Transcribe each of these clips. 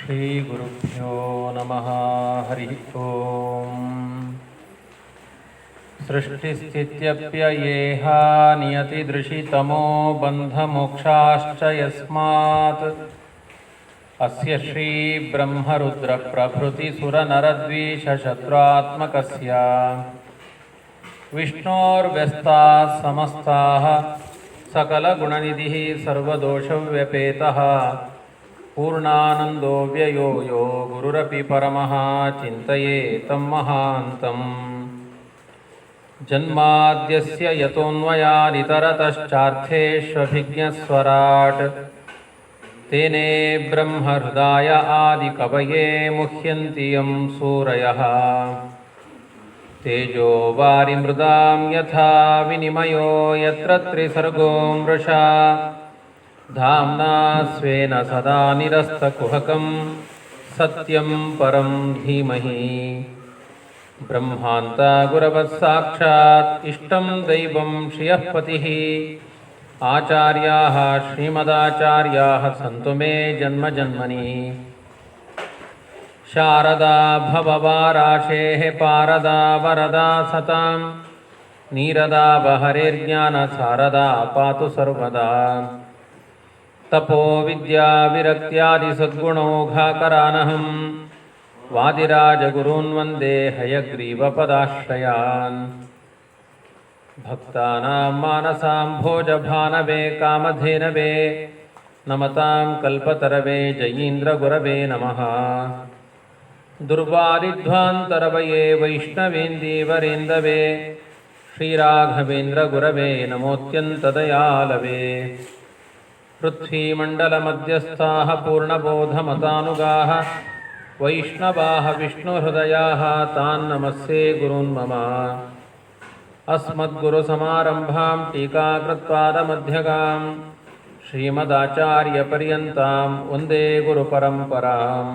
ಶ್ರೀಗುರುಭ್ಯೋ ನಮಃ. ಹರಿ ಓಂ. ಸೃಷ್ಟಿಸ್ಥಿತ್ಯಪ್ಯಯೇಹ ನಿಯತಿದೃಶಿತಮೋ ಬಂಧಮೋಕ್ಷಾಶ್ಚ ಯಸ್ಮಾತ್ ಅಸ್ಯ ಶ್ರೀ ಬ್ರಹ್ಮರುದ್ರ ಪ್ರಭೃತಿ ಸುರನರದ್ವೀಷಶತ್ರುತ್ಮಕಸ್ಯ ವಿಷ್ಣೋರ್ವ್ಯಸ್ತಾಃ ಸಮಸ್ತಾಃ ಸಕಲಗುಣನಿಧಿಃ ಸರ್ವದೋಷವ್ಯಪೇತಃ ಪೂರ್ಣಾನಂದೋ ವ್ಯಯೋ ಯೋ ಗುರುರಪಿ ಪರಮಃ ಚಿಂತಯೇತಂ ಮಹಾಂತಂ. ಜನ್ಮಾದ್ಯಸ್ಯ ಯತೋನ್ಮಯಾದಿತರತಶ್ಚಾರ್ಥೇಷ್ವಭಿಜ್ಞಸ್ವರಾಟ್ ತೇನೇ ಬ್ರಹ್ಮಹೃದಾಯ ಆದಿಕವಯೇ ಮುಹ್ಯಂತಿ ಯಂ ಸೂರಯಃ. ತೇಜೋ ವಾರಿಮೃದಾಂ ಯಥಾ ವಿನಿಮಯೋ ಯತ್ರ ತ್ರಿಸರ್ಗೋ ಮೃಷಾ ಧಾಮ್ನಾ ಸ್ವೇನ ಸದಾ ನಿರಸ್ತಕುಹಕಂ ಸತ್ಯಂ ಪರಂ ಧೀಮಹಿ. ಬ್ರಹ್ಮಾಂತ ಗುರವಃ ಸಾಕ್ಷಾತ್ ಇಷ್ಟಂ ದೈವಂ ಶ್ರಿಯಃ ಪತಿಃ. ಆಚಾರ್ಯಾಃ ಶ್ರೀಮದಾಚಾರ್ಯಾಃ ಸಂತು ಮೇ ಜನ್ಮ ಜನ್ಮನಿ. ಶಾರದಾ ಭವವಾರಾಶೇಃ ಪಾರದಾ ವರದಾ ಸತಾಂ. ನೀರದಾ ಬಹರೇರ್ಜ್ಞಾನ ಸಾರದಾ ಪಾತು ಸರ್ವದಾ. ತಪೋ ವಿದ್ಯಾ ವಿರಕ್ತ್ಯಾದಿ ಸದ್ಗುಣೌಘಾಕರಾನಹಂ ವಾದಿರಾಜಗುರೂನ್ ವಂದೇ ಹಯಗ್ರೀವಪದಾಶ್ರಯಾನ್. ಭಕ್ತಾನಾಂ ಮಾನಸಾಂ ಭೋಜಭಾನವೇ ಕಾಮಧೇನವೇ ನಮತಾಂ ಕಲ್ಪತರವೇ ಜಯೀಂದ್ರಗುರವೇ ನಮಃ. ದುರ್ವಾದಿಧ್ವಾಂತರವಯೇ ವೈಷ್ಣವೇಂದೀವರೇಂದವೇ ಶ್ರೀರಾಘವೇಂದ್ರಗುರವೇ ನಮೋತ್ಯಂತದಯಾಲವೇ. ಪೃಥ್ವೀಮಂಡಲಮಧ್ಯಸ್ಥಾಃ ಪೂರ್ಣಬೋಧಮತಾನುಗಾಃ ವೈಷ್ಣವಾಃ ವಿಷ್ಣುಹೃದಯಾಃ ತಾನ್ ನಮಸ್ಸೇ ಗುರೂನ್ ಮಮ. ಅಸ್ಮದ್ಗುರುಸಮಾರಂಭಾಂ ಟೀಕಾಕೃತ್ಪಾದಮಧ್ಯಗಾಂ ಶ್ರೀಮದಾಚಾರ್ಯಪರ್ಯಂತಾಂ ವಂದೇ ಗುರುಪರಂಪರಾಂ.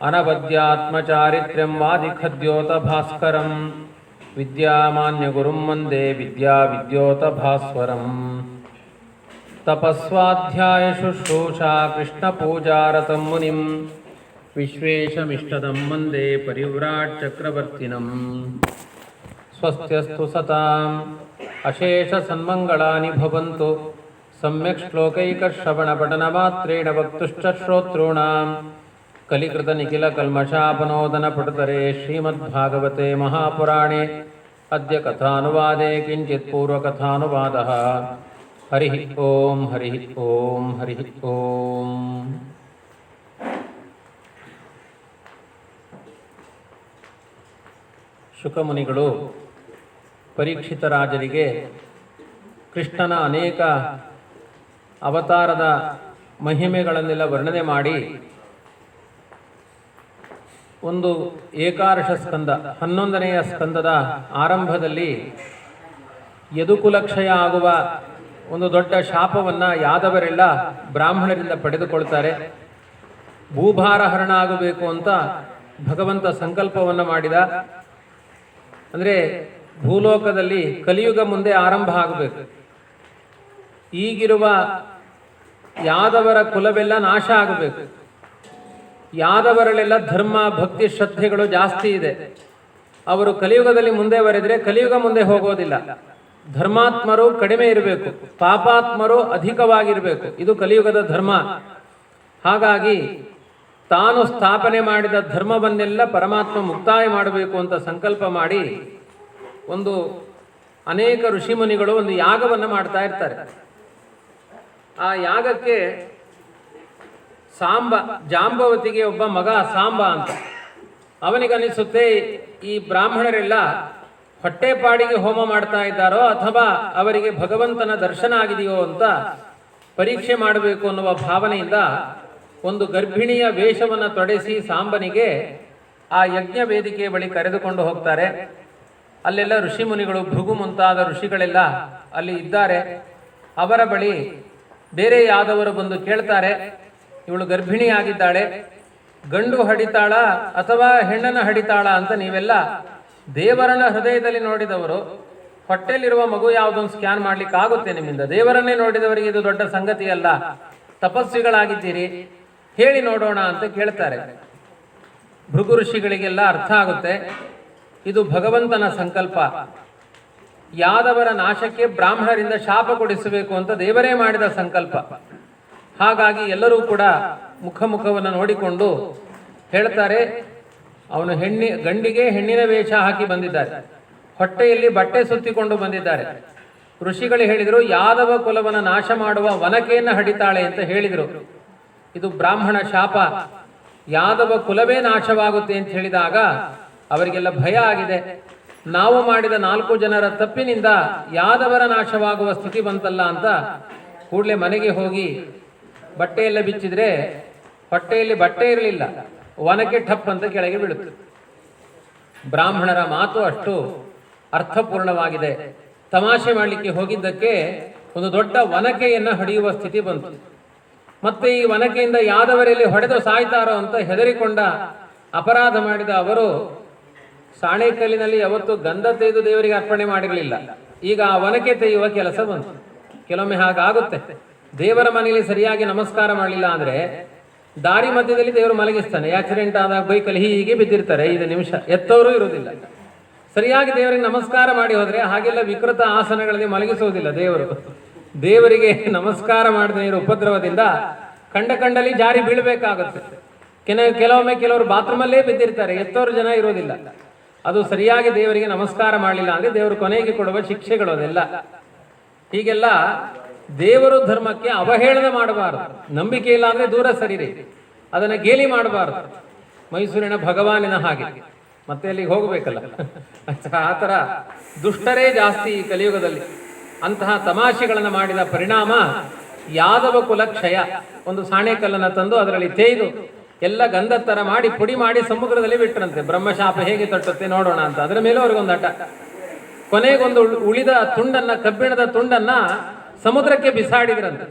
ಅನವದ್ಯಾತ್ಮಚಾರಿತ್ರ್ಯಂ ವಾದಿಖದ್ಯೋತಭಾಸ್ಕರಂ ವಿದ್ಯಾಮಾನ್ಯಗುರುಂ ವಂದೇ ವಿದ್ಯಾವಿದ್ಯೋತಭಾಸ್ವರಂ. ತಪಸ್ವಾಧ್ಯಾಯ ಶುಶ್ರೂಷಾ ಕೃಷ್ಣಪೂಜಾರತಂ ಮುನಿಂ ವಿಶ್ವೇಶಮಿಷ್ಟದಂ ವಂದೇ ಪರಿವ್ರಾಟ್ ಚಕ್ರವರ್ತಿನಂ. ಸ್ವಸ್ತ್ಯಸ್ತು ಸತಾಂ ಅಶೇಷ ಸನ್ಮಂಗಳಾನಿ ಭವಂತು. ಸಮ್ಯಕ್ ಶ್ಲೋಕೈಕಶ್ರವಣಪಠನಮಾತ್ರೇಣ ವಕ್ತುಶ್ಚ ಶ್ರೋತॄಣಾಂ ಕಲಿಕೃತ ನಿಖಿಲ ಕಲ್ಮಷಾಪನೋದನ ಪಟುತರೆ ಶ್ರೀಮದ್ಭಾಗವತೆ ಮಹಾಪುರಾಣೆ ಅದ್ಯ ಕಥಾನುವಾದೆ ಕಿಂಚಿತ್ ಪೂರ್ವಕಥಾನುವಾದಃ. ಹರಿ ಓಂ ಹರಿ ಓಂ ಹರಿ ಓಂ. ಶುಕಮುನಿಗಳು ಪರೀಕ್ಷಿತ ರಾಜರಿಗೆ ಕೃಷ್ಣನ ಅನೇಕ ಅವತಾರದ ಮಹಿಮೆಗಳನ್ನೆಲ್ಲ ವರ್ಣನೆ ಮಾಡಿ ಒಂದು ಏಕಾದಶ ಸ್ಕಂದ 11ನೆಯ ಸ್ಕಂದದ ಆರಂಭದಲ್ಲಿ ಯದುಕುಲಕ್ಷಯ ಆಗುವ ಒಂದು ದೊಡ್ಡ ಶಾಪವನ್ನು ಯಾದವರೆಲ್ಲ ಬ್ರಾಹ್ಮಣರಿಂದ ಪಡೆದುಕೊಳ್ತಾರೆ. ಭೂಭಾರ ಹರಣ ಆಗಬೇಕು ಅಂತ ಭಗವಂತ ಸಂಕಲ್ಪವನ್ನು ಮಾಡಿದ. ಅಂದರೆ ಭೂಲೋಕದಲ್ಲಿ ಕಲಿಯುಗ ಮುಂದೆ ಆರಂಭ ಆಗಬೇಕು. ಈಗಿರುವ ಯಾದವರ ಕುಲವೆಲ್ಲ ನಾಶ ಆಗಬೇಕು. ಯಾದವರಲ್ಲೆಲ್ಲ ಧರ್ಮ ಭಕ್ತಿ ಶ್ರದ್ಧೆಗಳು ಜಾಸ್ತಿ ಇದೆ. ಅವರು ಕಲಿಯುಗದಲ್ಲಿ ಮುಂದೆ ಬರೆದರೆ ಕಲಿಯುಗ ಮುಂದೆ ಹೋಗೋದಿಲ್ಲ. ಧರ್ಮಾತ್ಮರು ಕಡಿಮೆ ಇರಬೇಕು, ಪಾಪಾತ್ಮರು ಅಧಿಕವಾಗಿರಬೇಕು. ಇದು ಕಲಿಯುಗದ ಧರ್ಮ. ಹಾಗಾಗಿ ತಾನು ಸ್ಥಾಪನೆ ಮಾಡಿದ ಧರ್ಮವನ್ನೆಲ್ಲ ಪರಮಾತ್ಮ ಮುಕ್ತಾಯ ಮಾಡಬೇಕು ಅಂತ ಸಂಕಲ್ಪ ಮಾಡಿ ಒಂದು ಅನೇಕ ಋಷಿಮುನಿಗಳು ಒಂದು ಯಾಗವನ್ನು ಮಾಡ್ತಾ ಇರ್ತಾರೆ. ಆ ಯಾಗಕ್ಕೆ ಜಾಂಬವತಿಗೆ ಒಬ್ಬ ಮಗ ಸಾಂಬ ಅಂತ. ಅವನಿಗನಿಸುತ್ತೆ ಈ ಬ್ರಾಹ್ಮಣರೆಲ್ಲ ಹೊಟ್ಟೆಪಾಡಿಗೆ ಹೋಮ ಮಾಡ್ತಾ ಇದ್ದಾರೋ ಅಥವಾ ಅವರಿಗೆ ಭಗವಂತನ ದರ್ಶನ ಆಗಿದೆಯೋ ಅಂತ ಪರೀಕ್ಷೆ ಮಾಡಬೇಕು ಅನ್ನುವ ಭಾವನೆಯಿಂದ ಒಂದು ಗರ್ಭಿಣಿಯ ವೇಷವನ್ನು ತೊಡೆಸಿ ಸಾಂಬನಿಗೆ ಆ ಯಜ್ಞ ವೇದಿಕೆಯ ಬಳಿ ಕರೆದುಕೊಂಡು ಹೋಗ್ತಾರೆ. ಅಲ್ಲೆಲ್ಲ ಋಷಿಮುನಿಗಳು ಭೃಗು ಮುಂತಾದ ಋಷಿಗಳೆಲ್ಲ ಅಲ್ಲಿ ಇದ್ದಾರೆ. ಅವರ ಬಳಿ ಬೇರೆ ಯಾದವರು ಬಂದು ಕೇಳ್ತಾರೆ, ಇವಳು ಗರ್ಭಿಣಿಯಾಗಿದ್ದಾಳೆ, ಗಂಡು ಹಡಿತಾಳ ಅಥವಾ ಹೆಣ್ಣನ್ನು ಹಡಿತಾಳ ಅಂತ ನೀವೆಲ್ಲ ದೇವರನ್ನ ಹೃದಯದಲ್ಲಿ ನೋಡಿದವರು, ಹೊಟ್ಟೆಯಲ್ಲಿರುವ ಮಗು ಯಾವುದೊಂದು ಸ್ಕ್ಯಾನ್ ಮಾಡ್ಲಿಕ್ಕೆ ಆಗುತ್ತೆ ನಿಮ್ಮಿಂದ? ದೇವರನ್ನೇ ನೋಡಿದವರಿಗೆ ಇದು ದೊಡ್ಡ ಸಂಗತಿ ಅಲ್ಲ. ತಪಸ್ವಿಗಳಾಗಿದ್ದೀರಿ, ಹೇಳಿ ನೋಡೋಣ ಅಂತ ಕೇಳ್ತಾರೆ. ಭೃಗು ಋಷಿಗಳಿಗೆಲ್ಲ ಅರ್ಥ ಆಗುತ್ತೆ, ಇದು ಭಗವಂತನ ಸಂಕಲ್ಪ. ಯಾದವರ ನಾಶಕ್ಕೆ ಬ್ರಾಹ್ಮಣರಿಂದ ಶಾಪ ಕೊಡಿಸಬೇಕು ಅಂತ ದೇವರೇ ಮಾಡಿದ ಸಂಕಲ್ಪ. ಹಾಗಾಗಿ ಎಲ್ಲರೂ ಕೂಡ ಮುಖವನ್ನು ನೋಡಿಕೊಂಡು ಹೇಳ್ತಾರೆ, ಅವನು ಗಂಡಿಗೆ ಹೆಣ್ಣಿನ ವೇಷ ಹಾಕಿ ಬಂದಿದ್ದಾರೆ, ಹೊಟ್ಟೆಯಲ್ಲಿ ಬಟ್ಟೆ ಸುತ್ತಿಕೊಂಡು ಬಂದಿದ್ದಾರೆ. ಋಷಿಗಳು ಹೇಳಿದರು, ಯಾದವ ಕುಲವನ್ನು ನಾಶ ಮಾಡುವ ವನಕೆಯನ್ನು ಹಡಿತಾಳೆ ಅಂತ ಹೇಳಿದರು. ಇದು ಬ್ರಾಹ್ಮಣ ಶಾಪ, ಯಾದವ ಕುಲವೇ ನಾಶವಾಗುತ್ತೆ ಅಂತ ಹೇಳಿದಾಗ ಅವರಿಗೆಲ್ಲ ಭಯ ಆಗಿದೆ. ನಾವು ಮಾಡಿದ 4 ಜನರ ತಪ್ಪಿನಿಂದ ಯಾದವರ ನಾಶವಾಗುವ ಸ್ಥಿತಿ ಬಂತಲ್ಲ ಅಂತ ಕೂಡಲೇ ಮನೆಗೆ ಹೋಗಿ ಬಟ್ಟೆಯೆಲ್ಲ ಬಿಚ್ಚಿದ್ರೆ ಹೊಟ್ಟೆಯಲ್ಲಿ ಬಟ್ಟೆ ಇರಲಿಲ್ಲ, ವನಕೆ ಠಪ್ ಅಂತ ಕೆಳಗೆ ಬೀಳುತ್ತೆ. ಬ್ರಾಹ್ಮಣರ ಮಾತು ಅಷ್ಟು ಅರ್ಥಪೂರ್ಣವಾಗಿದೆ. ತಮಾಷೆ ಮಾಡಲಿಕ್ಕೆ ಹೋಗಿದ್ದಕ್ಕೆ ಒಂದು ದೊಡ್ಡ ವನಕೆಯನ್ನು ಹಡಿಯುವ ಸ್ಥಿತಿ ಬಂತು. ಮತ್ತೆ ಈ ವನಕೆಯಿಂದ ಯಾದವರಲ್ಲಿ ಹೊಡೆದು ಸಾಯ್ತಾರೋ ಅಂತ ಹೆದರಿಕೊಂಡ ಅಪರಾಧ ಮಾಡಿದ ಅವರು ಸಾಣೇಕಲ್ಲಿನಲ್ಲಿ ಯಾವತ್ತು ಗಂಧ ತೆಗೆದು ದೇವರಿಗೆ ಅರ್ಪಣೆ ಮಾಡಿರಲಿಲ್ಲ. ಈಗ ಆ ವನಕೆ ತೆಗೆಯುವ ಕೆಲಸ ಬಂತು. ಕೆಲವೊಮ್ಮೆ ಹಾಗಾಗುತ್ತೆ, ದೇವರ ಮನೆಯಲ್ಲಿ ಸರಿಯಾಗಿ ನಮಸ್ಕಾರ ಮಾಡಲಿಲ್ಲ ಅಂದ್ರೆ ದಾರಿ ಮಧ್ಯದಲ್ಲಿ ದೇವರು ಮಲಗಿಸ್ತಾನೆ. ಆಕ್ಸಿಡೆಂಟ್ ಆದಾಗ ಬೈಕಲ್ಲಿ ಹೀಗೆ ಬಿದ್ದಿರ್ತಾರೆ, 5 ನಿಮಿಷ ಎತ್ತವರು ಇರುವುದಿಲ್ಲ. ಸರಿಯಾಗಿ ದೇವರಿಗೆ ನಮಸ್ಕಾರ ಮಾಡಿ ಹೋದ್ರೆ ಹಾಗೆಲ್ಲ ವಿಕೃತ ಆಸನಗಳಲ್ಲಿ ಮಲಗಿಸುವುದಿಲ್ಲ ದೇವರು. ದೇವರಿಗೆ ನಮಸ್ಕಾರ ಮಾಡದೇ ಇರೋ ಉಪದ್ರವದಿಂದ ಕಂಡಲ್ಲಿ ಜಾರಿ ಬೀಳಬೇಕಾಗುತ್ತೆ. ಕೆಲವೊಮ್ಮೆ ಕೆಲವರು ಬಾತ್ರೂಮಲ್ಲೇ ಬಿದ್ದಿರ್ತಾರೆ, ಎತ್ತೋರು ಜನ ಇರೋದಿಲ್ಲ. ಅದು ಸರಿಯಾಗಿ ದೇವರಿಗೆ ನಮಸ್ಕಾರ ಮಾಡಲಿಲ್ಲ ಅಂದ್ರೆ ದೇವರು ಕೊನೆಗೆ ಕೊಡುವ ಶಿಕ್ಷೆಗಳು ಅದೆಲ್ಲ. ಹೀಗೆಲ್ಲ ದೇವರು ಧರ್ಮಕ್ಕೆ ಅವಹೇಳನ ಮಾಡಬಾರದು. ನಂಬಿಕೆ ಇಲ್ಲ ಅಂದ್ರೆ ದೂರ ಸರಿರಿ, ಅದನ್ನ ಗೇಲಿ ಮಾಡಬಾರದು. ಮೈಸೂರಿನ ಭಗವಾನಿನ ಹಾಗೆ ಮತ್ತೆ ಅಲ್ಲಿಗೆ ಹೋಗಬೇಕಲ್ಲ, ಆ ಥರ ದುಷ್ಟರೇ ಜಾಸ್ತಿ ಈ ಕಲಿಯುಗದಲ್ಲಿ. ಅಂತಹ ತಮಾಷೆಗಳನ್ನು ಮಾಡಿದ ಪರಿಣಾಮ ಯಾದವ ಕುಲ ಕ್ಷಯ. ಒಂದು ಸಾಣೆಕಲ್ಲನ್ನು ತಂದು ಅದರಲ್ಲಿ ತೇಯ್ದು ಎಲ್ಲ ಗಂಧದ ಥರ ಮಾಡಿ ಪುಡಿ ಮಾಡಿ ಸಮುದ್ರದಲ್ಲಿ ಬಿಟ್ಟರಂತೆ. ಬ್ರಹ್ಮಶಾಪ ಹೇಗೆ ತಟ್ಟುತ್ತೆ ನೋಡೋಣ ಅಂತ ಅದರ ಮೇಲೆ ಅವ್ರಿಗೊಂದು ಹಠ. ಕೊನೆಗೊಂದು ಉಳಿದ ತುಂಡನ್ನ, ಕಬ್ಬಿಣದ ತುಂಡನ್ನ ಸಮುದ್ರಕ್ಕೆ ಬಿಸಾಡಿದ್ರಂತೆ.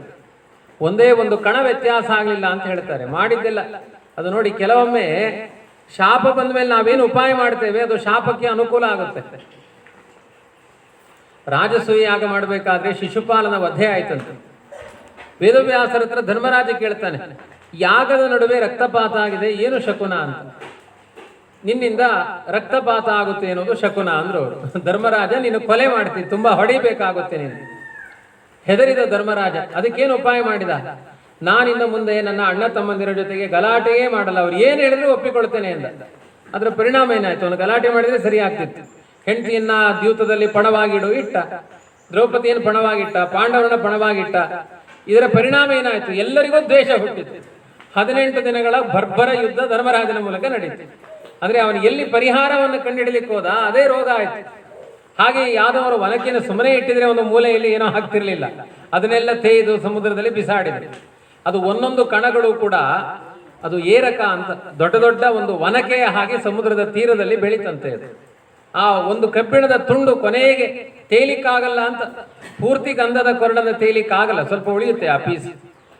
ಒಂದೇ ಒಂದು ಕಣ ವ್ಯತ್ಯಾಸ ಆಗಲಿಲ್ಲ ಅಂತ ಹೇಳ್ತಾರೆ. ಮಾಡಿದ್ದೆಲ್ಲ ಅದು ನೋಡಿ, ಕೆಲವೊಮ್ಮೆ ಶಾಪ ಬಂದ ಮೇಲೆ ನಾವೇನು ಉಪಾಯ ಮಾಡ್ತೇವೆ ಅದು ಶಾಪಕ್ಕೆ ಅನುಕೂಲ ಆಗುತ್ತೆ. ರಾಜಸೂಯ ಯಾಗ ಮಾಡಬೇಕಾದ್ರೆ ಶಿಶುಪಾಲನ ವಧೆ ಆಯ್ತಂತೆ. ವೇದವ್ಯಾಸರ ಹತ್ರ ಧರ್ಮರಾಜ ಕೇಳ್ತಾನೆ, ಯಾಗದ ನಡುವೆ ರಕ್ತಪಾತ ಆಗಿದೆ, ಏನು ಶಕುನ ಅಂತ. ನಿನ್ನಿಂದ ರಕ್ತಪಾತ ಆಗುತ್ತೆ ಅನ್ನೋದು ಶಕುನ ಅಂದ್ರು ಅವರು. ಧರ್ಮರಾಜ, ನೀನು ಕೊಲೆ ಮಾಡ್ತೀನಿ, ತುಂಬಾ ಹೊಡಿಬೇಕಾಗುತ್ತೆ ನೀನು. ಹೆದರಿದ ಧರ್ಮರಾಜ ಅದಕ್ಕೇನು ಉಪಾಯ ಮಾಡಿದ, ನಾನಿನ್ನ ಮುಂದೆ ನನ್ನ ಅಣ್ಣ ತಮ್ಮಂದಿರ ಜೊತೆಗೆ ಗಲಾಟೆಯೇ ಮಾಡಲ್ಲ, ಅವ್ರು ಏನು ಹೇಳಿದ್ರು ಒಪ್ಪಿಕೊಳ್ತೇನೆ ಎಂದ. ಅದರ ಪರಿಣಾಮ ಏನಾಯ್ತು, ಅವನು ಗಲಾಟೆ ಮಾಡಿದ್ರೆ ಸರಿ ಆಗ್ತಿತ್ತು. ಹೆಂಡತಿಯನ್ನ ದ್ಯೂತದಲ್ಲಿ ಪಣವಾಗಿಡು ಇಟ್ಟ, ದ್ರೌಪದಿಯನ್ನು ಪಣವಾಗಿಟ್ಟ, ಪಾಂಡವರನ್ನ ಪಣವಾಗಿಟ್ಟ. ಇದರ ಪರಿಣಾಮ ಏನಾಯ್ತು, ಎಲ್ಲರಿಗೂ ದ್ವೇಷ ಹುಟ್ಟಿತು. 18 ದಿನಗಳ ಬರ್ಬರ ಯುದ್ಧ ಧರ್ಮರಾಜನ ಮೂಲಕ ನಡೀತು. ಅಂದ್ರೆ ಅವನು ಎಲ್ಲಿ ಪರಿಹಾರವನ್ನು ಕಂಡುಹಿಡಲಿಕ್ಕೆ ಹೋದ ಅದೇ ರೋಗ ಆಯ್ತು. ಹಾಗೆ ಯಾದವರು ವನಕೆಯನ್ನು ಸುಮ್ಮನೆ ಇಟ್ಟಿದ್ರೆ ಒಂದು ಮೂಲೆಯಲ್ಲಿ ಏನೋ ಹಾಕ್ತಿರ್ಲಿಲ್ಲ, ಅದನ್ನೆಲ್ಲ ತೇಯ್ದು ಸಮುದ್ರದಲ್ಲಿ ಬಿಸಾಡಿದ್ರು. ಅದು ಒಂದೊಂದು ಕಣಗಳು ಕೂಡ ಅದು ಏರಕ ಅಂತ ದೊಡ್ಡ ದೊಡ್ಡ ಒಂದು ವನಕೆಯ ಹಾಗೆ ಸಮುದ್ರದ ತೀರದಲ್ಲಿ ಬೆಳೀತಂತೆ. ಅದು ಆ ಒಂದು ಕಬ್ಬಿಣದ ತುಂಡು ಕೊನೆಗೆ ತೇಲಿಕ್ಕಾಗಲ್ಲ ಅಂತ, ಪೂರ್ತಿ ಗಂಧದ ಕೊರಡದ ತೇಲಿಕ್ಕಾಗಲ್ಲ, ಸ್ವಲ್ಪ ಉಳಿಯುತ್ತೆ ಆ ಪೀಸ್.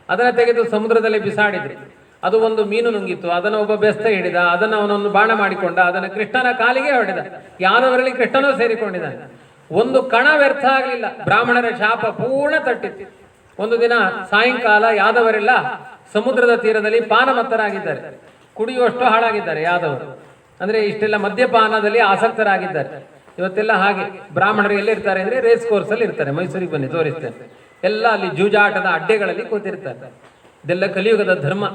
ಅದನ್ನು ತೆಗೆದು ಸಮುದ್ರದಲ್ಲಿ ಬಿಸಾಡಿದ್ರು. ಅದು ಒಂದು ಮೀನು ನುಂಗಿತ್ತು, ಅದನ್ನು ಒಬ್ಬ ಬೆಸ್ತ ಹಿಡಿದ, ಅದನ್ನು ಅವನೊಂದು ಬಾಣ ಮಾಡಿಕೊಂಡ, ಅದನ್ನು ಕೃಷ್ಣನ ಕಾಲಿಗೆ ಹೊಡೆದ. ಯಾದವರಲ್ಲಿ ಕೃಷ್ಣನೂ ಸೇರಿಕೊಂಡಿದ್ದಾನೆ. ಒಂದು ಕಣ ವ್ಯರ್ಥ ಆಗಲಿಲ್ಲ. ಬ್ರಾಹ್ಮಣರ ಶಾಪ ಪೂರ್ಣ ತಟ್ಟಿತ್ತು. ಒಂದು ದಿನ ಸಾಯಂಕಾಲ ಯಾದವರೆಲ್ಲ ಸಮುದ್ರದ ತೀರದಲ್ಲಿ ಪಾನಮತ್ತರಾಗಿದ್ದಾರೆ, ಕುಡಿಯುವಷ್ಟು ಹಾಳಾಗಿದ್ದಾರೆ ಯಾದವರು. ಅಂದ್ರೆ ಇಷ್ಟೆಲ್ಲ ಮದ್ಯಪಾನದಲ್ಲಿ ಆಸಕ್ತರಾಗಿದ್ದಾರೆ. ಇವತ್ತೆಲ್ಲ ಹಾಗೆ ಬ್ರಾಹ್ಮಣರು ಎಲ್ಲಿರ್ತಾರೆ ಅಂದ್ರೆ ರೇಸ್ ಕೋರ್ಸ್ ಅಲ್ಲಿ ಇರ್ತಾರೆ. ಮೈಸೂರಿಗೆ ಬನ್ನಿ ತೋರಿಸ್ತೇನೆ. ಎಲ್ಲ ಅಲ್ಲಿ ಜೂಜಾಟದ ಅಡ್ಡೆಗಳಲ್ಲಿ ಕೂತಿರ್ತಾರೆ. ಇದೆಲ್ಲ ಕಲಿಯುಗದ ಧರ್ಮ.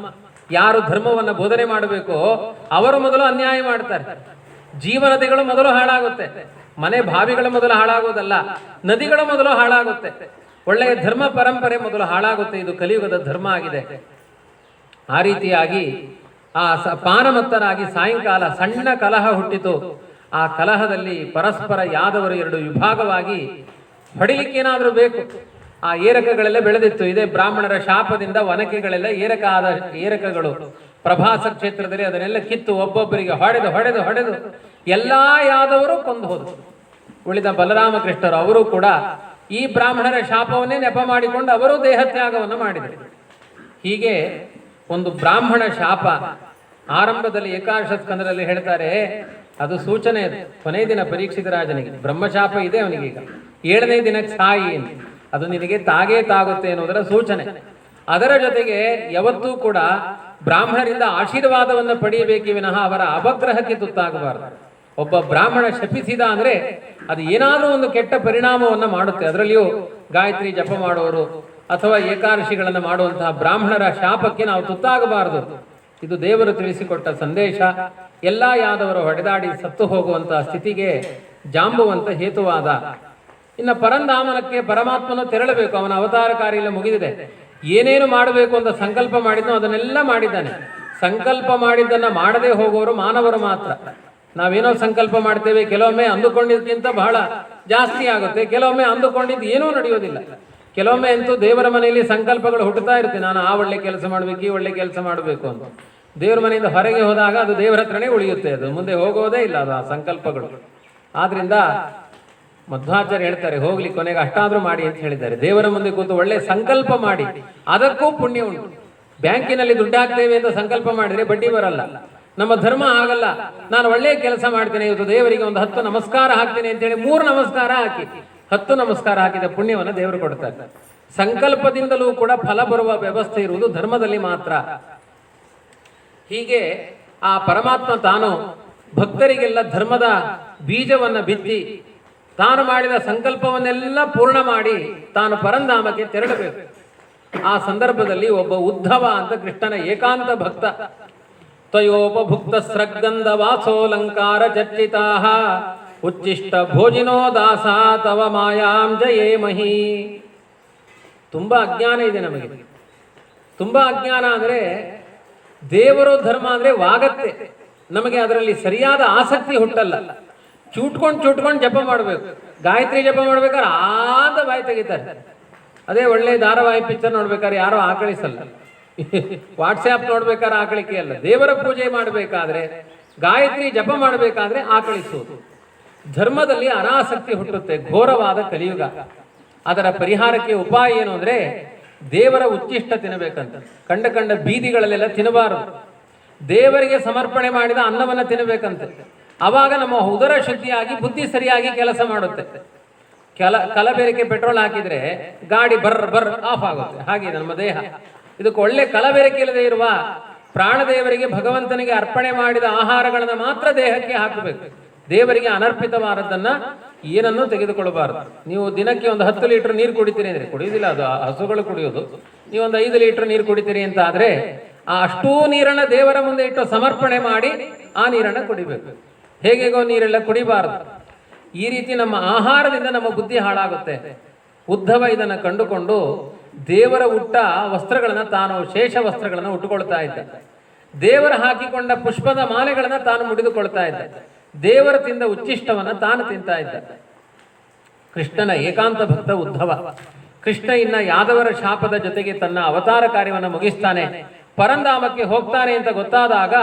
ಯಾರು ಧರ್ಮವನ್ನ ಬೋಧನೆ ಮಾಡಬೇಕೋ ಅವರು ಮೊದಲು ಅನ್ಯಾಯ ಮಾಡ್ತಾರೆ. ಜೀವನದಿಗಳು ಮೊದಲು ಹಾಳಾಗುತ್ತೆ, ಮನೆ ಬಾವಿಗಳು ಮೊದಲು ಹಾಳಾಗೋದಲ್ಲ, ನದಿಗಳು ಮೊದಲು ಹಾಳಾಗುತ್ತೆ. ಒಳ್ಳೆಯ ಧರ್ಮ ಪರಂಪರೆ ಮೊದಲು ಹಾಳಾಗುತ್ತೆ. ಇದು ಕಲಿಯುಗದ ಧರ್ಮ ಆಗಿದೆ. ಆ ರೀತಿಯಾಗಿ ಆ ಪಾನಮತ್ತರಾಗಿ ಸಾಯಂಕಾಲ ಸಣ್ಣ ಕಲಹ ಹುಟ್ಟಿತು. ಆ ಕಲಹದಲ್ಲಿ ಪರಸ್ಪರ ಯಾದವರು 2 ವಿಭಾಗವಾಗಿ ಹೊಡಿಲಿಕ್ಕೇನಾದ್ರೂ ಬೇಕು. ಆ ಏರಕಗಳೆಲ್ಲ ಬೆಳೆದಿತ್ತು. ಇದೇ ಬ್ರಾಹ್ಮಣರ ಶಾಪದಿಂದ ವನಕೆಗಳೆಲ್ಲ ಏರಕಗಳು ಪ್ರಭಾಸ ಕ್ಷೇತ್ರದಲ್ಲಿ ಅದನ್ನೆಲ್ಲ ಕಿತ್ತು ಒಬ್ಬೊಬ್ಬರಿಗೆ ಹೊಡೆದು ಎಲ್ಲಾ ಯಾದವರು ಕೊಂದು ಹೋದರು. ಉಳಿದ ಬಲರಾಮಕೃಷ್ಣರು ಅವರು ಕೂಡ ಈ ಬ್ರಾಹ್ಮಣರ ಶಾಪವನ್ನೇ ನೆಪ ಮಾಡಿಕೊಂಡು ಅವರು ದೇಹತ್ಯಾಗವನ್ನು ಮಾಡಿದರು. ಹೀಗೆ ಒಂದು ಬ್ರಾಹ್ಮಣ ಶಾಪ ಆರಂಭದಲ್ಲಿ ಏಕಾದಶ ಸ್ಕಂದದಲ್ಲಿ ಹೇಳ್ತಾರೆ, ಅದು ಸೂಚನೆ. ಅದು ಕೊನೆ ದಿನ ಪರೀಕ್ಷಿತ ರಾಜನಿಗೆ ಬ್ರಹ್ಮಶಾಪ ಇದೆ, ಅವನಿಗೀಗ 7ನೇ ದಿನಕ್ಕೆ ಸಾಯಿ, ಅದು ನಿನಗೆ ತಾಗೇ ತಾಗುತ್ತೆ ಅನ್ನೋದರ ಸೂಚನೆ. ಅದರ ಜೊತೆಗೆ ಯಾವತ್ತೂ ಕೂಡ ಬ್ರಾಹ್ಮಣರಿಂದ ಆಶೀರ್ವಾದವನ್ನು ಪಡೆಯಬೇಕೇ ವಿನಃ ಅವರ ಅಪಗ್ರಹಕ್ಕೆ ತುತ್ತಾಗಬಾರದು. ಒಬ್ಬ ಬ್ರಾಹ್ಮಣ ಶಪಿಸಿದ ಅಂದರೆ ಅದು ಏನಾದರೂ ಒಂದು ಕೆಟ್ಟ ಪರಿಣಾಮವನ್ನು ಮಾಡುತ್ತೆ. ಅದರಲ್ಲಿಯೂ ಗಾಯತ್ರಿ ಜಪ ಮಾಡುವವರು ಅಥವಾ ಏಕಾದಶಿಗಳನ್ನು ಮಾಡುವಂತಹ ಬ್ರಾಹ್ಮಣರ ಶಾಪಕ್ಕೆ ನಾವು ತುತ್ತಾಗಬಾರದು. ಇದು ದೇವರು ತಿಳಿಸಿಕೊಟ್ಟ ಸಂದೇಶ. ಎಲ್ಲ ಯಾದವರು ಹೊಡೆದಾಡಿ ಸತ್ತು ಹೋಗುವಂತಹ ಸ್ಥಿತಿಗೆ ಜಾಂಬುವಂತ ಹೇತುವಾದ. ಇನ್ನು ಪರಂಧಾಮನಕ್ಕೆ ಪರಮಾತ್ಮನು ತೆರಳಬೇಕು. ಅವನ ಅವತಾರ ಕಾರ್ಯ ಮುಗಿದಿದೆ. ಏನೇನು ಮಾಡಬೇಕು ಅಂತ ಸಂಕಲ್ಪ ಮಾಡಿದ್ನೋ ಅದನ್ನೆಲ್ಲ ಮಾಡಿದ್ದಾನೆ. ಸಂಕಲ್ಪ ಮಾಡಿದ್ದನ್ನು ಮಾಡದೆ ಹೋಗುವವರು ಮಾನವರು ಮಾತ್ರ. ನಾವೇನೋ ಸಂಕಲ್ಪ ಮಾಡ್ತೇವೆ, ಕೆಲವೊಮ್ಮೆ ಅಂದುಕೊಂಡಿದ್ದಕ್ಕಿಂತ ಬಹಳ ಜಾಸ್ತಿ ಆಗುತ್ತೆ, ಕೆಲವೊಮ್ಮೆ ಅಂದುಕೊಂಡಿದ್ದು ಏನೂ ನಡೆಯೋದಿಲ್ಲ. ಕೆಲವೊಮ್ಮೆ ಅಂತೂ ದೇವರ ಮನೆಯಲ್ಲಿ ಸಂಕಲ್ಪಗಳು ಹುಟ್ಟುತ್ತಾ ಇರುತ್ತೆ. ನಾನು ಆ ಒಳ್ಳೆ ಕೆಲಸ ಮಾಡಬೇಕು, ಈ ಒಳ್ಳೆ ಕೆಲಸ ಮಾಡಬೇಕು ಅಂತ. ದೇವರ ಮನೆಯಿಂದ ಹೊರಗೆ ಹೋದಾಗ ಅದು ದೇವರ ಹತ್ರನೇ ಉಳಿಯುತ್ತೆ, ಅದು ಮುಂದೆ ಹೋಗೋದೇ ಇಲ್ಲ ಅದು ಆ ಸಂಕಲ್ಪಗಳು. ಆದ್ರಿಂದ ಮಧ್ವಾಚಾರ್ಯ ಹೇಳ್ತಾರೆ, ಹೋಗ್ಲಿ ಕೊನೆಗೆ ಅಷ್ಟಾದ್ರೂ ಮಾಡಿ ಅಂತ ಹೇಳಿದ್ದಾರೆ. ದೇವರ ಮುಂದೆ ಕೂತು ಒಳ್ಳೆ ಸಂಕಲ್ಪ ಮಾಡಿ, ಅದಕ್ಕೂ ಪುಣ್ಯ ಉಂಟು. ಬ್ಯಾಂಕಿನಲ್ಲಿ ದುಡ್ಡು ಹಾಕ್ತೇವೆ ಅಂತ ಸಂಕಲ್ಪ ಮಾಡಿದ್ರೆ ಬಡ್ಡಿ ಬರಲ್ಲ. ನಮ್ಮ ಧರ್ಮ ಆಗಲ್ಲ. ನಾನು ಒಳ್ಳೆ ಕೆಲಸ ಮಾಡ್ತೇನೆ, ಇವತ್ತು ದೇವರಿಗೆ ಒಂದು 10 ನಮಸ್ಕಾರ ಹಾಕ್ತೇನೆ ಅಂತೇಳಿ 3 ನಮಸ್ಕಾರ ಹಾಕಿ 10 ನಮಸ್ಕಾರ ಹಾಕಿದ ಪುಣ್ಯವನ್ನು ದೇವರು ಕೊಡ್ತಾರೆ. ಸಂಕಲ್ಪದಿಂದಲೂ ಕೂಡ ಫಲ ಬರುವ ವ್ಯವಸ್ಥೆ ಇರುವುದು ಧರ್ಮದಲ್ಲಿ ಮಾತ್ರ. ಹೀಗೆ ಆ ಪರಮಾತ್ಮ ತಾನು ಭಕ್ತರಿಗೆಲ್ಲ ಧರ್ಮದ ಬೀಜವನ್ನು ಬಿತ್ತಿ ತಾನು ಮಾಡಿದ ಸಂಕಲ್ಪವನ್ನೆಲ್ಲ ಪೂರ್ಣ ಮಾಡಿ ತಾನು ಪರಂಧಾಮಕ್ಕೆ ತೆರಳಬೇಕು. ಆ ಸಂದರ್ಭದಲ್ಲಿ ಒಬ್ಬ ಉದ್ಧವ ಅಂತ ಕೃಷ್ಣನ ಏಕಾಂತ ಭಕ್ತ, ತ್ವಯೋಪಭುಕ್ತ ಸ್ರಗ್ಗಂಧ ವಾಸೋಲಂಕಾರ ಚರ್ಚಿತಾ ಉಚ್ಚಿಷ್ಟ ಭೋಜಿನೋ ದಾಸ ತವ ಮಾಯಾಂ ಜಯೇಮಹಿ. ತುಂಬಾ ಅಜ್ಞಾನ ಇದೆ ನಮಗೆ. ತುಂಬಾ ಅಜ್ಞಾನ ಅಂದರೆ ದೇವರು ಧರ್ಮ ಅಂದರೆ ವಾಗತ್ತೆ. ನಮಗೆ ಅದರಲ್ಲಿ ಸರಿಯಾದ ಆಸಕ್ತಿ ಹುಟ್ಟಲ್ಲ. ಚೂಟ್ಕೊಂಡು ಜಪ ಮಾಡಬೇಕು. ಗಾಯತ್ರಿ ಜಪ ಮಾಡ್ಬೇಕಾದ್ರೆ ಆದ ಬಾಯಿ ತೆಗಿತಾರೆ. ಅದೇ ಒಳ್ಳೆ ಧಾರಾವಾಹಿ ಪಿಕ್ಚರ್ ನೋಡ್ಬೇಕಾದ್ರೆ ಯಾರೋ ಆಕಳಿಸಲ್ಲ. ವಾಟ್ಸ್ಆ್ಯಪ್ ನೋಡ್ಬೇಕಾದ್ರೆ ಆಕಳಿಕೆ ಅಲ್ಲ. ದೇವರ ಪೂಜೆ ಮಾಡಬೇಕಾದ್ರೆ, ಗಾಯತ್ರಿ ಜಪ ಮಾಡಬೇಕಾದ್ರೆ ಆಕಳಿಸುವುದು. ಧರ್ಮದಲ್ಲಿ ಅನಾಸಕ್ತಿ ಹುಟ್ಟುತ್ತೆ. ಘೋರವಾದ ಕಲಿಯುಗ. ಅದರ ಪರಿಹಾರಕ್ಕೆ ಉಪಾಯ ಏನು ಅಂದರೆ ದೇವರ ಉಚ್ಚಿಷ್ಟ ತಿನ್ನಬೇಕಂತ. ಕಂಡ ಬೀದಿಗಳಲ್ಲೆಲ್ಲ ತಿನ್ನಬಾರದು. ದೇವರಿಗೆ ಸಮರ್ಪಣೆ ಮಾಡಿದ ಅನ್ನವನ್ನು ತಿನ್ನಬೇಕಂತೆ. ಆವಾಗ ನಮ್ಮ ಉದರ ಶುದ್ಧಿಯಾಗಿ ಬುದ್ಧಿ ಸರಿಯಾಗಿ ಕೆಲಸ ಮಾಡುತ್ತೆ. ಕಲಬೆರಕೆ ಪೆಟ್ರೋಲ್ ಹಾಕಿದ್ರೆ ಗಾಡಿ ಬರ್ ಆಫ್ ಆಗುತ್ತೆ. ಹಾಗೆ ನಮ್ಮ ದೇಹ. ಇದಕ್ಕೆ ಒಳ್ಳೆ ಕಲಬೆರಕೆ ಇಲ್ಲದೆ ಇರುವ ಪ್ರಾಣದೇವರಿಗೆ ಭಗವಂತನಿಗೆ ಅರ್ಪಣೆ ಮಾಡಿದ ಆಹಾರಗಳನ್ನು ಮಾತ್ರ ದೇಹಕ್ಕೆ ಹಾಕಬೇಕು. ದೇವರಿಗೆ ಅನರ್ಪಿತವಾದದ್ದನ್ನ ಏನನ್ನೂ ತೆಗೆದುಕೊಳ್ಳಬಾರದು. ನೀವು ದಿನಕ್ಕೆ ಒಂದು 10 ಲೀಟರ್ ನೀರು ಕುಡಿತೀರಿ ಅಂದರೆ, ಕುಡಿಯೋದಿಲ್ಲ, ಅದು ಹಸುಗಳು ಕುಡಿಯೋದು. ನೀವೊಂದು 5 ಲೀಟರ್ ನೀರು ಕುಡಿತೀರಿ ಅಂತ ಆದರೆ ಆ ಅಷ್ಟೂ ನೀರನ್ನ ದೇವರ ಮುಂದೆ ಇಟ್ಟು ಸಮರ್ಪಣೆ ಮಾಡಿ ಆ ನೀರನ್ನು ಕುಡಿಬೇಕು. ಹೇಗೆಗೋ ನೀರೆಲ್ಲ ಕುಡಿಬಾರದು. ಈ ರೀತಿ ನಮ್ಮ ಆಹಾರದಿಂದ ನಮ್ಮ ಬುದ್ಧಿ ಹಾಳಾಗುತ್ತೆ. ಉದ್ಧವ ಇದನ್ನು ಕಂಡುಕೊಂಡು ದೇವರ ಉಟ್ಟ ವಸ್ತ್ರಗಳನ್ನು ತಾನು ಶೇಷ ವಸ್ತ್ರಗಳನ್ನು ಉಟ್ಟುಕೊಳ್ತಾ ಇದ್ದ. ದೇವರ ಹಾಕಿಕೊಂಡ ಪುಷ್ಪದ ಮಾಲೆಗಳನ್ನು ತಾನು ಮುಡಿದುಕೊಳ್ತಾ ಇದ್ದ. ದೇವರ ತಿಂದ ಉಚ್ಚಿಷ್ಟವನ್ನು ತಾನು ತಿಂತಾ ಇದ್ದ. ಕೃಷ್ಣನ ಏಕಾಂತ ಭಕ್ತ ಉದ್ಧವ. ಕೃಷ್ಣ ಇನ್ನ ಯಾದವರ ಶಾಪದ ಜೊತೆಗೆ ತನ್ನ ಅವತಾರ ಕಾರ್ಯವನ್ನು ಮುಗಿಸ್ತಾನೆ, ಪರಂಧಾಮಕ್ಕೆ ಹೋಗ್ತಾನೆ ಅಂತ ಗೊತ್ತಾದಾಗ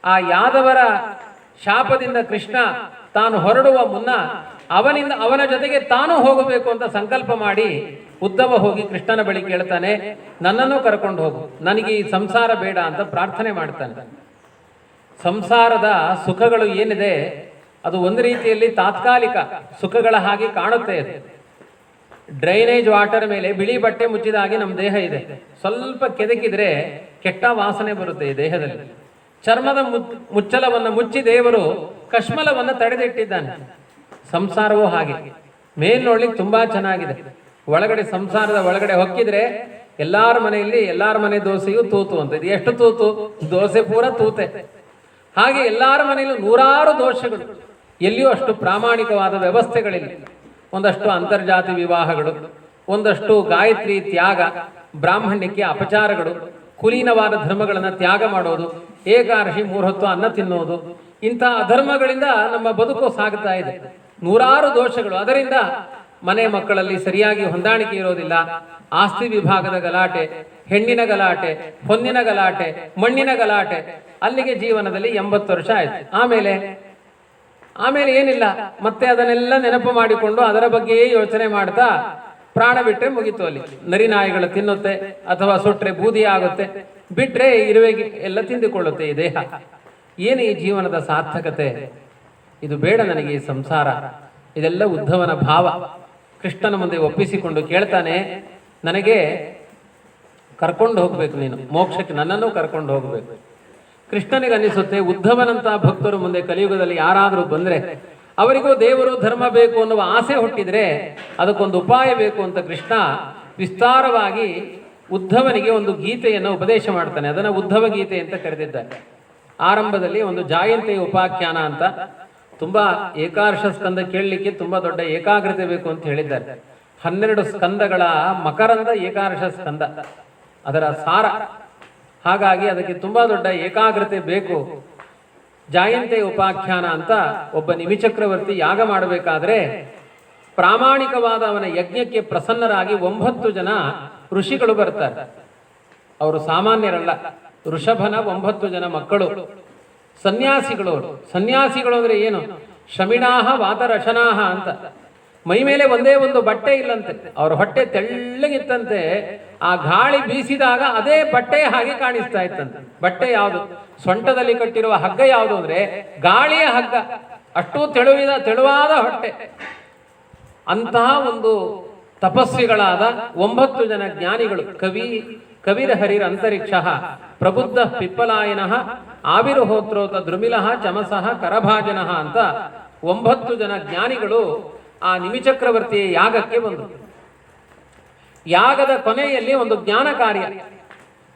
ಆ ಯಾದವರ ಶಾಪದಿಂದ ಕೃಷ್ಣ ತಾನು ಹೊರಡುವ ಮುನ್ನ ಅವನ ಜೊತೆಗೆ ತಾನು ಹೋಗಬೇಕು ಅಂತ ಸಂಕಲ್ಪ ಮಾಡಿ ಉದ್ಧವ ಹೋಗಿ ಕೃಷ್ಣನ ಬಳಿ ಕೇಳ್ತಾನೆ, ನನ್ನನ್ನು ಕರ್ಕೊಂಡು ಹೋಗು, ನನಗೆ ಈ ಸಂಸಾರ ಬೇಡ ಅಂತ ಪ್ರಾರ್ಥನೆ ಮಾಡ್ತಾನೆ. ಸಂಸಾರದ ಸುಖಗಳು ಏನಿದೆ ಅದು ಒಂದು ರೀತಿಯಲ್ಲಿ ತಾತ್ಕಾಲಿಕ ಸುಖಗಳ ಹಾಗೆ ಕಾಣುತ್ತೆ. ಡ್ರೈನೇಜ್ ವಾಟರ್ ಮೇಲೆ ಬಿಳಿ ಬಟ್ಟೆ ಮುಚ್ಚಿದ ಹಾಗೆ ನಮ್ಮ ದೇಹ ಇದೆ. ಸ್ವಲ್ಪ ಕೆದಕಿದ್ರೆ ಕೆಟ್ಟ ವಾಸನೆ ಬರುತ್ತೆ ಈ ದೇಹದಲ್ಲಿ. ಚರ್ಮದ ಮುಚ್ಚಲವನ್ನು ಮುಚ್ಚಿ ದೇವರು ಕಶ್ಮಲವನ್ನು ತಡೆದಿಟ್ಟಿದ್ದಾನೆ. ಸಂಸಾರವೂ ಹಾಗೆ. ಮೇಲ್ ನೋಡ್ಲಿಕ್ಕೆ ತುಂಬಾ ಚೆನ್ನಾಗಿದೆ, ಒಳಗಡೆ ಸಂಸಾರದ ಒಳಗಡೆ ಹೊಕ್ಕಿದ್ರೆ ಎಲ್ಲಾರ ಮನೆಯಲ್ಲಿ ಎಲ್ಲಾರ ಮನೆ ದೋಸೆಯೂ ತೂತು ಅಂತ. ಇದು ಎಷ್ಟು ತೂತು? ದೋಸೆ ಪೂರ ತೂತೆ. ಹಾಗೆ ಎಲ್ಲಾರ ಮನೆಯಲ್ಲೂ ನೂರಾರು ದೋಷಗಳು. ಎಲ್ಲಿಯೂ ಅಷ್ಟು ಪ್ರಾಮಾಣಿಕವಾದ ವ್ಯವಸ್ಥೆಗಳಿಲ್ಲ. ಒಂದಷ್ಟು ಅಂತರ್ಜಾತಿ ವಿವಾಹಗಳು, ಒಂದಷ್ಟು ಗಾಯತ್ರಿ ತ್ಯಾಗ, ಬ್ರಾಹ್ಮಣ್ಯಕ್ಕೆ ಅಪಚಾರಗಳು, ಕುಲೀನವಾದ ಧರ್ಮಗಳನ್ನು ತ್ಯಾಗ ಮಾಡೋದು, ಏಕಾದಶಿ 3 ಹೊತ್ತು ಅನ್ನ ತಿನ್ನೋದು, ಇಂತಹ ಅಧರ್ಮಗಳಿಂದ ನಮ್ಮ ಬದುಕು ಸಾಗುತ್ತಾ ಇದೆ. ನೂರಾರು ದೋಷಗಳು. ಅದರಿಂದ ಮನೆ ಮಕ್ಕಳಲ್ಲಿ ಸರಿಯಾಗಿ ಹೊಂದಾಣಿಕೆ ಇರೋದಿಲ್ಲ. ಆಸ್ತಿ ವಿಭಾಗದ ಗಲಾಟೆ, ಹೆಣ್ಣಿನ ಗಲಾಟೆ, ಹೊನ್ನಿನ ಗಲಾಟೆ, ಮಣ್ಣಿನ ಗಲಾಟೆ. ಅಲ್ಲಿಗೆ ಜೀವನದಲ್ಲಿ 80 ವರ್ಷ ಆಯ್ತು. ಆಮೇಲೆ ಏನಿಲ್ಲ, ಮತ್ತೆ ಅದನ್ನೆಲ್ಲ ನೆನಪು ಮಾಡಿಕೊಂಡು ಅದರ ಬಗ್ಗೆಯೇ ಯೋಚನೆ ಮಾಡ್ತಾ ಪ್ರಾಣ ಬಿಟ್ರೆ ಮುಗಿತು. ಅಲ್ಲಿ ನರಿನಾಯಿಗಳು ತಿನ್ನುತ್ತೆ, ಅಥವಾ ಸುಟ್ರೆ ಬೂದಿ ಆಗುತ್ತೆ, ಬಿಟ್ರೆ ಇರುವೆಗೆ ಎಲ್ಲ ತಿಂದುಕೊಳ್ಳುತ್ತೆ ಈ ದೇಹ. ಏನು ಈ ಜೀವನದ ಸಾರ್ಥಕತೆ? ಇದು ಬೇಡ ನನಗೆ ಈ ಸಂಸಾರ. ಇದೆಲ್ಲ ಉದ್ಧವನ ಭಾವ. ಕೃಷ್ಣನ ಮುಂದೆ ಒಪ್ಪಿಸಿಕೊಂಡು ಕೇಳ್ತಾನೆ, ನನಗೆ ಕರ್ಕೊಂಡು ಹೋಗ್ಬೇಕು, ನೀನು ಮೋಕ್ಷಕ್ಕೆ ನನ್ನನ್ನು ಕರ್ಕೊಂಡು ಹೋಗಬೇಕು. ಕೃಷ್ಣನಿಗೆ ಅನಿಸುತ್ತೆ ಉದ್ಧವನಂತಹ ಭಕ್ತರು ಮುಂದೆ ಕಲಿಯುಗದಲ್ಲಿ ಯಾರಾದರೂ ಬಂದರೆ ಅವರಿಗೂ ದೇವರು ಧರ್ಮ ಬೇಕು ಅನ್ನುವ ಆಸೆ ಹುಟ್ಟಿದರೆ ಅದಕ್ಕೊಂದು ಉಪಾಯ ಬೇಕು ಅಂತ ಕೃಷ್ಣ ವಿಸ್ತಾರವಾಗಿ ಉದ್ಧವನಿಗೆ ಒಂದು ಗೀತೆಯನ್ನು ಉಪದೇಶ ಮಾಡ್ತಾನೆ. ಅದನ್ನು ಉದ್ಧವ ಗೀತೆ ಅಂತ ಕರೆದಿದ್ದಾರೆ. ಆರಂಭದಲ್ಲಿ ಒಂದು ಜಾಯಂತಿ ಉಪಾಖ್ಯಾನ ಅಂತ, ತುಂಬ ಏಕಾದಶ ಸ್ಕಂದ ಕೇಳಲಿಕ್ಕೆ ತುಂಬ ದೊಡ್ಡ ಏಕಾಗ್ರತೆ ಬೇಕು ಅಂತ ಹೇಳಿದ್ದಾರೆ. 12 ಸ್ಕಂದಗಳ ಮಕರಂದ ಏಕಾದಶ ಸ್ಕಂದ ಅದರ ಸಾರ. ಹಾಗಾಗಿ ಅದಕ್ಕೆ ತುಂಬ ದೊಡ್ಡ ಏಕಾಗ್ರತೆ ಬೇಕು. ಜಾಯಂತಿ ಉಪಾಖ್ಯಾನ ಅಂತ ಒಬ್ಬ ನಿಮಿಚಕ್ರವರ್ತಿ ಯಾಗ ಮಾಡಬೇಕಾದ್ರೆ ಪ್ರಾಮಾಣಿಕವಾದ ಅವನ ಯಜ್ಞಕ್ಕೆ ಪ್ರಸನ್ನರಾಗಿ 9 ಜನ ಋಷಿಗಳು ಬರ್ತಾರೆ. ಅವರು ಸಾಮಾನ್ಯರಲ್ಲ. ಋಷಭನ 9 ಜನ ಮಕ್ಕಳು ಸನ್ಯಾಸಿಗಳು. ಸನ್ಯಾಸಿಗಳು ಅಂದ್ರೆ ಏನು? ಶಮಿಣಾಹ ವಾತರಶನಾಹ ಅಂತ. ಮೈ ಮೇಲೆ ಒಂದೇ ಒಂದು ಬಟ್ಟೆ ಇಲ್ಲಂತೆ. ಅವ್ರ ಹೊಟ್ಟೆ ತೆಳ್ಳಗಿತ್ತಂತೆ. ಆ ಗಾಳಿ ಬೀಸಿದಾಗ ಅದೇ ಬಟ್ಟೆ ಹಾಗೆ ಕಾಣಿಸ್ತಾ ಇತ್ತಂತೆ. ಬಟ್ಟೆ ಯಾವುದು? ಸೊಂಟದಲ್ಲಿ ಕಟ್ಟಿರುವ ಹಗ್ಗ ಯಾವುದು ಅಂದ್ರೆ ಗಾಳಿಯ ಹಗ್ಗ. ಅಷ್ಟು ತೆಳುವಾದ ಹೊಟ್ಟೆ. ಅಂತಹ ಒಂದು ತಪಸ್ವಿಗಳಾದ 9 ಜನ ಜ್ಞಾನಿಗಳು. ಕವಿರ ಹರಿರ ಅಂತರಿಕ್ಷ ಪ್ರಬುದ್ಧ ಪಿಪ್ಪಲಾಯನಃ ಆವಿರ್ಹೋತ್ರೋತ ದ್ರುಮಿಲಃ ಚಮಸಃ ಕರಭಾಜನಃ ಅಂತ 9 ಜನ ಜ್ಞಾನಿಗಳು ಆ ನಿಮಿಚಕ್ರವರ್ತಿಯ ಯಾಗಕ್ಕೆ ಬಂದರು. ಯಾಗದ ಕೊನೆಯಲ್ಲಿ ಒಂದು ಜ್ಞಾನ ಕಾರ್ಯ,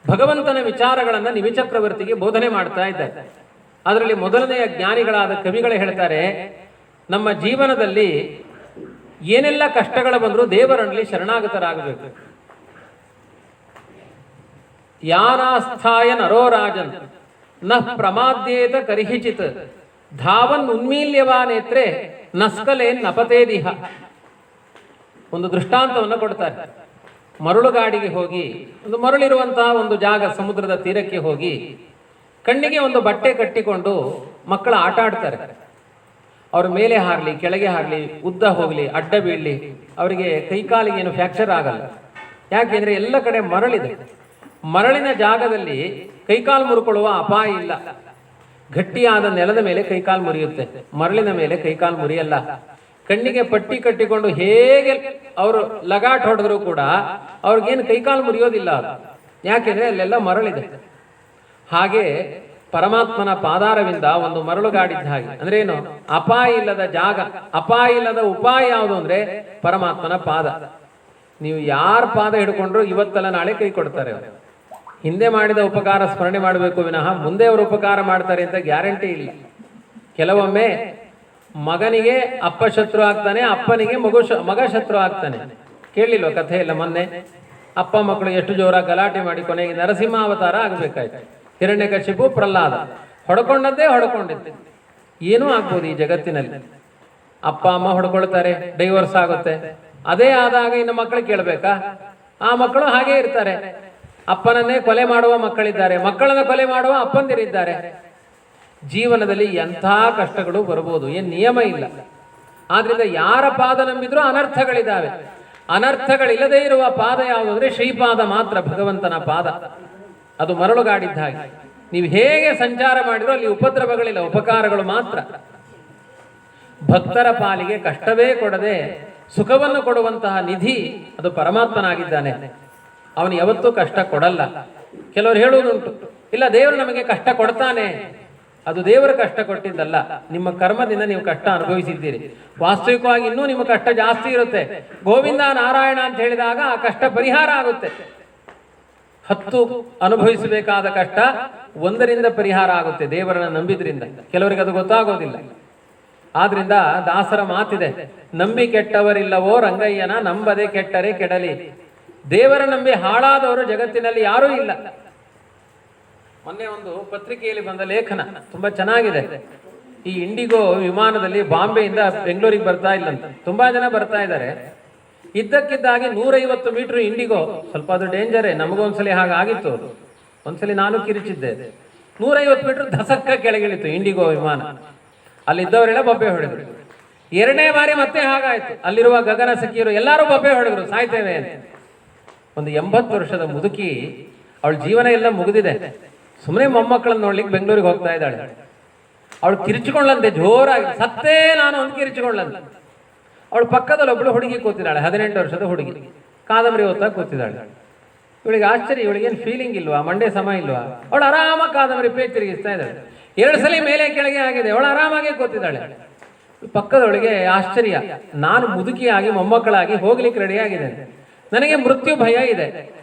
ಭಗವಂತನ ವಿಚಾರಗಳನ್ನು ನಿಮಿಚಕ್ರವರ್ತಿಗೆ ಬೋಧನೆ ಮಾಡ್ತಾ ಇದ್ದಾರೆ. ಅದರಲ್ಲಿ ಮೊದಲನೆಯ ಜ್ಞಾನಿಗಳಾದ ಕವಿಗಳೇ ಹೇಳ್ತಾರೆ, ನಮ್ಮ ಜೀವನದಲ್ಲಿ ಏನೆಲ್ಲ ಕಷ್ಟಗಳು ಬಂದರೂ ದೇವರಲ್ಲಿ ಶರಣಾಗತರಾಗಬೇಕು. ಯಾನಾಸ್ಥಾಯ ನರೋರಾಜನ್ ನ ಪ್ರಮಾದ್ಯೇತ ಕರಿಹಿಚಿತ್ ಧಾವನ್ ಉನ್ಮೀಲ್ಯವಾನೇತ್ರೆ ನಸ್ಕಲೇನ್ ನಪತೇದಿಹ. ಒಂದು ದೃಷ್ಟಾಂತವನ್ನು ಕೊಡ್ತಾರೆ. ಮರಳುಗಾಡಿಗೆ ಹೋಗಿ, ಒಂದು ಮರಳಿರುವಂತಹ ಒಂದು ಜಾಗ, ಸಮುದ್ರದ ತೀರಕ್ಕೆ ಹೋಗಿ ಕಣ್ಣಿಗೆ ಒಂದು ಬಟ್ಟೆ ಕಟ್ಟಿಕೊಂಡು ಮಕ್ಕಳು ಆಟ ಆಡ್ತಾರೆ. ಅವ್ರ ಮೇಲೆ ಹಾರಲಿ, ಕೆಳಗೆ ಹಾರಲಿ, ಉದ್ದ ಹೋಗಲಿ, ಅಡ್ಡ ಬೀಳಲಿ, ಅವರಿಗೆ ಕೈಕಾಲಿಗೆ ಏನು ಫ್ರ್ಯಾಕ್ಚರ್ ಆಗಲ್ಲ. ಯಾಕೆಂದ್ರೆ ಎಲ್ಲ ಕಡೆ ಮರಳಿದೆ. ಮರಳಿನ ಜಾಗದಲ್ಲಿ ಕೈಕಾಲು ಮುರುಕೊಳ್ಳುವ ಅಪಾಯ ಇಲ್ಲ. ಗಟ್ಟಿಯಾದ ನೆಲದ ಮೇಲೆ ಕೈಕಾಲು ಮುರಿಯುತ್ತೆ, ಮರಳಿನ ಮೇಲೆ ಕೈಕಾಲು ಮುರಿಯಲ್ಲ. ಕಣ್ಣಿಗೆ ಪಟ್ಟಿ ಕಟ್ಟಿಕೊಂಡು ಹೇಗೆ ಅವರು ಲಗಾಟ್ ಹೊಡೆದ್ರು ಕೂಡ ಅವ್ರಿಗೇನು ಕೈಕಾಲು ಮುರಿಯೋದಿಲ್ಲ. ಯಾಕೆಂದ್ರೆ ಅಲ್ಲೆಲ್ಲ ಮರಳಿದೆ. ಹಾಗೆ ಪರಮಾತ್ಮನ ಪಾದಾರವಿಂದ ಒಂದು ಮರಳುಗಾಡಿದ್ದ ಹಾಗೆ. ಅಂದ್ರೆ ಏನು? ಅಪಾಯ ಇಲ್ಲದ ಜಾಗ, ಅಪಾಯ ಇಲ್ಲದ ಉಪಾಯ ಯಾವುದು ಅಂದ್ರೆ ಪರಮಾತ್ಮನ ಪಾದ. ನೀವು ಯಾರ ಪಾದ ಹಿಡ್ಕೊಂಡ್ರು ಇವತ್ತಲ್ಲ ನಾಳೆ ಕೈ ಕೊಡ್ತಾರೆ. ಅವರು ಹಿಂದೆ ಮಾಡಿದ ಉಪಕಾರ ಸ್ಮರಣೆ ಮಾಡಬೇಕು ವಿನಃ ಮುಂದೆ ಅವರು ಉಪಕಾರ ಮಾಡ್ತಾರೆ ಅಂತ ಗ್ಯಾರಂಟಿ ಇಲ್ಲ. ಕೆಲವೊಮ್ಮೆ ಮಗನಿಗೆ ಅಪ್ಪ ಶತ್ರು ಆಗ್ತಾನೆ, ಅಪ್ಪನಿಗೆ ಮಗ ಶತ್ರು ಆಗ್ತಾನೆ. ಕೇಳಲಿಲ್ವ ಕಥೆ ಎಲ್ಲ ಮೊನ್ನೆ? ಅಪ್ಪ ಮಕ್ಕಳು ಎಷ್ಟು ಜೋರಾಗಿ ಗಲಾಟೆ ಮಾಡಿ ಕೊನೆಗೆ ನರಸಿಂಹಾವತಾರ ಆಗಬೇಕಾಯ್ತು. ಹಿರಣ್ಯಕಶಿಪು ಪ್ರಹ್ಲಾದ ಹೊಡ್ಕೊಂಡದ್ದೇ ಹೊಡ್ಕೊಂಡಿದ್ದೆ. ಏನೂ ಆಗ್ಬೋದು ಈ ಜಗತ್ತಿನಲ್ಲಿ. ಅಪ್ಪ ಅಮ್ಮ ಹೊಡ್ಕೊಳ್ತಾರೆ, ಡೈವರ್ಸ್ ಆಗುತ್ತೆ. ಅದೇ ಆದಾಗ ಇನ್ನು ಮಕ್ಕಳು ಕೇಳಬೇಕಾ? ಆ ಮಕ್ಕಳು ಹಾಗೇ ಇರ್ತಾರೆ. ಅಪ್ಪನನ್ನೇ ಕೊಲೆ ಮಾಡುವ ಮಕ್ಕಳಿದ್ದಾರೆ, ಮಕ್ಕಳನ್ನ ಕೊಲೆ ಮಾಡುವ ಅಪ್ಪಂದಿರಿದ್ದಾರೆ. ಜೀವನದಲ್ಲಿ ಎಂಥ ಕಷ್ಟಗಳು ಬರ್ಬೋದು, ಏನು ನಿಯಮ ಇಲ್ಲ. ಆದ್ರಿಂದ ಯಾರ ಪಾದ ನಂಬಿದ್ರೂ ಅನರ್ಥಗಳಿದ್ದಾವೆ. ಅನರ್ಥಗಳಿಲ್ಲದೆ ಇರುವ ಪಾದ ಯಾವುದು ಅಂದ್ರೆ ಶ್ರೀಪಾದ ಮಾತ್ರ, ಭಗವಂತನ ಪಾದ. ಅದು ಮರಳುಗಾಡಿದ್ದ ಹಾಗೆ. ನೀವು ಹೇಗೆ ಸಂಚಾರ ಮಾಡಿದ್ರೂ ಅಲ್ಲಿ ಉಪದ್ರವಗಳಿಲ್ಲ, ಉಪಕಾರಗಳು ಮಾತ್ರ. ಭಕ್ತರ ಪಾಲಿಗೆ ಕಷ್ಟವೇ ಕೊಡದೆ ಸುಖವನ್ನು ಕೊಡುವಂತಹ ನಿಧಿ ಅದು ಪರಮಾತ್ಮನಾಗಿದ್ದಾನೆ. ಅವನು ಯಾವತ್ತೂ ಕಷ್ಟ ಕೊಡಲ್ಲ. ಕೆಲವರು ಹೇಳುವುದುಂಟು, ಇಲ್ಲ ದೇವರು ನಮಗೆ ಕಷ್ಟ ಕೊಡ್ತಾನೆ. ಅದು ದೇವರ ಕಷ್ಟ ಕೊಟ್ಟಿದ್ದಲ್ಲ, ನಿಮ್ಮ ಕರ್ಮದಿಂದ ನೀವು ಕಷ್ಟ ಅನುಭವಿಸಿದ್ದೀರಿ. ವಾಸ್ತವಿಕವಾಗಿ ಇನ್ನೂ ನಿಮ್ಮ ಕಷ್ಟ ಜಾಸ್ತಿ ಇರುತ್ತೆ. ಗೋವಿಂದ ನಾರಾಯಣ ಅಂತ ಹೇಳಿದಾಗ ಆ ಕಷ್ಟ ಪರಿಹಾರ ಆಗುತ್ತೆ. 10 ಅನುಭವಿಸಬೇಕಾದ ಕಷ್ಟ 1ರಿಂದ ಪರಿಹಾರ ಆಗುತ್ತೆ ದೇವರನ್ನ ನಂಬಿದ್ರಿಂದ. ಕೆಲವರಿಗೆ ಅದು ಗೊತ್ತಾಗೋದಿಲ್ಲ. ಆದ್ರಿಂದ ದಾಸರ ಮಾತಿದೆ, ನಂಬಿ ಕೆಟ್ಟವರಿಲ್ಲವೋ ರಂಗಯ್ಯನ, ನಂಬದೆ ಕೆಟ್ಟರೆ ಕೆಡಲಿ. ದೇವರ ನಂಬಿ ಹಾಳಾದವರು ಜಗತ್ತಿನಲ್ಲಿ ಯಾರೂ ಇಲ್ಲ. ಮೊನ್ನೆ ಒಂದು ಪತ್ರಿಕೆಯಲ್ಲಿ ಬಂದ ಲೇಖನ ತುಂಬಾ ಚೆನ್ನಾಗಿದೆ. ಈ ಇಂಡಿಗೋ ವಿಮಾನದಲ್ಲಿ ಬಾಂಬೆಯಿಂದ ಬೆಂಗಳೂರಿಗೆ ಬರ್ತಾ ಇಲ್ಲಂತ. ತುಂಬಾ ಜನ ಬರ್ತಾ ಇದ್ದಾರೆ. ಇದ್ದಕ್ಕಿದ್ದಾಗಿ 150 ಮೀಟರ್ ಇಂಡಿಗೋ, ಸ್ವಲ್ಪ ಅದು ಡೇಂಜರೇ, ನಮಗೊಂದ್ಸಲಿ ಹಾಗಾಗಿತ್ತು. ಒಂದ್ಸಲಿ ನಾನು ಕಿರಿಚಿದ್ದೆ. 150 ಮೀಟರ್ ಧಸಕ್ಕ ಕೆಳಗಿಳಿತು ಇಂಡಿಗೋ ವಿಮಾನ. ಅಲ್ಲಿದ್ದವರೆಲ್ಲ ಬೊಬ್ಬೆ ಹೊಡೆದ್ರು. 2ನೇ ಬಾರಿ ಮತ್ತೆ ಹಾಗಾಯ್ತು. ಅಲ್ಲಿರುವ ಗಗನ ಸಖಿಯರು ಎಲ್ಲರೂ ಬೊಬ್ಬೆ ಹೊಡೆದ್ರು, ಸಾಯ್ತೇವೆ ಅಂತ. ಒಂದು 80 ವರ್ಷದ ಮುದುಕಿ, ಅವಳ ಜೀವನ ಎಲ್ಲ ಮುಗಿದಿದೆ. ಸುಮ್ಮನೆ ಮೊಮ್ಮಕ್ಕಳನ್ನ ನೋಡ್ಲಿಕ್ಕೆ ಬೆಂಗಳೂರಿಗೆ ಹೋಗ್ತಾ ಇದ್ದಾಳೆ. ಅವಳು ಕಿರಿಚಿಕೊಳ್ಳಂತೆ ಜೋರಾಗಿ, ಸತ್ತೇ ನಾನು ಒಂದು ಕಿರಿಚಿಕೊಳ್ಳಂತೆ. ಅವಳು ಪಕ್ಕದಲ್ಲಿ ಒಬ್ಬಳು ಹುಡುಗಿ ಕೂತಿದ್ದಾಳೆ, 18 ವರ್ಷದ ಹುಡುಗಿ, ಕಾದಂಬರಿ ಓದ್ತಾ ಕೂತಿದ್ದಾಳೆ. ಇವಳಿಗೆ ಆಶ್ಚರ್ಯ, ಇವಳಿಗೇನು ಫೀಲಿಂಗ್ ಇಲ್ವಾ, ಮಂಡೆ ಸಮ ಇಲ್ವಾ? ಅವಳು ಆರಾಮಾಗಿ ಕಾದಂಬರಿ ಪೇಜ್ ತಿರುಗಿಸ್ತಾ ಇದ್ದಾಳೆ. 2 ಸಲ ಮೇಲೆ ಕೆಳಗೆ ಆಗಿದೆ, ಅವಳು ಆರಾಮಾಗಿ ಕೂತಿದ್ದಾಳೆ. ಪಕ್ಕದವಳಿಗೆ ಆಶ್ಚರ್ಯ, ನಾನು ಮುದುಕಿಯಾಗಿ ಮೊಮ್ಮಕ್ಕಳಾಗಿ ಹೋಗ್ಲಿಕ್ಕೆ ರೆಡಿಯಾಗಿದ್ದೇನೆ, ನನಗೆ ಮೃತ್ಯು ಭಯ ಇದೆ.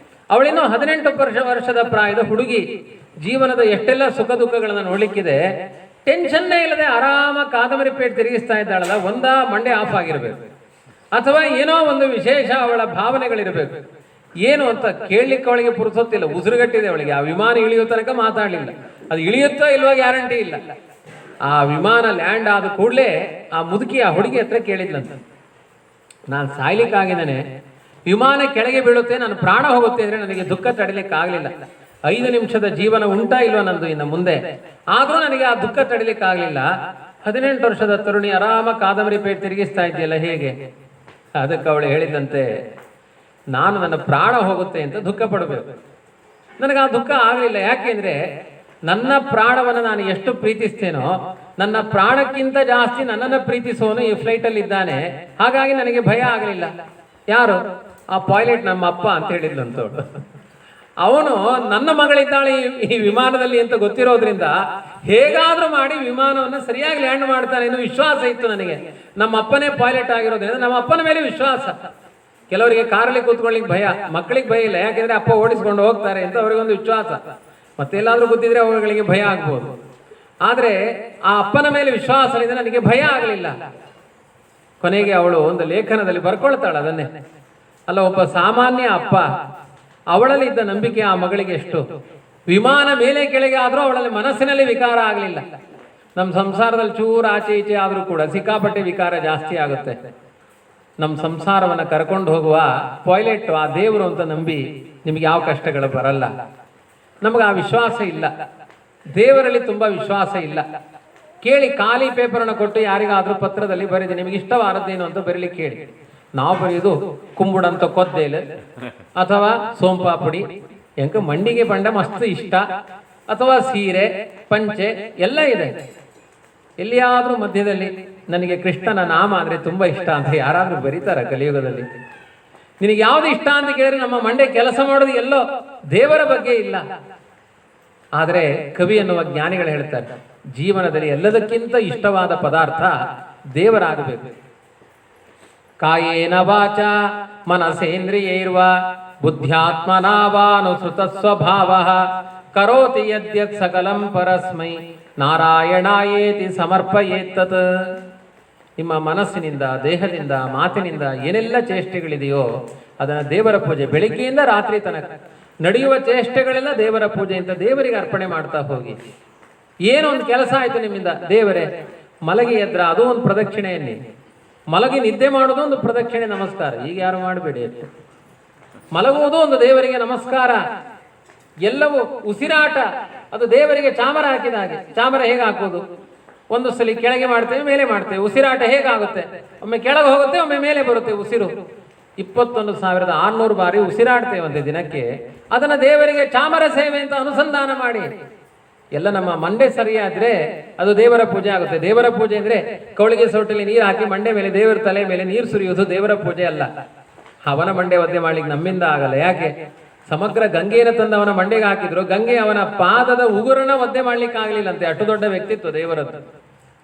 ಅವಳಿನ್ನೂ 18 ವರ್ಷದ ಪ್ರಾಯದ ಹುಡುಗಿ, ಜೀವನದ ಎಷ್ಟೆಲ್ಲ ಸುಖ ದುಃಖಗಳನ್ನು ನೋಡ್ಲಿಕ್ಕಿದೆ, ಟೆನ್ಷನ್ನೇ ಇಲ್ಲದೆ ಆರಾಮ ಕಾದಂಬರಿ ಪೇಟ್ ತಿರುಗಿಸ್ತಾ ಇದ್ದಾಳಲ್ಲ, ಮಂಡೆ ಆಫ್ ಆಗಿರ್ಬೇಕು, ಅಥವಾ ಏನೋ ಒಂದು ವಿಶೇಷ ಅವಳ ಭಾವನೆಗಳಿರಬೇಕು. ಏನು ಅಂತ ಕೇಳಲಿಕ್ಕೆ ಅವಳಿಗೆ ಪುರುಸೊತ್ತಿಲ್ಲ, ಉಸಿರುಗಟ್ಟಿದೆ ಅವಳಿಗೆ. ಆ ವಿಮಾನ ಇಳಿಯೋ ತನಕ ಮಾತಾಡಲಿಲ್ಲ, ಅದು ಇಳಿಯುತ್ತೋ ಇಲ್ವೋ ಗ್ಯಾರಂಟಿ ಇಲ್ಲ. ಆ ವಿಮಾನ ಲ್ಯಾಂಡ್ ಆದ ಕೂಡಲೇ ಆ ಮುದುಕಿ ಆ ಹುಡುಗಿ ಹತ್ರ ಕೇಳಿದ್ಲಂತ, ನಾನು ಸಾಯ್ಲಿಕ್ಕಾಗಿದ್ದೇನೆ, ವಿಮಾನ ಕೆಳಗೆ ಬೀಳುತ್ತೆ, ನಾನು ಪ್ರಾಣ ಹೋಗುತ್ತೆ ಅಂದರೆ ನನಗೆ ದುಃಖ ತಡಿಲಿಕ್ಕೆ ಆಗಲಿಲ್ಲ. 5 ನಿಮಿಷದ ಜೀವನ ಉಂಟಾ ಇಲ್ವ ನಂದು ಇನ್ನು ಮುಂದೆ, ಆದರೂ ನನಗೆ ಆ ದುಃಖ ತಡಿಲಿಕ್ಕೆ ಆಗಲಿಲ್ಲ. 18 ವರ್ಷದ ತರುಣಿ ಆರಾಮ ಕಾದಂಬರಿ ಪೇಟ್ ತಿರುಗಿಸ್ತಾ ಇದೆಯಲ್ಲ, ಹೇಗೆ? ಅದಕ್ಕೆ ಅವಳು ಹೇಳಿದಂತೆ, ನಾನು ನನ್ನ ಪ್ರಾಣ ಹೋಗುತ್ತೆ ಅಂತ ದುಃಖ ಪಡಬೇಕು. ನನಗೆ ಆ ದುಃಖ ಆಗಲಿಲ್ಲ. ಯಾಕೆಂದ್ರೆ ನನ್ನ ಪ್ರಾಣವನ್ನು ನಾನು ಎಷ್ಟು ಪ್ರೀತಿಸ್ತೇನೋ, ನನ್ನ ಪ್ರಾಣಕ್ಕಿಂತ ಜಾಸ್ತಿ ನನ್ನನ್ನು ಪ್ರೀತಿಸೋನು ಈ ಫ್ಲೈಟಲ್ಲಿ ಇದ್ದಾನೆ, ಹಾಗಾಗಿ ನನಗೆ ಭಯ ಆಗಲಿಲ್ಲ. ಯಾರು? ಆ ಪೈಲಟ್, ನಮ್ಮ ಅಪ್ಪ ಅಂತ ಹೇಳಿದ್ಲಂತವಳು. ಅವನು ನನ್ನ ಮಗಳಿದ್ದಾಳೆ ಈ ವಿಮಾನದಲ್ಲಿ ಅಂತ ಗೊತ್ತಿರೋದ್ರಿಂದ ಹೇಗಾದ್ರೂ ಮಾಡಿ ವಿಮಾನವನ್ನು ಸರಿಯಾಗಿ ಲ್ಯಾಂಡ್ ಮಾಡ್ತಾನೆ ಎಂದು ವಿಶ್ವಾಸ ಇತ್ತು ನನಗೆ. ನಮ್ಮ ಅಪ್ಪನೇ ಪೈಲಟ್ ಆಗಿರೋದ್ರಿಂದ ನಮ್ಮ ಅಪ್ಪನ ಮೇಲೆ ವಿಶ್ವಾಸ. ಕೆಲವರಿಗೆ ಕಾರಲ್ಲಿ ಕೂತ್ಕೊಳ್ಳಿಕ್ಕೆ ಭಯ, ಮಕ್ಕಳಿಗೆ ಭಯ ಇಲ್ಲ, ಯಾಕೆಂದ್ರೆ ಅಪ್ಪ ಓಡಿಸ್ಕೊಂಡು ಹೋಗ್ತಾರೆ ಅಂತ ಅವರಿಗೊಂದು ವಿಶ್ವಾಸ. ಮತ್ತೆಲ್ಲಾದ್ರೂ ಗೊತ್ತಿದ್ರೆ ಅವುಗಳಿಗೆ ಭಯ ಆಗ್ಬೋದು. ಆದ್ರೆ ಆ ಅಪ್ಪನ ಮೇಲೆ ವಿಶ್ವಾಸದಿಂದ ನನಗೆ ಭಯ ಆಗಲಿಲ್ಲ. ಕೊನೆಗೆ ಅವಳು ಒಂದು ಲೇಖನದಲ್ಲಿ ಬರ್ಕೊಳ್ತಾಳೆ ಅದನ್ನೇ, ಅಲ್ಲ, ಒಬ್ಬ ಸಾಮಾನ್ಯ ಅಪ್ಪ, ಅವಳಲ್ಲಿ ಇದ್ದ ನಂಬಿಕೆ ಆ ಮಗಳಿಗೆ ಎಷ್ಟು. ವಿಮಾನ ಮೇಲೆ ಕೆಳಗೆ ಆದ್ರೂ ಅವಳಲ್ಲಿ ಮನಸ್ಸಿನಲ್ಲಿ ವಿಕಾರ ಆಗಲಿಲ್ಲ. ನಮ್ಮ ಸಂಸಾರದಲ್ಲಿ ಚೂರು ಆಚೆ ಈಚೆ ಆದ್ರೂ ಕೂಡ ಸಿಕ್ಕಾಪಟ್ಟೆ ವಿಕಾರ ಜಾಸ್ತಿ ಆಗುತ್ತೆ. ನಮ್ಮ ಸಂಸಾರವನ್ನು ಕರ್ಕೊಂಡು ಹೋಗುವ ಪೈಲಟ್ ಆ ದೇವರು ಅಂತ ನಂಬಿ ನಿಮ್ಗೆ ಯಾವ ಕಷ್ಟಗಳು ಬರಲ್ಲ. ನಮಗೆ ಆ ವಿಶ್ವಾಸ ಇಲ್ಲ, ದೇವರಲ್ಲಿ ತುಂಬಾ ವಿಶ್ವಾಸ ಇಲ್ಲ. ಕೇಳಿ, ಖಾಲಿ ಪೇಪರನ್ನು ಕೊಟ್ಟು ಯಾರಿಗಾದ್ರೂ ಪತ್ರದಲ್ಲಿ ಬರೀದೆ ನಿಮಗೆ ಇಷ್ಟವಾದದ್ದೇನು ಅಂತ ಬರೀಲಿಕ್ಕೆ ಕೇಳಿ. ನಾವು ಬರೆಯೋದು ಕುಂಬುಡಂತ ಕೊದ್ದೇಲೆ ಅಥವಾ ಸೋಂಪಾಪುಡಿ, ಎಂಕ ಮಂಡಿಗೆ ಬಂಡ ಮಸ್ತ್ ಇಷ್ಟ, ಅಥವಾ ಸೀರೆ ಪಂಚೆ ಎಲ್ಲ ಇದೆ. ಎಲ್ಲಿಯಾದ್ರೂ ಮಧ್ಯದಲ್ಲಿ ನನಗೆ ಕೃಷ್ಣನ ನಾಮ ಅಂದ್ರೆ ತುಂಬಾ ಇಷ್ಟ ಅಂತ ಯಾರಾದ್ರೂ ಬರೀತಾರ ಕಲಿಯುಗದಲ್ಲಿ? ನಿನಗೆ ಯಾವ್ದು ಇಷ್ಟ ಅಂತ ಕೇಳಿದ್ರೆ ನಮ್ಮ ಮಂಡೆ ಕೆಲಸ ಮಾಡೋದು ಎಲ್ಲೋ ದೇವರ ಬಗ್ಗೆ ಇಲ್ಲ. ಆದರೆ ಕವಿ ಎನ್ನುವ ಜ್ಞಾನಿಗಳು ಹೇಳ್ತಾರೆ, ಜೀವನದಲ್ಲಿ ಎಲ್ಲದಕ್ಕಿಂತ ಇಷ್ಟವಾದ ಪದಾರ್ಥ ದೇವರಾಗಬೇಕು. ಕಾಯೇನ ವಾಚ ಮನಸೇಂದ್ರಿಯೈರ್ವ ಬುದ್ಧ್ಯಾತ್ಮನಾವಾನುಸೃತ ಸ್ವಭಾವ ಕರೋತಿ ಯದ್ಯತ್ ಸಕಲಂ ಪರಸ್ಮೈ ನಾರಾಯಣಾಯೇತಿ ಸಮರ್ಪಯೇತ್ತತ್. ನಿಮ್ಮ ಮನಸ್ಸಿನಿಂದ, ದೇಹದಿಂದ, ಮಾತಿನಿಂದ ಏನೆಲ್ಲ ಚೇಷ್ಟೆಗಳಿದೆಯೋ ಅದನ್ನು ದೇವರ ಪೂಜೆ, ಬೆಳಿಗ್ಗೆಯಿಂದ ರಾತ್ರಿ ತನಕ ನಡೆಯುವ ಚೇಷ್ಟೆಗಳೆಲ್ಲ ದೇವರ ಪೂಜೆ ಅಂತ ದೇವರಿಗೆ ಅರ್ಪಣೆ ಮಾಡ್ತಾ ಹೋಗಿ. ಏನೋ ಒಂದು ಕೆಲಸ ಆಯ್ತು ನಿಮ್ಮಿಂದ, ದೇವರೇ, ಮಲಗಿ ಎದ್ರ ಅದು ಒಂದು ಪ್ರದಕ್ಷಿಣೆಯನ್ನೇ, ಮಲಗಿ ನಿದ್ದೆ ಮಾಡೋದು ಒಂದು ಪ್ರದಕ್ಷಿಣೆ ನಮಸ್ಕಾರ. ಈಗ ಯಾರು ಮಾಡಬೇಡಿ, ಮಲಗುವುದು ಒಂದು ದೇವರಿಗೆ ನಮಸ್ಕಾರ. ಎಲ್ಲವೂ ಉಸಿರಾಟ ಅದು ದೇವರಿಗೆ ಚಾಮರ ಹಾಕಿದ ಹಾಗೆ. ಚಾಮರ ಹೇಗೆ ಹಾಕೋದು? ಒಂದು ಸಲ ಕೆಳಗೆ ಮಾಡ್ತೇವೆ, ಮೇಲೆ ಮಾಡ್ತೇವೆ. ಉಸಿರಾಟ ಹೇಗಾಗುತ್ತೆ? ಒಮ್ಮೆ ಕೆಳಗೆ ಹೋಗುತ್ತೆ, ಒಮ್ಮೆ ಮೇಲೆ ಬರುತ್ತೆ ಉಸಿರು. 21,600 ಬಾರಿ ಉಸಿರಾಡ್ತೇವೆ ಒಂದು ದಿನಕ್ಕೆ. ಅದನ್ನ ದೇವರಿಗೆ ಚಾಮರ ಸೇವೆ ಅಂತ ಅನುಸಂಧಾನ ಮಾಡಿ. ಎಲ್ಲ ನಮ್ಮ ಮಂಡೆ ಸರಿಯಾದ್ರೆ ಅದು ದೇವರ ಪೂಜೆ ಆಗುತ್ತೆ. ದೇವರ ಪೂಜೆ ಅಂದ್ರೆ ಕೌಳಿಗೆ ಸೌಟಲ್ಲಿ ನೀರು ಹಾಕಿ ಮಂಡೆ ಮೇಲೆ, ದೇವರ ತಲೆ ಮೇಲೆ ನೀರು ಸುರಿಯುವುದು ದೇವರ ಪೂಜೆ ಅಲ್ಲ. ಅವನ ಮಂಡೆ ಒದ್ದೆ ಮಾಡ್ಲಿಕ್ಕೆ ನಮ್ಮಿಂದ ಆಗಲ್ಲ. ಯಾಕೆ? ಸಮಗ್ರ ಗಂಗೆಯನ್ನು ತಂದು ಅವನ ಮಂಡೆಗೆ ಹಾಕಿದ್ರು, ಗಂಗೆ ಅವನ ಪಾದದ ಉಗುರನ್ನ ಒದ್ದೆ ಮಾಡ್ಲಿಕ್ಕೆ ಆಗ್ಲಿಲ್ಲ ಅಂತೆ. ಅಷ್ಟು ದೊಡ್ಡ ವ್ಯಕ್ತಿತ್ವ ದೇವರದ್ದು.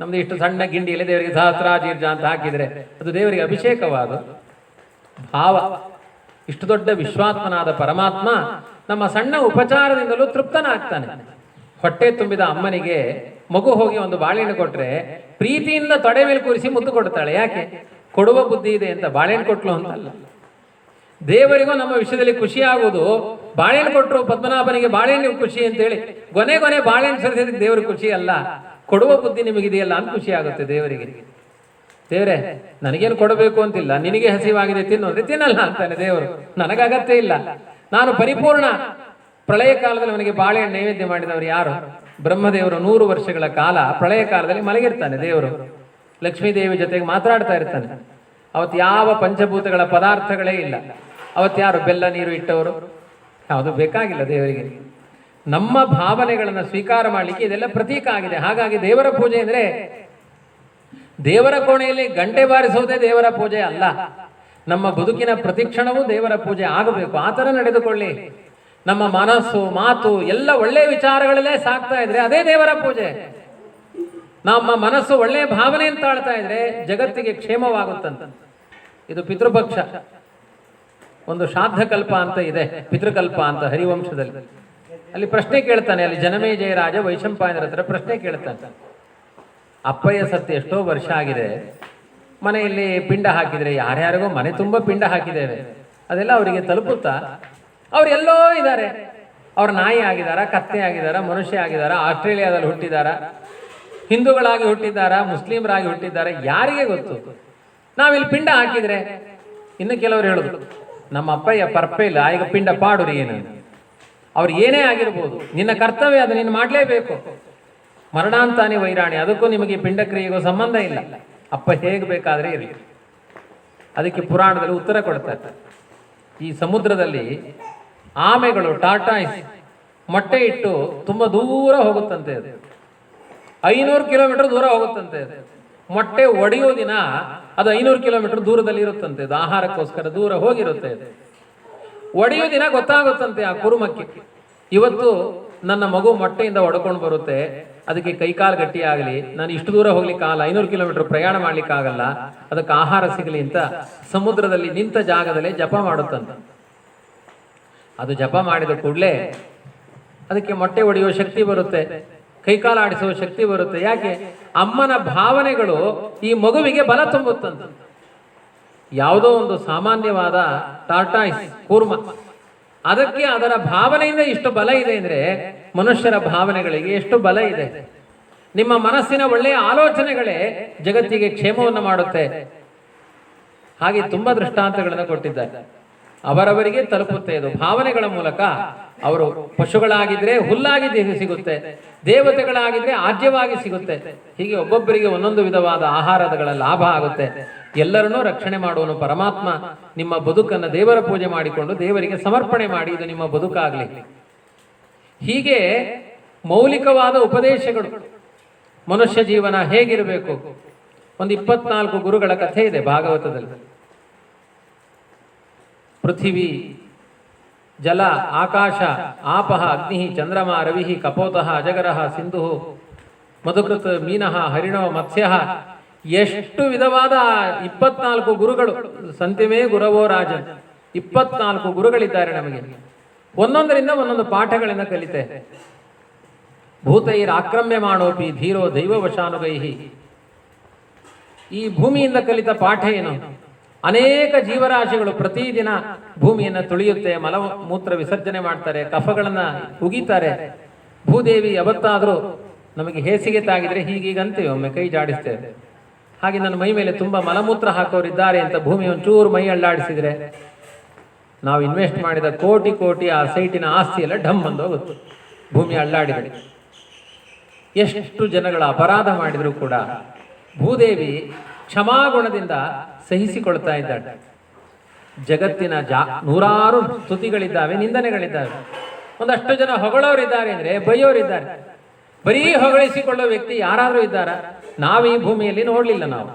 ನಮ್ದು ಇಷ್ಟು ಸಣ್ಣ ಗಿಂಡಿಯಲ್ಲಿ ದೇವರಿಗೆ ಸಹಸ್ರಾಜೀರ್ಜ ಅಂತ ಹಾಕಿದ್ರೆ ಅದು ದೇವರಿಗೆ ಅಭಿಷೇಕವಾದ ಭಾವ. ಇಷ್ಟು ದೊಡ್ಡ ವಿಶ್ವಾತ್ಮನಾದ ಪರಮಾತ್ಮ ನಮ್ಮ ಸಣ್ಣ ಉಪಚಾರದಿಂದಲೂ ತೃಪ್ತನಾಗ್ತಾನೆ. ಹೊಟ್ಟೆ ತುಂಬಿದ ಅಮ್ಮನಿಗೆ ಮಗು ಹೋಗಿ ಒಂದು ಬಾಳೆಹಣ್ಣು ಕೊಟ್ರೆ ಪ್ರೀತಿಯಿಂದ ತೊಡೆ ಮೇಲೆ ಕೂರಿಸಿ ಮುದ್ದು ಕೊಡ್ತಾಳೆ. ಯಾಕೆ? ಕೊಡುವ ಬುದ್ಧಿ ಇದೆ ಅಂತ. ಬಾಳೆಹಣ್ಣು ಕೊಟ್ಲು ಅಂತಲ್ಲ. ದೇವರಿಗೂ ನಮ್ಮ ವಿಷಯದಲ್ಲಿ ಖುಷಿ ಆಗುವುದು, ಬಾಳೆಹಣ್ಣು ಕೊಟ್ಟರು ಪದ್ಮನಾಭನಿಗೆ ಬಾಳೆಹಣ್ಣು ಖುಷಿ ಅಂತೇಳಿ ಗೊನೆ ಬಾಳೆಹಣ್ಣು ಸರಿಸಿದಕ್ಕೆ ದೇವರು ಖುಷಿ ಅಲ್ಲ. ಕೊಡುವ ಬುದ್ಧಿ ನಿಮಗಿದೆಯಲ್ಲ ಅಂತ ಖುಷಿ ಆಗುತ್ತೆ ದೇವರಿಗೆ. ದೇವರೇ, ನನಗೇನು ಕೊಡಬೇಕು ಅಂತಿಲ್ಲ, ನಿನಗೆ ಹಸಿವಾಗಿದೆ ತಿನ್ನು ಅಂದ್ರೆ ತಿನ್ನಲ್ಲ ಅಂತಾನೆ ದೇವರು. ನನಗಗತ್ಯ ಇಲ್ಲ, ನಾನು ಪರಿಪೂರ್ಣ. ಪ್ರಳಯ ಕಾಲದಲ್ಲಿ ಅವನಿಗೆ ಬಾಳೆಹಣ್ಣು ನೈವೇದ್ಯ ಮಾಡಿದವರು ಯಾರು? ಬ್ರಹ್ಮದೇವರು. 100 ವರ್ಷಗಳ ಕಾಲ ಪ್ರಳಯ ಕಾಲದಲ್ಲಿ ಮಲಗಿರ್ತಾನೆ ದೇವರು. ಲಕ್ಷ್ಮೀದೇವಿ ಜೊತೆಗೆ ಮಾತಾಡ್ತಾ ಇರ್ತಾನೆ. ಅವತ್ತು ಯಾವ ಪಂಚಭೂತಗಳ ಪದಾರ್ಥಗಳೇ ಇಲ್ಲ. ಅವತ್ಯಾರು ಬೆಲ್ಲ ನೀರು ಇಟ್ಟವರು? ಯಾವುದು ಬೇಕಾಗಿಲ್ಲ ದೇವರಿಗೆ. ನಮ್ಮ ಭಾವನೆಗಳನ್ನು ಸ್ವೀಕಾರ ಮಾಡಲಿಕ್ಕೆ ಇದೆಲ್ಲ ಪ್ರತೀಕ ಆಗಿದೆ. ಹಾಗಾಗಿ ದೇವರ ಪೂಜೆ ಅಂದ್ರೆ ದೇವರ ಕೋಣೆಯಲ್ಲಿ ಗಂಟೆ ಬಾರಿಸುವುದೇ ದೇವರ ಪೂಜೆ ಅಲ್ಲ. ನಮ್ಮ ಬದುಕಿನ ಪ್ರತಿಕ್ಷಣವೂ ದೇವರ ಪೂಜೆ ಆಗಬೇಕು. ಆ ಥರ ನಡೆದುಕೊಳ್ಳಿ. ನಮ್ಮ ಮನಸ್ಸು ಮಾತು ಎಲ್ಲ ಒಳ್ಳೆಯ ವಿಚಾರಗಳಲ್ಲೇ ಸಾಕ್ತಾ ಇದ್ರೆ ಅದೇ ದೇವರ ಪೂಜೆ. ನಮ್ಮ ಮನಸ್ಸು ಒಳ್ಳೆಯ ಭಾವನೆಯನ್ನು ತಾಳ್ತಾ ಇದ್ರೆ ಜಗತ್ತಿಗೆ ಕ್ಷೇಮವಾಗುತ್ತಂತ. ಇದು ಪಿತೃಪಕ್ಷ. ಒಂದು ಶ್ರಾದ್ದಕಲ್ಪ ಅಂತ ಇದೆ, ಪಿತೃಕಲ್ಪ ಅಂತ ಹರಿವಂಶದಲ್ಲಿ. ಅಲ್ಲಿ ಪ್ರಶ್ನೆ ಕೇಳ್ತಾನೆ, ಅಲ್ಲಿ ಜನಮೇಜಯ ರಾಜ ವೈಶಂಪಾಯನರ ಹತ್ರ ಪ್ರಶ್ನೆ ಕೇಳ್ತಾನೆ, ಅಪ್ಪಯ್ಯ ಸತ್ಯ ಎಷ್ಟೋ ವರ್ಷ ಆಗಿದೆ, ಮನೆಯಲ್ಲಿ ಪಿಂಡ ಹಾಕಿದ್ರೆ ಯಾರ್ಯಾರಿಗೋ ಮನೆ ತುಂಬ ಪಿಂಡ ಹಾಕಿದ್ದೇವೆ, ಅದೆಲ್ಲ ಅವರಿಗೆ ತಲುಪುತ್ತಾ? ಅವ್ರು ಎಲ್ಲೋ ಇದ್ದಾರೆ, ಅವ್ರ ನಾಯಿ ಆಗಿದಾರ, ಕತ್ತೆ ಆಗಿದಾರ, ಮನುಷ್ಯ ಆಗಿದಾರ, ಆಸ್ಟ್ರೇಲಿಯಾದಲ್ಲಿ ಹುಟ್ಟಿದಾರ, ಹಿಂದೂಗಳಾಗಿ ಹುಟ್ಟಿದ್ದಾರಾ, ಮುಸ್ಲಿಮರಾಗಿ ಹುಟ್ಟಿದ್ದಾರೆ, ಯಾರಿಗೆ ಗೊತ್ತು? ನಾವಿಲ್ಲಿ ಪಿಂಡ ಹಾಕಿದ್ರೆ. ಇನ್ನು ಕೆಲವರು ಹೇಳುದು, ನಮ್ಮ ಅಪ್ಪಯ್ಯ ಪರ್ಪೆ ಇಲ್ಲ, ಈಗ ಪಿಂಡ ಪಾಡುರಿ ಏನು, ಅವ್ರು ಏನೇ ಆಗಿರ್ಬೋದು, ನಿನ್ನ ಕರ್ತವ್ಯ ಅದು ನೀನು ಮಾಡಲೇಬೇಕು. ಮರಣಾಂತಾನೆ ವೈರಾಣಿ, ಅದಕ್ಕೂ ನಿಮಗೆ ಪಿಂಡ ಕ್ರಿಯೆಗೂ ಸಂಬಂಧ ಇಲ್ಲ. ಅಪ್ಪ ಹೇಗೆ ಬೇಕಾದ್ರೆ ಇರಲಿ. ಅದಕ್ಕೆ ಪುರಾಣದಲ್ಲಿ ಉತ್ತರ ಕೊಡ್ತಾರೆ. ಈ ಸಮುದ್ರದಲ್ಲಿ ಆಮೆಗಳು ಟಾಟಾಯ್ಸ್ ಮೊಟ್ಟೆ ಇಟ್ಟು ತುಂಬ ದೂರ ಹೋಗುತ್ತಂತೆ. ಅದು 500 ಕಿಲೋಮೀಟರ್ ದೂರ ಹೋಗುತ್ತಂತೆ. ಅದು ಮೊಟ್ಟೆ ಒಡೆಯೋ ದಿನ ಅದು 500 ಕಿಲೋಮೀಟರ್ ದೂರದಲ್ಲಿ ಇರುತ್ತಂತೆ. ಅದು ಆಹಾರಕ್ಕೋಸ್ಕರ ದೂರ ಹೋಗಿರುತ್ತೆ. ಅದು ಒಡೆಯೋ ದಿನ ಗೊತ್ತಾಗುತ್ತಂತೆ ಆ ಕುರುಮಕ್ಕೆ, ಇವತ್ತು ನನ್ನ ಮಗು ಮೊಟ್ಟೆಯಿಂದ ಒಡ್ಕೊಂಡು ಬರುತ್ತೆ, ಅದಕ್ಕೆ ಕೈಕಾಲು ಗಟ್ಟಿ ಆಗಲಿ, ನಾನು ಇಷ್ಟು ದೂರ ಹೋಗ್ಲಿಕ್ಕೆ ಆಗಲ್ಲ, 500 ಕಿಲೋಮೀಟರ್ ಪ್ರಯಾಣ ಮಾಡ್ಲಿಕ್ಕೆ ಆಗಲ್ಲ, ಅದಕ್ಕೆ ಆಹಾರ ಸಿಗಲಿ ಅಂತ ಸಮುದ್ರದಲ್ಲಿ ನಿಂತ ಜಾಗದಲ್ಲೇ ಜಪ ಮಾಡುತ್ತಂತ. ಅದು ಜಪ ಮಾಡಿದ ಕೂಡಲೇ ಅದಕ್ಕೆ ಮೊಟ್ಟೆ ಒಡೆಯುವ ಶಕ್ತಿ ಬರುತ್ತೆ, ಕೈಕಾಲು ಆಡಿಸುವ ಶಕ್ತಿ ಬರುತ್ತೆ. ಯಾಕೆ? ಅಮ್ಮನ ಭಾವನೆಗಳು ಈ ಮಗುವಿಗೆ ಬಲ ತುಂಬುತ್ತಂತ. ಯಾವುದೋ ಒಂದು ಸಾಮಾನ್ಯವಾದ ಟಾಟಾಯ್ಸ್ ಕೂರ್ಮ, ಅದಕ್ಕೆ ಅದರ ಭಾವನೆಯಿಂದ ಇಷ್ಟು ಬಲ ಇದೆ ಅಂದ್ರೆ ಮನುಷ್ಯರ ಭಾವನೆಗಳಿಗೆ ಎಷ್ಟು ಬಲ ಇದೆ. ನಿಮ್ಮ ಮನಸ್ಸಿನ ಒಳ್ಳೆಯ ಆಲೋಚನೆಗಳೇ ಜಗತ್ತಿಗೆ ಕ್ಷೇಮವನ್ನು ಮಾಡುತ್ತೆ. ಹಾಗೆ ತುಂಬಾ ದೃಷ್ಟಾಂತಗಳನ್ನು ಕೊಟ್ಟಿದ್ದಾರೆ. ಅವರವರಿಗೆ ತಲುಪುತ್ತೆ ಇದು ಭಾವನೆಗಳ ಮೂಲಕ. ಅವರು ಪಶುಗಳಾಗಿದ್ರೆ ಹುಲ್ಲಾಗಿ ಸಿಗುತ್ತೆ, ದೇವತೆಗಳಾಗಿದ್ರೆ ಆಜ್ಯವಾಗಿ ಸಿಗುತ್ತೆ. ಹೀಗೆ ಒಬ್ಬೊಬ್ಬರಿಗೆ ಒಂದೊಂದು ವಿಧವಾದ ಆಹಾರಗಳ ಲಾಭ ಆಗುತ್ತೆ. ಎಲ್ಲರನ್ನೂ ರಕ್ಷಣೆ ಮಾಡುವನು ಪರಮಾತ್ಮ. ನಿಮ್ಮ ಬದುಕನ್ನು ದೇವರ ಪೂಜೆ ಮಾಡಿಕೊಂಡು ದೇವರಿಗೆ ಸಮರ್ಪಣೆ ಮಾಡಿ, ಇದು ನಿಮ್ಮ ಬದುಕಾಗಲಿ. ಹೀಗೆ ಮೌಲಿಕವಾದ ಉಪದೇಶಗಳು, ಮನುಷ್ಯ ಜೀವನ ಹೇಗಿರಬೇಕು. ಒಂದು 24 ಗುರುಗಳ ಕಥೆ ಇದೆ ಭಾಗವತದಲ್ಲಿ. ಪೃಥಿವಿ, ಜಲ, ಆಕಾಶ, ಆಪಃ, ಅಗ್ನಿ, ಚಂದ್ರಮ, ರವಿ, ಕಪೋತಃ, ಅಜಗರಃ, ಸಿಂಧು, ಮಧುಕೃತ್, ಮೀನಃ, ಹರಿಣೋ, ಮತ್ಸ್ಯ. ಎಷ್ಟು ವಿಧವಾದ 24 ಗುರುಗಳು. ಸಂತಿಮೇ ಗುರವೋ ರಾಜನ್, 24 ಗುರುಗಳಿದ್ದಾರೆ ನಮಗೆ. ಒಂದೊಂದರಿಂದ ಒಂದೊಂದು ಪಾಠಗಳಿಂದ ಕಲಿತೆ. ಭೂತೈರ್ ಆಕ್ರಮ್ಯ ಮಾಡೋಪಿ ಧೀರೋ ದೈವವಶಾನುಗೈಹಿ. ಈ ಭೂಮಿಯಿಂದ ಕಲಿತ ಪಾಠ ಏನು? ಅನೇಕ ಜೀವರಾಶಿಗಳು ಪ್ರತಿದಿನ ಭೂಮಿಯನ್ನು ತುಳಿಯುತ್ತೆ, ಮಲಮೂತ್ರ ವಿಸರ್ಜನೆ ಮಾಡ್ತಾರೆ, ಕಫಗಳನ್ನ ಉಗಿತಾರೆ. ಭೂದೇವಿ ಯಾವತ್ತಾದರೂ ನಮಗೆ ಹೇಸಿಗೆ ತಾಗಿದ್ರೆ ಹೀಗೀಗಂತೇವೆ, ಒಮ್ಮೆ ಕೈ ಜಾಡಿಸ್ತೇವೆ. ಹಾಗೆ ನನ್ನ ಮೈ ಮೇಲೆ ತುಂಬಾ ಮಲಮೂತ್ರ ಹಾಕೋರಿದ್ದಾರೆ ಅಂತ ಭೂಮಿ ಒಂಚೂರು ಮೈ ಅಲ್ಲಾಡಿಸಿದ್ರೆ ನಾವು ಇನ್ವೆಸ್ಟ್ ಮಾಡಿದ ಕೋಟಿ ಕೋಟಿ ಆ ಸೈಟಿನ ಆಸ್ತಿ ಎಲ್ಲ ಢಮ್ ಬಂದು ಹೋಗುತ್ತೆ. ಭೂಮಿ ಅಲ್ಲಾಡಿದರೆ ಎಷ್ಟು ಜನಗಳ ಅಪರಾಧ ಮಾಡಿದ್ರು ಕೂಡ ಭೂದೇವಿ ಕ್ಷಮಾಗುಣದಿಂದ ಸಹಿಸಿಕೊಳ್ತಾ ಇದ್ದಾಳೆ. ಜಗತ್ತಿನ ನೂರಾರು ಸ್ತುತಿಗಳಿದ್ದಾವೆ, ನಿಂದನೆಗಳಿದ್ದಾವೆ. ಒಂದಷ್ಟು ಜನ ಹೊಗಳೋರಿದ್ದಾರೆ ಅಂದ್ರೆ ಬೈಯೋರಿದ್ದಾರೆ. ಬರೀ ಹೊಗಳಿಸಿಕೊಳ್ಳೋ ವ್ಯಕ್ತಿ ಯಾರಾದರೂ ಇದ್ದಾರಾ? ನಾವು ಈ ಭೂಮಿಯಲ್ಲಿ ನೋಡ್ಲಿಲ್ಲ.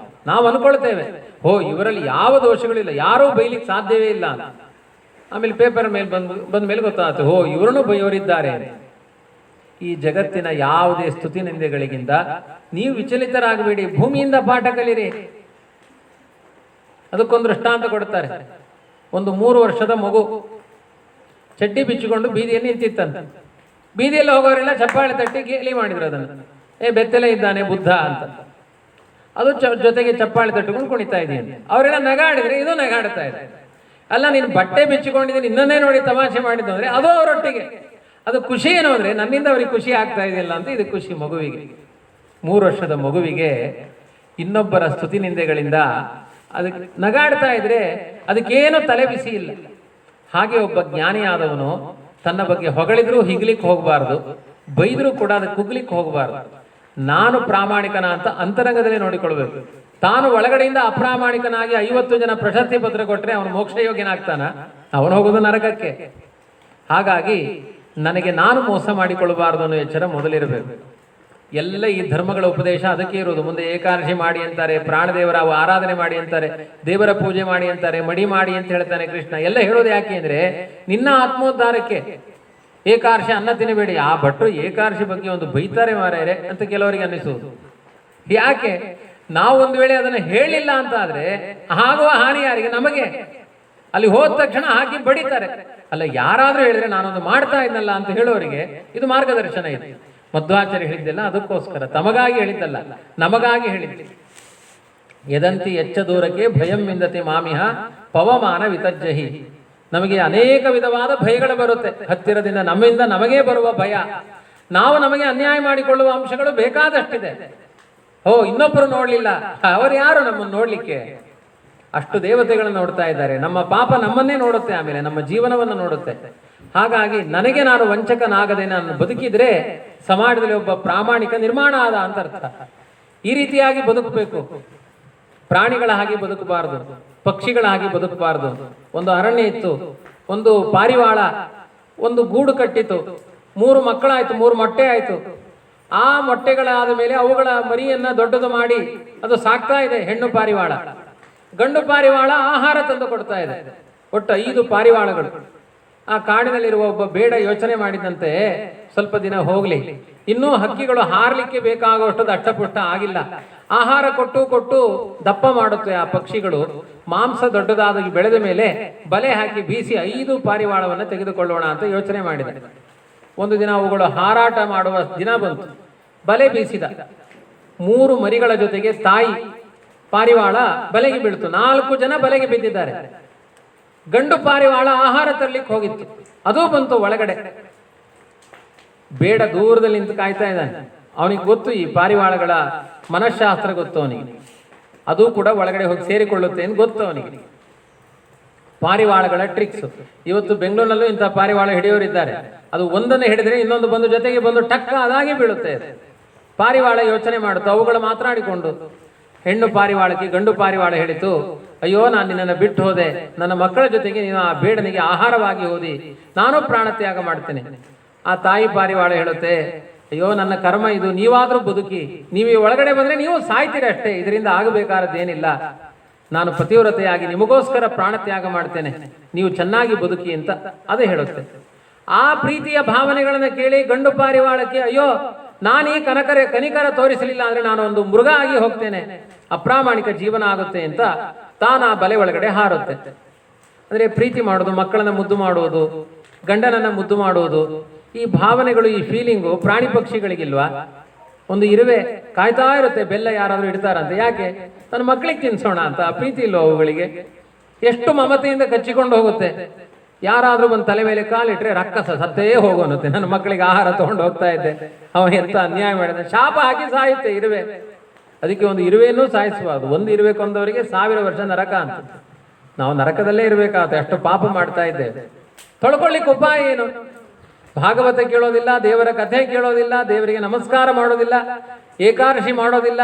ನಾವು ಅನ್ಕೊಳ್ತೇವೆ, ಓ ಇವರಲ್ಲಿ ಯಾವ ದೋಷಗಳಿಲ್ಲ, ಯಾರೂ ಬೈಲಿಕ್ಕೆ ಸಾಧ್ಯವೇ ಇಲ್ಲ ಅಂತ. ಆಮೇಲೆ ಪೇಪರ್ ಮೇಲೆ ಬಂದ ಮೇಲೆ ಗೊತ್ತಾಯ್ತು, ಓ ಇವರನ್ನು ಬೈಯೋರಿದ್ದಾರೆ. ಈ ಜಗತ್ತಿನ ಯಾವುದೇ ಸ್ತುತಿ ನಿಂದೆಗಳಿಗಿಂತ ನೀವು ವಿಚಲಿತರಾಗಬೇಡಿ, ಭೂಮಿಯಿಂದ ಪಾಠ ಕಲಿರಿ. ಅದಕ್ಕೊಂದು ದೃಷ್ಟಾಂತ ಕೊಡ್ತಾರೆ. ಒಂದು 3 ವರ್ಷದ ಮಗು ಚಡ್ಡಿ ಬಿಚ್ಚಿಕೊಂಡು ಬೀದಿಯಲ್ಲಿ ನಿಂತಿತ್ತಂತೆ. ಬೀದಿಯಲ್ಲಿ ಹೋಗೋರೆಲ್ಲ ಚಪ್ಪಾಳೆ ತಟ್ಟಿ ಗೇಲಿ ಮಾಡಿದ್ರು ಅದನ್ನು. ಬೆತ್ತಲೆ ಇದ್ದಾನೆ ಬುದ್ಧ ಅಂತ. ಅದು ಜೊತೆಗೆ ಚಪ್ಪಾಳೆ ತಟ್ಟುಕೊಂಡು ಕುಣಿತಾ ಇದೆಯಂತೆ. ಅವರೆಲ್ಲ ನಗಾಡಿದ್ರೆ ಇದು ನಗಾಡ್ತಾ ಇದೆ. ಅಲ್ಲ, ನೀನು ಬಟ್ಟೆ ಬಿಚ್ಚಿಕೊಂಡಿದ್ದೀನಿ ಇನ್ನೊಂದೇ ನೋಡಿ ತಮಾಷೆ ಮಾಡಿದ್ದು ಅಂದ್ರೆ ಅದು ಅವರೊಟ್ಟಿಗೆ. ಅದು ಖುಷಿ ಏನು ಅಂದ್ರೆ ನನ್ನಿಂದ ಅವ್ರಿಗೆ ಖುಷಿ ಆಗ್ತಾ ಇದೆಯಲ್ಲ ಅಂತ ಇದು ಖುಷಿ ಮಗುವಿಗೆ. 3 ವರ್ಷದ ಮಗುವಿಗೆ ಇನ್ನೊಬ್ಬರ ಸ್ತುತಿ ನಿಂದೆಗಳಿಂದ ಅದಕ್ಕೆ ನಗಾಡ್ತಾ ಇದ್ರೆ ಅದಕ್ಕೇನು ತಲೆ ಬಿಸಿ ಇಲ್ಲ. ಹಾಗೆ ಒಬ್ಬ ಜ್ಞಾನಿಯಾದವನು ತನ್ನ ಬಗ್ಗೆ ಹೊಗಳಿದ್ರೂ ಹಿಗ್ಲಿಕ್ಕೆ ಹೋಗಬಾರ್ದು, ಬೈದ್ರೂ ಕೂಡ ಅದಕ್ಕೆ ಕುಗ್ಲಿಕ್ಕೆ ಹೋಗಬಾರ್ದು. ನಾನು ಪ್ರಾಮಾಣಿಕನ ಅಂತ ಅಂತರಂಗದಲ್ಲಿ ನೋಡಿಕೊಳ್ಬೇಕು. ತಾನು ಒಳಗಡೆಯಿಂದ ಅಪ್ರಾಮಾಣಿಕನಾಗಿ 50 ಜನ ಪ್ರಶಸ್ತಿ ಪತ್ರ ಕೊಟ್ಟರೆ ಅವನು ಮೋಕ್ಷ ಯೋಗ್ಯನಾಗ್ತಾನ? ಅವನು ಹೋಗೋದು ನರಕಕ್ಕೆ. ಹಾಗಾಗಿ ನನಗೆ ನಾನು ಮೋಸ ಮಾಡಿಕೊಳ್ಳಬಾರದು ಅನ್ನೋ ಎಚ್ಚರ ಮೊದಲಿರಬೇಕು. ಎಲ್ಲ ಈ ಧರ್ಮಗಳ ಉಪದೇಶ ಅದಕ್ಕೆ ಇರೋದು. ಮುಂದೆ ಏಕಾದಶಿ ಮಾಡಿ ಅಂತಾರೆ, ಪ್ರಾಣದೇವರ ಆರಾಧನೆ ಮಾಡಿ ಅಂತಾರೆ, ದೇವರ ಪೂಜೆ ಮಾಡಿ ಅಂತಾರೆ, ಮಡಿ ಮಾಡಿ ಅಂತ ಹೇಳ್ತಾನೆ ಕೃಷ್ಣ. ಎಲ್ಲ ಹೇಳೋದು ಯಾಕೆ ಅಂದ್ರೆ ನಿನ್ನ ಆತ್ಮೋದ್ಧಾರಕ್ಕೆ. ಏಕಾರ್ಷಿ ಅನ್ನ ತಿನ್ನಬೇಡಿ. ಆ ಭಟ್ರು ಏಕಾರ್ಷಿ ಬಗ್ಗೆ ಒಂದು ಬೈತಾರೆ ಮಾರಾಯರೆ ಅಂತ ಕೆಲವರಿಗೆ ಅನ್ನಿಸುವುದು. ಯಾಕೆ? ನಾವು ಒಂದು ವೇಳೆ ಅದನ್ನು ಹೇಳಿಲ್ಲ ಅಂತ ಆದ್ರೆ ಆಗುವ ಹಾನಿ ಯಾರಿಗೆ? ನಮಗೆ. ಅಲ್ಲಿ ಹೋದ ತಕ್ಷಣ ಹಾಕಿ ಬಡಿತಾರೆ. ಅಲ್ಲ, ಯಾರಾದ್ರೂ ಹೇಳಿದ್ರೆ ನಾನೊಂದು ಮಾಡ್ತಾ ಇದ್ನಲ್ಲ ಅಂತ ಹೇಳೋರಿಗೆ ಇದು ಮಾರ್ಗದರ್ಶನ ಇದೆ. ಮಧ್ವಾಚಾರ್ಯ ಹೇಳಿದ್ದೆಲ್ಲ ಅದಕ್ಕೋಸ್ಕರ, ತಮಗಾಗಿ ಹೇಳಿದ್ದಲ್ಲ, ನಮಗಾಗಿ ಹೇಳಿದ್ದೆ. ಯದಂತಿ ಎಚ್ಚ ದೂರಕ್ಕೆ ಭಯಂ ವಿಂದತಿ ಮಾಮಿಹ ಪವಮಾನ ವಿತಜ್ಜಹಿ. ನಮಗೆ ಅನೇಕ ವಿಧವಾದ ಭಯಗಳು ಬರುತ್ತೆ. ಹತ್ತಿರದಿಂದ ನಮ್ಮಿಂದ ನಮಗೇ ಬರುವ ಭಯ. ನಾವು ನಮಗೆ ಅನ್ಯಾಯ ಮಾಡಿಕೊಳ್ಳುವ ಅಂಶಗಳು ಬೇಕಾದಷ್ಟಿದೆ. ಇನ್ನೊಬ್ಬರು ನೋಡ್ಲಿಲ್ಲ, ಅವರು ಯಾರು ನಮ್ಮನ್ನು ನೋಡ್ಲಿಕ್ಕೆ? ಅಷ್ಟು ದೇವತೆಗಳನ್ನು ನೋಡ್ತಾ ಇದ್ದಾರೆ. ನಮ್ಮ ಪಾಪ ನಮ್ಮನ್ನೇ ನೋಡುತ್ತೆ, ಆಮೇಲೆ ನಮ್ಮ ಜೀವನವನ್ನು ನೋಡುತ್ತೆ. ಹಾಗಾಗಿ ನನಗೆ ನಾನು ವಂಚಕನಾಗದೆ ನಾನು ಬದುಕಿದ್ರೆ ಸಮಾಜದಲ್ಲಿ ಒಬ್ಬ ಪ್ರಾಮಾಣಿಕ ನಿರ್ಮಾಣ ಆದ ಅಂತ ಅರ್ಥ. ಈ ರೀತಿಯಾಗಿ ಬದುಕಬೇಕು. ಪ್ರಾಣಿಗಳ ಹಾಗೆ ಬದುಕಬಾರದು, ಪಕ್ಷಿಗಳ ಹಾಗೆ ಬದುಕಬಾರದು. ಒಂದು ಅರಣ್ಯ ಇತ್ತು, ಒಂದು ಪಾರಿವಾಳ ಒಂದು ಗೂಡು ಕಟ್ಟಿತು, 3 ಮಕ್ಕಳಾಯ್ತು, 3 ಮೊಟ್ಟೆ ಆಯ್ತು. ಆ ಮೊಟ್ಟೆಗಳಾದ ಮೇಲೆ ಅವುಗಳ ಮರಿಯನ್ನ ದೊಡ್ಡದು ಮಾಡಿ ಅದು ಸಾಕ್ತಾ ಇದೆ ಹೆಣ್ಣು ಪಾರಿವಾಳ. ಗಂಡು ಪಾರಿವಾಳ ಆಹಾರ ತಂದು ಕೊಡ್ತಾ ಇದೆ. ಒಟ್ಟು 5 ಪಾರಿವಾಳಗಳು. ಆ ಕಾಡಿನಲ್ಲಿರುವ ಒಬ್ಬ ಬೇಡ ಯೋಚನೆ ಮಾಡಿದಂತೆ, ಸ್ವಲ್ಪ ದಿನ ಹೋಗ್ಲಿ, ಇನ್ನೂ ಹಕ್ಕಿಗಳು ಹಾರಲಿಕ್ಕೆ ಬೇಕಾಗುವಷ್ಟು ದಷ್ಟಪುಷ್ಟ ಆಗಿಲ್ಲ. ಆಹಾರ ಕೊಟ್ಟು ಕೊಟ್ಟು ದಪ್ಪ ಮಾಡುತ್ತೆ ಆ ಪಕ್ಷಿಗಳು. ಮಾಂಸ ದೊಡ್ಡದಾಗಿ ಬೆಳೆದ ಮೇಲೆ ಬಲೆ ಹಾಕಿ ಬೀಸಿ 5 ಪಾರಿವಾಳವನ್ನು ತೆಗೆದುಕೊಳ್ಳೋಣ ಅಂತ ಯೋಚನೆ ಮಾಡಿದೆ. ಒಂದು ದಿನ ಅವುಗಳು ಹಾರಾಟ ಮಾಡುವ ದಿನ ಬಂತು. ಬಲೆ ಬೀಸಿದ. 3 ಮರಿಗಳ ಜೊತೆಗೆ ತಾಯಿ ಪಾರಿವಾಳ ಬಲೆಗೆ ಬೀಳ್ತು. 4 ಜನ ಬಲೆಗೆ ಬಿದ್ದಿದ್ದಾರೆ. ಗಂಡು ಪಾರಿವಾಳ ಆಹಾರ ತರಲಿಕ್ಕೆ ಹೋಗಿತ್ತು, ಅದು ಬಂತು ಒಳಗಡೆ. ಬೇಡ ದೂರದಲ್ಲಿ ನಿಂತು ಕಾಯ್ತಾ ಇದ್ದಾನೆ. ಅವನಿಗೆ ಗೊತ್ತು ಈ ಪಾರಿವಾಳಗಳ ಮನಃಶಾಸ್ತ್ರ ಗೊತ್ತು ಅವನಿಗೆ. ಅದು ಕೂಡ ಒಳಗಡೆ ಹೋಗಿ ಸೇರಿಕೊಳ್ಳುತ್ತೆ ಅಂತ ಗೊತ್ತು ಅವನಿಗೆ. ಪಾರಿವಾಳಗಳ ಟ್ರಿಕ್ಸ್. ಇವತ್ತು ಬೆಂಗಳೂರಿನಲ್ಲೂ ಇಂಥ ಪಾರಿವಾಳ ಹಿಡಿಯೋರಿದ್ದಾರೆ. ಅದು ಒಂದನ್ನು ಹಿಡಿದ್ರೆ ಇನ್ನೊಂದು ಬಂದು ಜೊತೆಗೆ ಬಂದು ಟಕ್ಕ ಅದಾಗಿ ಬೀಳುತ್ತೆ. ಪಾರಿವಾಳ ಯೋಚನೆ ಮಾಡುತ್ತೆ. ಅವುಗಳು ಮಾತನಾಡಿಕೊಂಡು ಹೆಣ್ಣು ಪಾರಿವಾಳಕ್ಕೆ ಗಂಡು ಪಾರಿವಾಳ ಹೇಳಿತು, ಅಯ್ಯೋ, ನಾನು ನಿನ್ನನ್ನು ಬಿಟ್ಟು ಹೋದೆ, ನನ್ನ ಮಕ್ಕಳ ಜೊತೆಗೆ ನೀನು ಆ ಬೇಡನಿಗೆ ಆಹಾರವಾಗಿ ಹೋದಿ, ನಾನು ಪ್ರಾಣತ್ಯಾಗ ಮಾಡ್ತೇನೆ. ಆ ತಾಯಿ ಪಾರಿವಾಳ ಹೇಳುತ್ತೆ, ಅಯ್ಯೋ, ನನ್ನ ಕರ್ಮ ಇದು, ನೀವಾದ್ರೂ ಬದುಕಿ, ನೀವು ಒಳಗಡೆ ಬಂದ್ರೆ ನೀವು ಸಾಯ್ತೀರಿ ಅಷ್ಟೇ, ಇದರಿಂದ ಆಗಬೇಕಾದದ್ದೇನಿಲ್ಲ. ನಾನು ಪತಿವ್ರತೆಯಾಗಿ ನಿಮಗೋಸ್ಕರ ಪ್ರಾಣತ್ಯಾಗ ಮಾಡ್ತೇನೆ, ನೀವು ಚೆನ್ನಾಗಿ ಬದುಕಿ ಅಂತ ಅದೇ ಹೇಳುತ್ತೆ. ಆ ಪ್ರೀತಿಯ ಭಾವನೆಗಳನ್ನ ಕೇಳಿ ಗಂಡು ಪಾರಿವಾಳಕ್ಕೆ, ಅಯ್ಯೋ, ನಾನು ಈ ಕನಿಕರ ತೋರಿಸಲಿಲ್ಲ ಅಂದ್ರೆ ನಾನು ಒಂದು ಮೃಗ ಆಗಿ ಹೋಗ್ತೇನೆ, ಅಪ್ರಾಮಾಣಿಕ ಜೀವನ ಆಗುತ್ತೆ ಅಂತ ತಾನು ಆ ಬಲೆ ಒಳಗಡೆ ಹಾರುತ್ತೆ. ಅಂದ್ರೆ ಪ್ರೀತಿ ಮಾಡೋದು, ಮಕ್ಕಳನ್ನ ಮುದ್ದು ಮಾಡುವುದು, ಗಂಡನನ್ನ ಮುದ್ದು ಮಾಡುವುದು, ಈ ಭಾವನೆಗಳು, ಈ ಫೀಲಿಂಗು ಪ್ರಾಣಿ ಪಕ್ಷಿಗಳಿಗಿಲ್ವಾ? ಒಂದು ಇರುವೆ ಕಾಯ್ತಾ ಇರುತ್ತೆ, ಬೆಲ್ಲ ಯಾರಾದ್ರೂ ಇಡ್ತಾರಂತೆ. ಯಾಕೆ? ತನ್ನ ಮಕ್ಕಳಿಗೆ ತಿನ್ಸೋಣ ಅಂತ. ಪ್ರೀತಿ ಇಲ್ವೋ ಅವುಗಳಿಗೆ? ಎಷ್ಟು ಮಮತೆಯಿಂದ ಕಚ್ಚಿಕೊಂಡು ಹೋಗುತ್ತೆ. ಯಾರಾದ್ರೂ ಒಂದು ತಲೆ ಮೇಲೆ ಕಾಲಿಟ್ರೆ ರಕ್ಕಸ ಸತ್ತೇ ಹೋಗೋನುತ್ತೆ. ನನ್ನ ಮಕ್ಕಳಿಗೆ ಆಹಾರ ತಗೊಂಡು ಹೋಗ್ತಾ ಇದ್ದೆ, ಅವನು ಎಂತ ಅನ್ಯಾಯ ಮಾಡಿದ, ಶಾಪ ಹಾಕಿ ಸಾಯುತ್ತೆ ಇರುವೆ. ಅದಕ್ಕೆ ಒಂದು ಇರುವೆಯನ್ನು ಸಾಯಿಸಬಾರ್ದು. ಒಂದು ಇರುವೆ ಕೊಂದವರಿಗೆ 1000 ವರ್ಷ ನರಕ ಅಂತ. ನಾವು ನರಕದಲ್ಲೇ ಇರ್ಬೇಕಾಗುತ್ತೆ, ಅಷ್ಟು ಪಾಪ ಮಾಡ್ತಾ ಇದ್ದೇವೆ. ತೊಳ್ಕೊಳ್ಳಿಕ್ಕೆ ಉಪಾಯ ಏನು? ಭಾಗವತ ಕೇಳೋದಿಲ್ಲ, ದೇವರ ಕಥೆ ಕೇಳೋದಿಲ್ಲ, ದೇವರಿಗೆ ನಮಸ್ಕಾರ ಮಾಡೋದಿಲ್ಲ, ಏಕಾದಶಿ ಮಾಡೋದಿಲ್ಲ.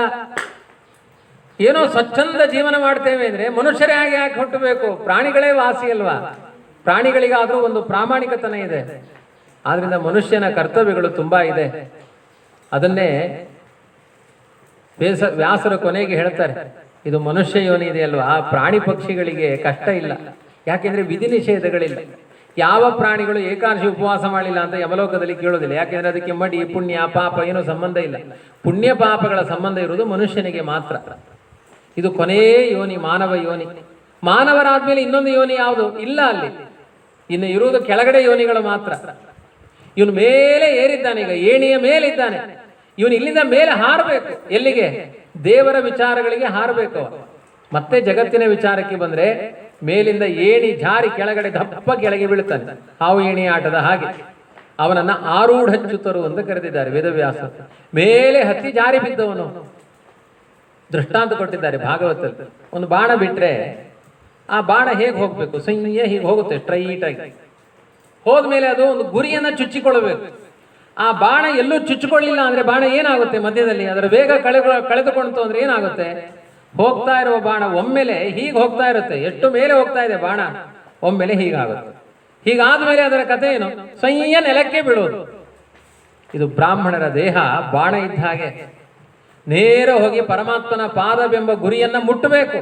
ಏನೋ ಸ್ವಚ್ಛಂದ ಜೀವನ ಮಾಡ್ತೇವೆ ಅಂದ್ರೆ ಮನುಷ್ಯರೇ ಹಾಗೆ ಯಾಕೆ ಹುಟ್ಟಬೇಕು? ಪ್ರಾಣಿಗಳೇ ವಾಸಿ ಅಲ್ವಾ? ಪ್ರಾಣಿಗಳಿಗಾದ್ರೂ ಒಂದು ಪ್ರಾಮಾಣಿಕತನ ಇದೆ. ಆದ್ರಿಂದ ಮನುಷ್ಯನ ಕರ್ತವ್ಯಗಳು ತುಂಬಾ ಇದೆ. ಅದನ್ನೇ ವ್ಯಾಸರ ಕೊನೆಗೆ ಹೇಳ್ತಾರೆ, ಇದು ಮನುಷ್ಯ ಯೋನಿ ಇದೆ ಅಲ್ವಾ, ಆ ಪ್ರಾಣಿ ಪಕ್ಷಿಗಳಿಗೆ ಕಷ್ಟ ಇಲ್ಲ. ಯಾಕೆಂದ್ರೆ ವಿಧಿ ನಿಷೇಧಗಳಿಲ್ಲ. ಯಾವ ಪ್ರಾಣಿಗಳು ಏಕಾದಶಿ ಉಪವಾಸ ಮಾಡಿಲ್ಲ ಅಂತ ಯಮಲೋಕದಲ್ಲಿ ಕೇಳೋದಿಲ್ಲ. ಯಾಕೆಂದ್ರೆ ಅದಕ್ಕೆ ಮಡಿ, ಪುಣ್ಯ, ಪಾಪ ಏನೂ ಸಂಬಂಧ ಇಲ್ಲ. ಪುಣ್ಯ ಪಾಪಗಳ ಸಂಬಂಧ ಇರುವುದು ಮನುಷ್ಯನಿಗೆ ಮಾತ್ರ. ಇದು ಕೊನೆಯೇ ಯೋನಿ, ಮಾನವ ಯೋನಿ. ಮಾನವರಾದ್ಮೇಲೆ ಇನ್ನೊಂದು ಯೋನಿ ಯಾವುದು ಇಲ್ಲ ಅಲ್ಲಿ. ಇನ್ನು ಇರುವುದು ಕೆಳಗಡೆ ಯೋನಿಗಳು ಮಾತ್ರ. ಇವನು ಮೇಲೆ ಏರಿದ್ದಾನೆ, ಈಗ ಏಣಿಯ ಮೇಲೆ ಇದ್ದಾನೆ. ಇವನು ಇಲ್ಲಿಂದ ಮೇಲೆ ಹಾರಬೇಕು. ಎಲ್ಲಿಗೆ? ದೇವರ ವಿಚಾರಗಳಿಗೆ ಹಾರಬೇಕು. ಮತ್ತೆ ಜಗತ್ತಿನ ವಿಚಾರಕ್ಕೆ ಬಂದ್ರೆ ಮೇಲಿಂದ ಏಣಿ ಜಾರಿ ಕೆಳಗಡೆ ದಪ್ಪ ಕೆಳಗೆ ಬೀಳುತ್ತಾನೆ, ಹಾವು ಏಣಿ ಆಟದ ಹಾಗೆ. ಅವನನ್ನ ಆರೂಢಚ್ಯುತರು ಅಂತ ಕರೆದಿದ್ದಾರೆ ವೇದವ್ಯಾಸ. ಮೇಲೆ ಹತ್ತಿ ಜಾರಿ ಬಿದ್ದವನು. ದೃಷ್ಟಾಂತ ಕೊಟ್ಟಿದ್ದಾರೆ ಭಾಗವತದಲ್ಲಿ. ಒಂದು ಬಾಣ ಬಿಟ್ರೆ ಆ ಬಾಣ ಹೇಗೆ ಹೋಗ್ಬೇಕು? ಸೈನ್ಯ ಹೀಗೆ ಹೋಗುತ್ತೆ ಸ್ಟ್ರೈಟ್ ಆಗಿ. ಹೋದ್ಮೇಲೆ ಅದು ಒಂದು ಗುರಿಯನ್ನ ಚುಚ್ಚಿಕೊಳ್ಳಬೇಕು. ಆ ಬಾಣ ಎಲ್ಲೂ ಚುಚ್ಚಿಕೊಳ್ಳಿಲ್ಲ ಅಂದ್ರೆ ಬಾಣ ಏನಾಗುತ್ತೆ? ಮಧ್ಯದಲ್ಲಿ ಅದರ ವೇಗ ಕಳೆದುಕೊಂಡು ಅಂದ್ರೆ ಏನಾಗುತ್ತೆ? ಹೋಗ್ತಾ ಇರುವ ಬಾಣ ಒಮ್ಮೆಲೆ ಹೀಗೆ ಹೋಗ್ತಾ ಇರುತ್ತೆ, ಎಷ್ಟು ಮೇಲೆ ಹೋಗ್ತಾ ಇದೆ ಬಾಣ, ಒಮ್ಮೆಲೆ ಹೀಗಾಗುತ್ತೆ. ಹೀಗಾದ್ಮೇಲೆ ಅದರ ಕಥೆ ಏನು? ಸೈನ್ಯ ನೆಲಕ್ಕೆ ಬೀಳೋದು. ಇದು ಬ್ರಾಹ್ಮಣರ ದೇಹ ಬಾಣ ಇದ್ದ ಹಾಗೆ. ನೇರ ಹೋಗಿ ಪರಮಾತ್ಮನ ಪಾದವೆಂಬ ಗುರಿಯನ್ನ ಮುಟ್ಟಬೇಕು.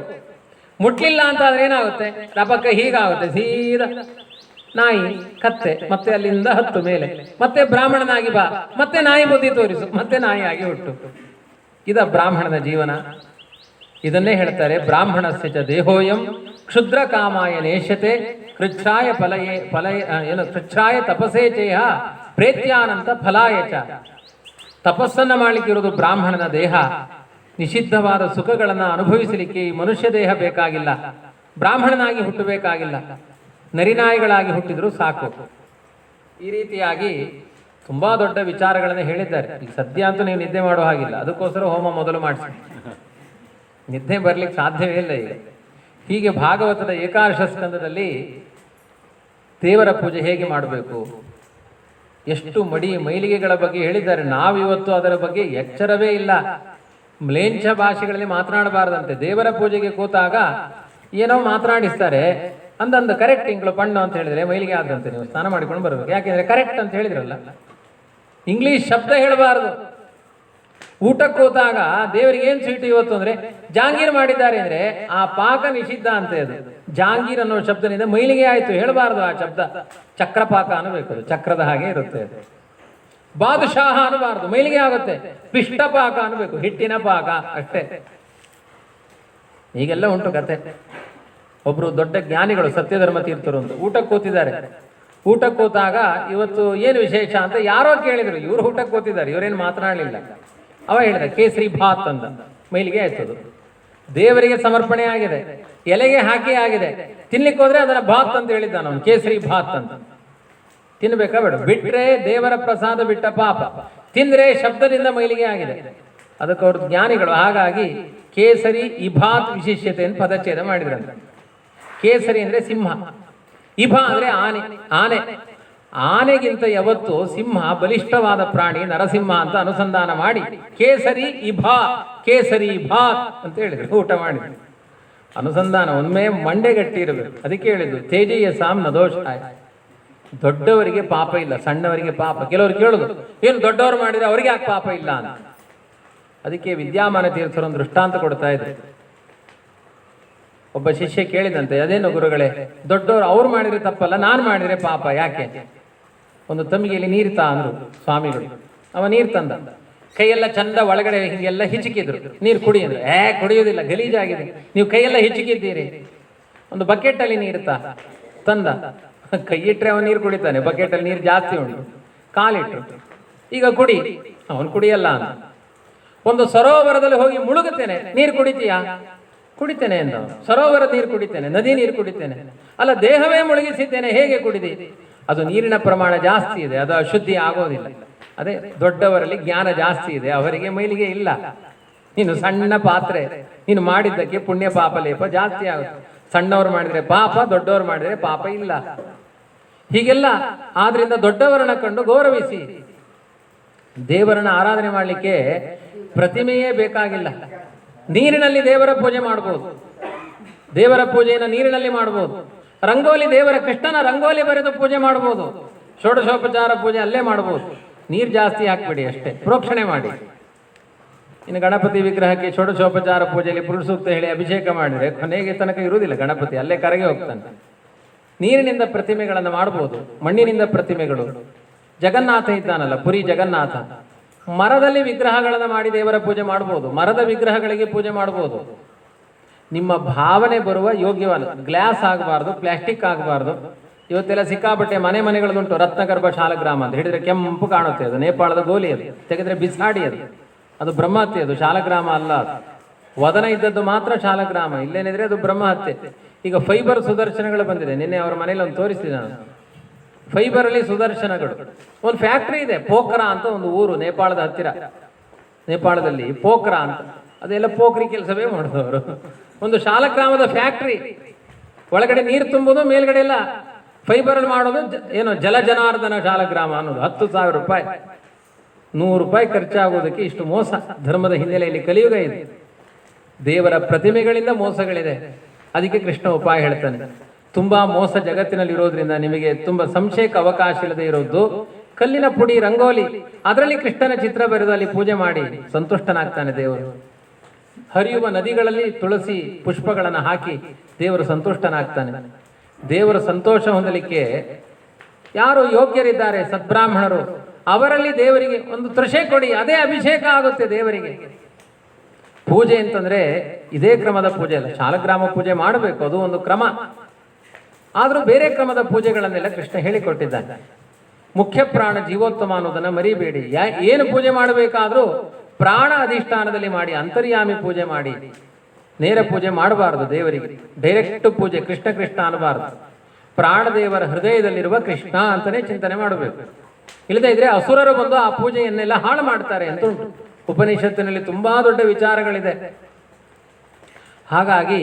ಮುಟ್ಲಿಲ್ಲ ಅಂತ ಆದ್ರೆ ಏನಾಗುತ್ತೆ? ಲಪಕ್ಕ ಹೀಗಾಗುತ್ತೆ, ಸೀದಾ ನಾಯಿ, ಕತ್ತೆ, ಮತ್ತೆ ಅಲ್ಲಿಂದ ಹತ್ತು ಮೇಲೆ, ಮತ್ತೆ ಬ್ರಾಹ್ಮಣನಾಗಿ ಬಾ, ಮತ್ತೆ ನಾಯಿ ಬುದ್ಧಿ ತೋರಿಸು, ಮತ್ತೆ ನಾಯಿಯಾಗಿ ಹುಟ್ಟು. ಇದ ಬ್ರಾಹ್ಮಣನ ಜೀವನ. ಇದನ್ನೇ ಹೇಳ್ತಾರೆ, ಬ್ರಾಹ್ಮಣಸ್ಯ ಚ ದೇಹೋಯಂ ಕ್ಷುದ್ರ ಕಾಮಾಯ ನೇಷ್ಯತೆ ಕೃಚ್ಛಾಯ ಕೃಚ್ಛಾಯ ತಪಸೇ ಚೇಹ ಪ್ರೇತ್ಯಾನಂತ ಫಲಾಯ ಚ. ತಪಸ್ಸನ್ನ ಮಾಡಲಿಕ್ಕಿರೋದು ಬ್ರಾಹ್ಮಣನ ದೇಹ. ನಿಷಿದ್ಧವಾದ ಸುಖಗಳನ್ನು ಅನುಭವಿಸಲಿಕ್ಕೆ ಈ ಮನುಷ್ಯ ದೇಹ ಬೇಕಾಗಿಲ್ಲ. ಬ್ರಾಹ್ಮಣನಾಗಿ ಹುಟ್ಟಬೇಕಾಗಿಲ್ಲ, ನರಿನಾಯಿಗಳಾಗಿ ಹುಟ್ಟಿದ್ರು ಸಾಕು. ಈ ರೀತಿಯಾಗಿ ತುಂಬಾ ದೊಡ್ಡ ವಿಚಾರಗಳನ್ನು ಹೇಳಿದ್ದಾರೆ. ಈಗ ಸದ್ಯ ಅಂತೂ ನೀವು ನಿದ್ದೆ ಮಾಡೋ ಹಾಗಿಲ್ಲ, ಅದಕ್ಕೋಸ್ಕರ ಹೋಮ ಮೊದಲು ಮಾಡಿಸಿ. ನಿದ್ದೆ ಬರ್ಲಿಕ್ಕೆ ಸಾಧ್ಯವೇ ಇಲ್ಲ ಈಗ. ಹೀಗೆ ಭಾಗವತದ ಏಕಾದಶ ಸ್ಕಂದದಲ್ಲಿ ದೇವರ ಪೂಜೆ ಹೇಗೆ ಮಾಡಬೇಕು, ಎಷ್ಟು ಮೈಲಿಗೆಗಳ ಬಗ್ಗೆ ಹೇಳಿದ್ದಾರೆ. ನಾವಿವತ್ತು ಅದರ ಬಗ್ಗೆ ಎಚ್ಚರವೇ ಇಲ್ಲ. ಮ್ಲೇಚ್ಛ ಭಾಷೆಗಳಲ್ಲಿ ಮಾತನಾಡಬಾರದಂತೆ. ದೇವರ ಪೂಜೆಗೆ ಕೂತಾಗ ಏನೋ ಮಾತನಾಡಿಸ್ತಾರೆ, ಅಂದಂದು ಕರೆಕ್ಟ್ ಇಂಗ್ಳು ಪಣ್ಣು ಅಂತ ಹೇಳಿದ್ರೆ ಮೈಲಿಗೆ ಆದಂತೆ ನೀವು ಸ್ನಾನ ಮಾಡಿಕೊಂಡು ಬರಬೇಕು. ಯಾಕೆಂದ್ರೆ ಕರೆಕ್ಟ್ ಅಂತ ಹೇಳಿದ್ರಲ್ಲ, ಇಂಗ್ಲಿಷ್ ಶಬ್ದ ಹೇಳಬಾರದು. ಊಟಕ್ಕೆ ಕೂತಾಗ ದೇವರಿಗೆ ಏನ್ ಸ್ವೀಟ್ ಇವತ್ತು ಅಂದ್ರೆ ಜಾಂಗೀರ್ ಮಾಡಿದ್ದಾರೆ ಅಂದ್ರೆ ಆ ಪಾಕ ನಿಷಿದ್ಧ ಅಂತ. ಅದು ಜಾಂಗೀರ್ ಅನ್ನೋ ಶಬ್ದನಿಂದ ಮೈಲಿಗೆ ಆಯ್ತು, ಹೇಳಬಾರದು ಆ ಶಬ್ದ. ಚಕ್ರಪಾಕ ಅನ್ನಬೇಕು, ಚಕ್ರದ ಹಾಗೆ ಇರುತ್ತೆ ಅದು. ಬಾದುಷಾಹ ಅನ್ನಬಾರದು, ಮೈಲಿಗೆ ಆಗುತ್ತೆ. ಪಿಷ್ಟಪಾಕ ಅನ್ನಬೇಕು, ಹಿಟ್ಟಿನ ಪಾಕ ಅಷ್ಟೇ. ಈಗೆಲ್ಲ ಉಂಟು ಕತೆ. ಒಬ್ರು ದೊಡ್ಡ ಜ್ಞಾನಿಗಳು ಸತ್ಯಧರ್ಮ ತೀರ್ಥರು ಅಂತ ಊಟಕ್ಕೆ ಕೂತಿದ್ದಾರೆ. ಊಟಕ್ಕೆ ಕೂತಾಗ ಇವತ್ತು ಏನು ವಿಶೇಷ ಅಂತ ಯಾರೋ ಕೇಳಿದ್ರು. ಇವ್ರು ಊಟಕ್ಕೆ ಕೂತಿದ್ದಾರೆ, ಇವರೇನು ಮಾತನಾಡಲಿಲ್ಲ. ಅವ ಹೇಳಿದ ಕೇಸರಿ ಭಾತ್ ಅಂತ. ಮೈಲಿಗೆ ಆಯ್ತದು, ದೇವರಿಗೆ ಸಮರ್ಪಣೆ ಆಗಿದೆ, ಎಲೆಗೆ ಹಾಕಿ ಆಗಿದೆ. ತಿನ್ಲಿಕ್ಕೆ ಹೋದ್ರೆ ಅದನ್ನ ಭಾತ್ ಅಂತ ಹೇಳಿದ್ದಾನ ಅವನು, ಕೇಸರಿ ಭಾತ್ ಅಂತ. ತಿನ್ಬೇಕಾ ಬೇಡ? ಬಿಟ್ರೆ ದೇವರ ಪ್ರಸಾದ ಬಿಟ್ಟ ಪಾಪ, ತಿಂದ್ರೆ ಶಬ್ದದಿಂದ ಮೈಲಿಗೆ ಆಗಿದೆ. ಅದಕ್ಕೆ ಅವ್ರ ಜ್ಞಾನಿಗಳು ಹಾಗಾಗಿ ಕೇಸರಿ ಇಭಾತ್ ವಿಶಿಷ್ಯತೆ ಅಂತ ಪದಚ್ಛೇದ ಮಾಡಿದ್ರಂತೆ. ಕೇಸರಿ ಅಂದ್ರೆ ಸಿಂಹ, ಇಭ ಅಂದ್ರೆ ಆನೆ. ಆನೆ ಆನೆಗಿಂತ ಯಾವತ್ತು ಸಿಂಹ ಬಲಿಷ್ಠವಾದ ಪ್ರಾಣಿ, ನರಸಿಂಹ ಅಂತ ಅನುಸಂಧಾನ ಮಾಡಿ ಕೇಸರಿ ಇಭಾ ಕೇಸರಿ ಭಾತ್ ಅಂತ ಹೇಳಿದ್ರು. ಊಟ ಮಾಡಿದ್ರು. ಅನುಸಂಧಾನ ಒಮ್ಮೆ ಮಂಡೆಗಟ್ಟಿ ಇರಬೇಕು. ಅದಕ್ಕೆ ಹೇಳಿದ್ರು ತೇಜೀಯ ಸಾಮ್ ನದೋಷ. ದೊಡ್ಡವರಿಗೆ ಪಾಪ ಇಲ್ಲ, ಸಣ್ಣವರಿಗೆ ಪಾಪ. ಕೆಲವರು ಕೇಳುದು, ಏನು ದೊಡ್ಡವರು ಮಾಡಿದ್ರೆ ಅವರಿಗೆ ಯಾಕೆ ಪಾಪ ಇಲ್ಲ ಅಂತ. ಅದಕ್ಕೆ ವಿದ್ಯಾಮಾನ ತೀರ್ಥರು ಒಂದು ದೃಷ್ಟಾಂತ ಕೊಡ್ತಾ ಇದ್ರು. ಒಬ್ಬ ಶಿಷ್ಯ ಕೇಳಿದಂತೆ, ಅದೇನು ಗುರುಗಳೇ, ದೊಡ್ಡವರು ಅವ್ರು ಮಾಡಿದ್ರೆ ತಪ್ಪಲ್ಲ, ನಾನು ಮಾಡಿದ್ರೆ ಪಾಪ ಯಾಕೆ? ಒಂದು ತಮ್ಮಿಗೆಯಲ್ಲಿ ನೀರು ತಾ ಅಂದ್ರು ಸ್ವಾಮಿಗಳು. ಅವ ನೀರು ತಂದ, ಕೈಯೆಲ್ಲ ಚಂದ ಒಳಗಡೆ ಹಿಂಗೆಲ್ಲ ಹಿಚಿಕಿದ್ರು. ನೀರು ಕುಡಿ ಅಂದ್ರೆ ಕುಡಿಯೋದಿಲ್ಲ, ಗಲೀಜಾಗಿದೆ, ನೀವು ಕೈಯೆಲ್ಲ ಹಿಚಿಕಿದ್ದೀರಿ. ಒಂದು ಬಕೆಟ್ ಅಲ್ಲಿ ನೀರು ತಂದ, ಕೈ ಇಟ್ರೆ ಅವನು ನೀರು ಕುಡಿತಾನೆ, ಬಕೆಟ್ ಅಲ್ಲಿ ನೀರು ಜಾಸ್ತಿ ಉಂಟು. ಕಾಲಿಟ್ರು, ಈಗ ಕುಡಿ, ಅವನು ಕುಡಿಯಲ್ಲ ಅಂತ. ಒಂದು ಸರೋವರದಲ್ಲಿ ಹೋಗಿ ಮುಳುಗುತ್ತೇನೆ, ನೀರು ಕುಡಿತೀಯಾ? ಕುಡಿತೇನೆ ಎಂದ. ಸರೋವರ ನೀರು ಕುಡಿತೇನೆ, ನದಿ ನೀರು ಕುಡಿತೇನೆ. ಅಲ್ಲ, ದೇಹವೇ ಮುಳುಗಿಸಿದ್ದೇನೆ, ಹೇಗೆ ಕುಡಿದಿ? ಅದು ನೀರಿನ ಪ್ರಮಾಣ ಜಾಸ್ತಿ ಇದೆ, ಅದು ಅಶುದ್ಧಿ ಆಗೋದಿಲ್ಲ. ಅದೇ ದೊಡ್ಡವರಲ್ಲಿ ಜ್ಞಾನ ಜಾಸ್ತಿ ಇದೆ, ಅವರಿಗೆ ಮೈಲಿಗೆ ಇಲ್ಲ. ನೀನು ಸಣ್ಣ ಪಾತ್ರೆ, ನೀನು ಮಾಡಿದ್ದಕ್ಕೆ ಪುಣ್ಯ ಪಾಪ ಲೇಪ ಜಾಸ್ತಿ ಆಗುತ್ತೆ. ಸಣ್ಣವರು ಮಾಡಿದ್ರೆ ಪಾಪ, ದೊಡ್ಡವರು ಮಾಡಿದ್ರೆ ಪಾಪ ಇಲ್ಲ. ಹೀಗೆಲ್ಲ ಆದ್ರಿಂದ ದೊಡ್ಡವರನ್ನ ಕಂಡು ಗೌರವಿಸಿ. ದೇವರನ್ನ ಆರಾಧನೆ ಮಾಡಲಿಕ್ಕೆ ಪ್ರತಿಮೆಯೇ ಬೇಕಾಗಿಲ್ಲ. ನೀರಿನಲ್ಲಿ ದೇವರ ಪೂಜೆ ಮಾಡಬಹುದು. ದೇವರ ಪೂಜೆಯನ್ನು ನೀರಿನಲ್ಲಿ ಮಾಡಬಹುದು. ರಂಗೋಲಿ, ದೇವರ ಕೃಷ್ಣನ ರಂಗೋಲಿ ಬರೆದು ಪೂಜೆ ಮಾಡಬಹುದು. ಷೋಡಶೋಪಚಾರ ಪೂಜೆ ಅಲ್ಲೇ ಮಾಡಬಹುದು. ನೀರು ಜಾಸ್ತಿ ಹಾಕ್ಬಿಡಿ ಅಷ್ಟೇ, ಪ್ರೋಕ್ಷಣೆ ಮಾಡಿ. ಇನ್ನು ಗಣಪತಿ ವಿಗ್ರಹಕ್ಕೆ ಷೋಡಶೋಪಚಾರ ಪೂಜೆಯಲ್ಲಿ ಪುರುಷ ಸೂಕ್ತ ಹೇಳಿ ಅಭಿಷೇಕ ಮಾಡಿದ್ರೆ ಕೊನೆಗೆ ತನಕ ಇರುವುದಿಲ್ಲ ಗಣಪತಿ, ಅಲ್ಲೇ ಕರಗಿ ಹೋಗ್ತಾನೆ. ನೀರಿನಿಂದ ಪ್ರತಿಮೆಗಳನ್ನು ಮಾಡಬಹುದು, ಮಣ್ಣಿನಿಂದ ಪ್ರತಿಮೆಗಳು. ಜಗನ್ನಾಥ ಇದ್ದಾನಲ್ಲ, ಪುರಿ ಜಗನ್ನಾಥ, ಮರದಲ್ಲಿ ವಿಗ್ರಹಗಳನ್ನು ಮಾಡಿ ದೇವರ ಪೂಜೆ ಮಾಡಬಹುದು. ಮರದ ವಿಗ್ರಹಗಳಿಗೆ ಪೂಜೆ ಮಾಡಬಹುದು. ನಿಮ್ಮ ಭಾವನೆ ಬರುವ ಯೋಗ್ಯವಾದ, ಗ್ಲಾಸ್ ಆಗಬಾರ್ದು, ಪ್ಲಾಸ್ಟಿಕ್ ಆಗಬಾರ್ದು. ಇವತ್ತೆಲ್ಲ ಸಿಕ್ಕಾಪಟ್ಟೆ ಮನೆಗಳದುಂಟು. ರತ್ನಗರ್ಭ ಶಾಲಗ್ರಾಮ ಅಂತ ಹಿಡಿದ್ರೆ ಕೆಂಪು ಕಾಣುತ್ತೆ, ಅದು ನೇಪಾಳದ ಗೋಲಿ. ಅದು ತೆಗೆದ್ರೆ ಬಿಸಾಡಿ, ಅದು ಬ್ರಹ್ಮಹತ್ಯೆ. ಅದು ಶಾಲಗ್ರಾಮ ಅಲ್ಲ. ವದನ ಇದ್ದದ್ದು ಮಾತ್ರ ಶಾಲಗ್ರಾಮ, ಇಲ್ಲೇನಿದ್ರೆ ಅದು ಬ್ರಹ್ಮಹತ್ಯೆ. ಈಗ ಫೈಬರ್ ಸುದರ್ಶನಗಳು ಬಂದಿದೆ. ನಿನ್ನೆ ಅವರ ಮನೇಲಿ ಒಂದು ತೋರಿಸಿದೆ ನಾನು. ಫೈಬರ್ ಅಲ್ಲಿ ಸುದರ್ಶನಗಳು. ಒಂದು ಫ್ಯಾಕ್ಟ್ರಿ ಇದೆ, ಪೋಖ್ರಾ ಅಂತ ಒಂದು ಊರು ನೇಪಾಳದ ಹತ್ತಿರ. ನೇಪಾಳದಲ್ಲಿ ಪೋಖ್ರಾ ಅಂತ, ಅದೆಲ್ಲ ಪೋಖ್ರಿ ಕೆಲಸವೇ ಮಾಡಿದವರು. ಒಂದು ಶಾಲಗ್ರಾಮದ ಫ್ಯಾಕ್ಟ್ರಿ, ಒಳಗಡೆ ನೀರು ತುಂಬುದು, ಮೇಲ್ಗಡೆ ಎಲ್ಲ ಫೈಬರ್ ಅಲ್ಲಿ ಮಾಡೋದು. ಏನೋ ಜಲಜನಾರ್ದನ ಶಾಲಗ್ರಾಮ ಅನ್ನೋದು. 10,000 ರೂಪಾಯಿ, 100 ರೂಪಾಯಿ ಖರ್ಚಾಗೋದಕ್ಕೆ ಇಷ್ಟು ಮೋಸ. ಧರ್ಮದ ಹಿನ್ನೆಲೆಯಲ್ಲಿ ಕಲಿಯುಗ ಇದೆ. ದೇವರ ಪ್ರತಿಮೆಗಳಿಂದ ಮೋಸಗಳಿದೆ. ಅದಕ್ಕೆ ಕೃಷ್ಣ ಉಪಾಯ ಹೇಳ್ತಾನೆ. ತುಂಬಾ ಮೋಸ ಜಗತ್ತಿನಲ್ಲಿ ಇರೋದ್ರಿಂದ ನಿಮಗೆ ತುಂಬಾ ಸಂಶಯಕ್ಕೆ ಅವಕಾಶ ಇಲ್ಲದೆ ಇರೋದು ಕಲ್ಲಿನ ಪುಡಿ, ರಂಗೋಲಿ, ಅದರಲ್ಲಿ ಕೃಷ್ಣನ ಚಿತ್ರ ಬರೆದು ಅಲ್ಲಿ ಪೂಜೆ ಮಾಡಿ ಸಂತುಷ್ಟನಾಗ್ತಾನೆ ದೇವರು. ಹರಿಯುವ ನದಿಗಳಲ್ಲಿ ತುಳಸಿ ಪುಷ್ಪಗಳನ್ನು ಹಾಕಿ ದೇವರು ಸಂತುಷ್ಟನಾಗ್ತಾನೆ. ದೇವರ ಸಂತೋಷ ಹೊಂದಲಿಕ್ಕೆ ಯಾರು ಯೋಗ್ಯರಿದ್ದಾರೆ ಸದ್ಬ್ರಾಹ್ಮಣರು, ಅವರಲ್ಲಿ ದೇವರಿಗೆ ಒಂದು ತೃಷೆ ಕೊಡಿ, ಅದೇ ಅಭಿಷೇಕ ಆಗುತ್ತೆ ದೇವರಿಗೆ. ಪೂಜೆ ಅಂತಂದ್ರೆ ಇದೇ ಕ್ರಮದ ಪೂಜೆ ಅಲ್ಲ, ಶಾಲಗ್ರಾಮ ಪೂಜೆ ಮಾಡಬೇಕು, ಅದು ಒಂದು ಕ್ರಮ. ಆದರೂ ಬೇರೆ ಕ್ರಮದ ಪೂಜೆಗಳನ್ನೆಲ್ಲ ಕೃಷ್ಣ ಹೇಳಿಕೊಟ್ಟಿದ್ದಾನೆ. ಮುಖ್ಯ ಪ್ರಾಣ ಜೀವೋತ್ತಮ ಅನ್ನೋದನ್ನ ಮರಿಬೇಡಿ. ಏನು ಪೂಜೆ ಮಾಡಬೇಕಾದ್ರೂ ಪ್ರಾಣ ಅಧಿಷ್ಠಾನದಲ್ಲಿ ಮಾಡಿ, ಅಂತರ್ಯಾಮಿ ಪೂಜೆ ಮಾಡಿ. ನೇರ ಪೂಜೆ ಮಾಡಬಾರದು ದೇವರಿಗೆ, ಡೈರೆಕ್ಟ್ ಪೂಜೆ ಕೃಷ್ಣ ಕೃಷ್ಣ ಅನ್ನಬಾರದು. ಪ್ರಾಣದೇವರ ಹೃದಯದಲ್ಲಿರುವ ಕೃಷ್ಣ ಅಂತಾನೆ ಚಿಂತನೆ ಮಾಡಬೇಕು. ಇಲ್ಲದೇ ಇದ್ರೆ ಅಸುರರು ಬಂದು ಆ ಪೂಜೆಯನ್ನೆಲ್ಲ ಹಾಳು ಮಾಡ್ತಾರೆ ಅಂತ ಉಂಟು. ಉಪನಿಷತ್ತಿನಲ್ಲಿ ತುಂಬಾ ದೊಡ್ಡ ವಿಚಾರಗಳಿದೆ. ಹಾಗಾಗಿ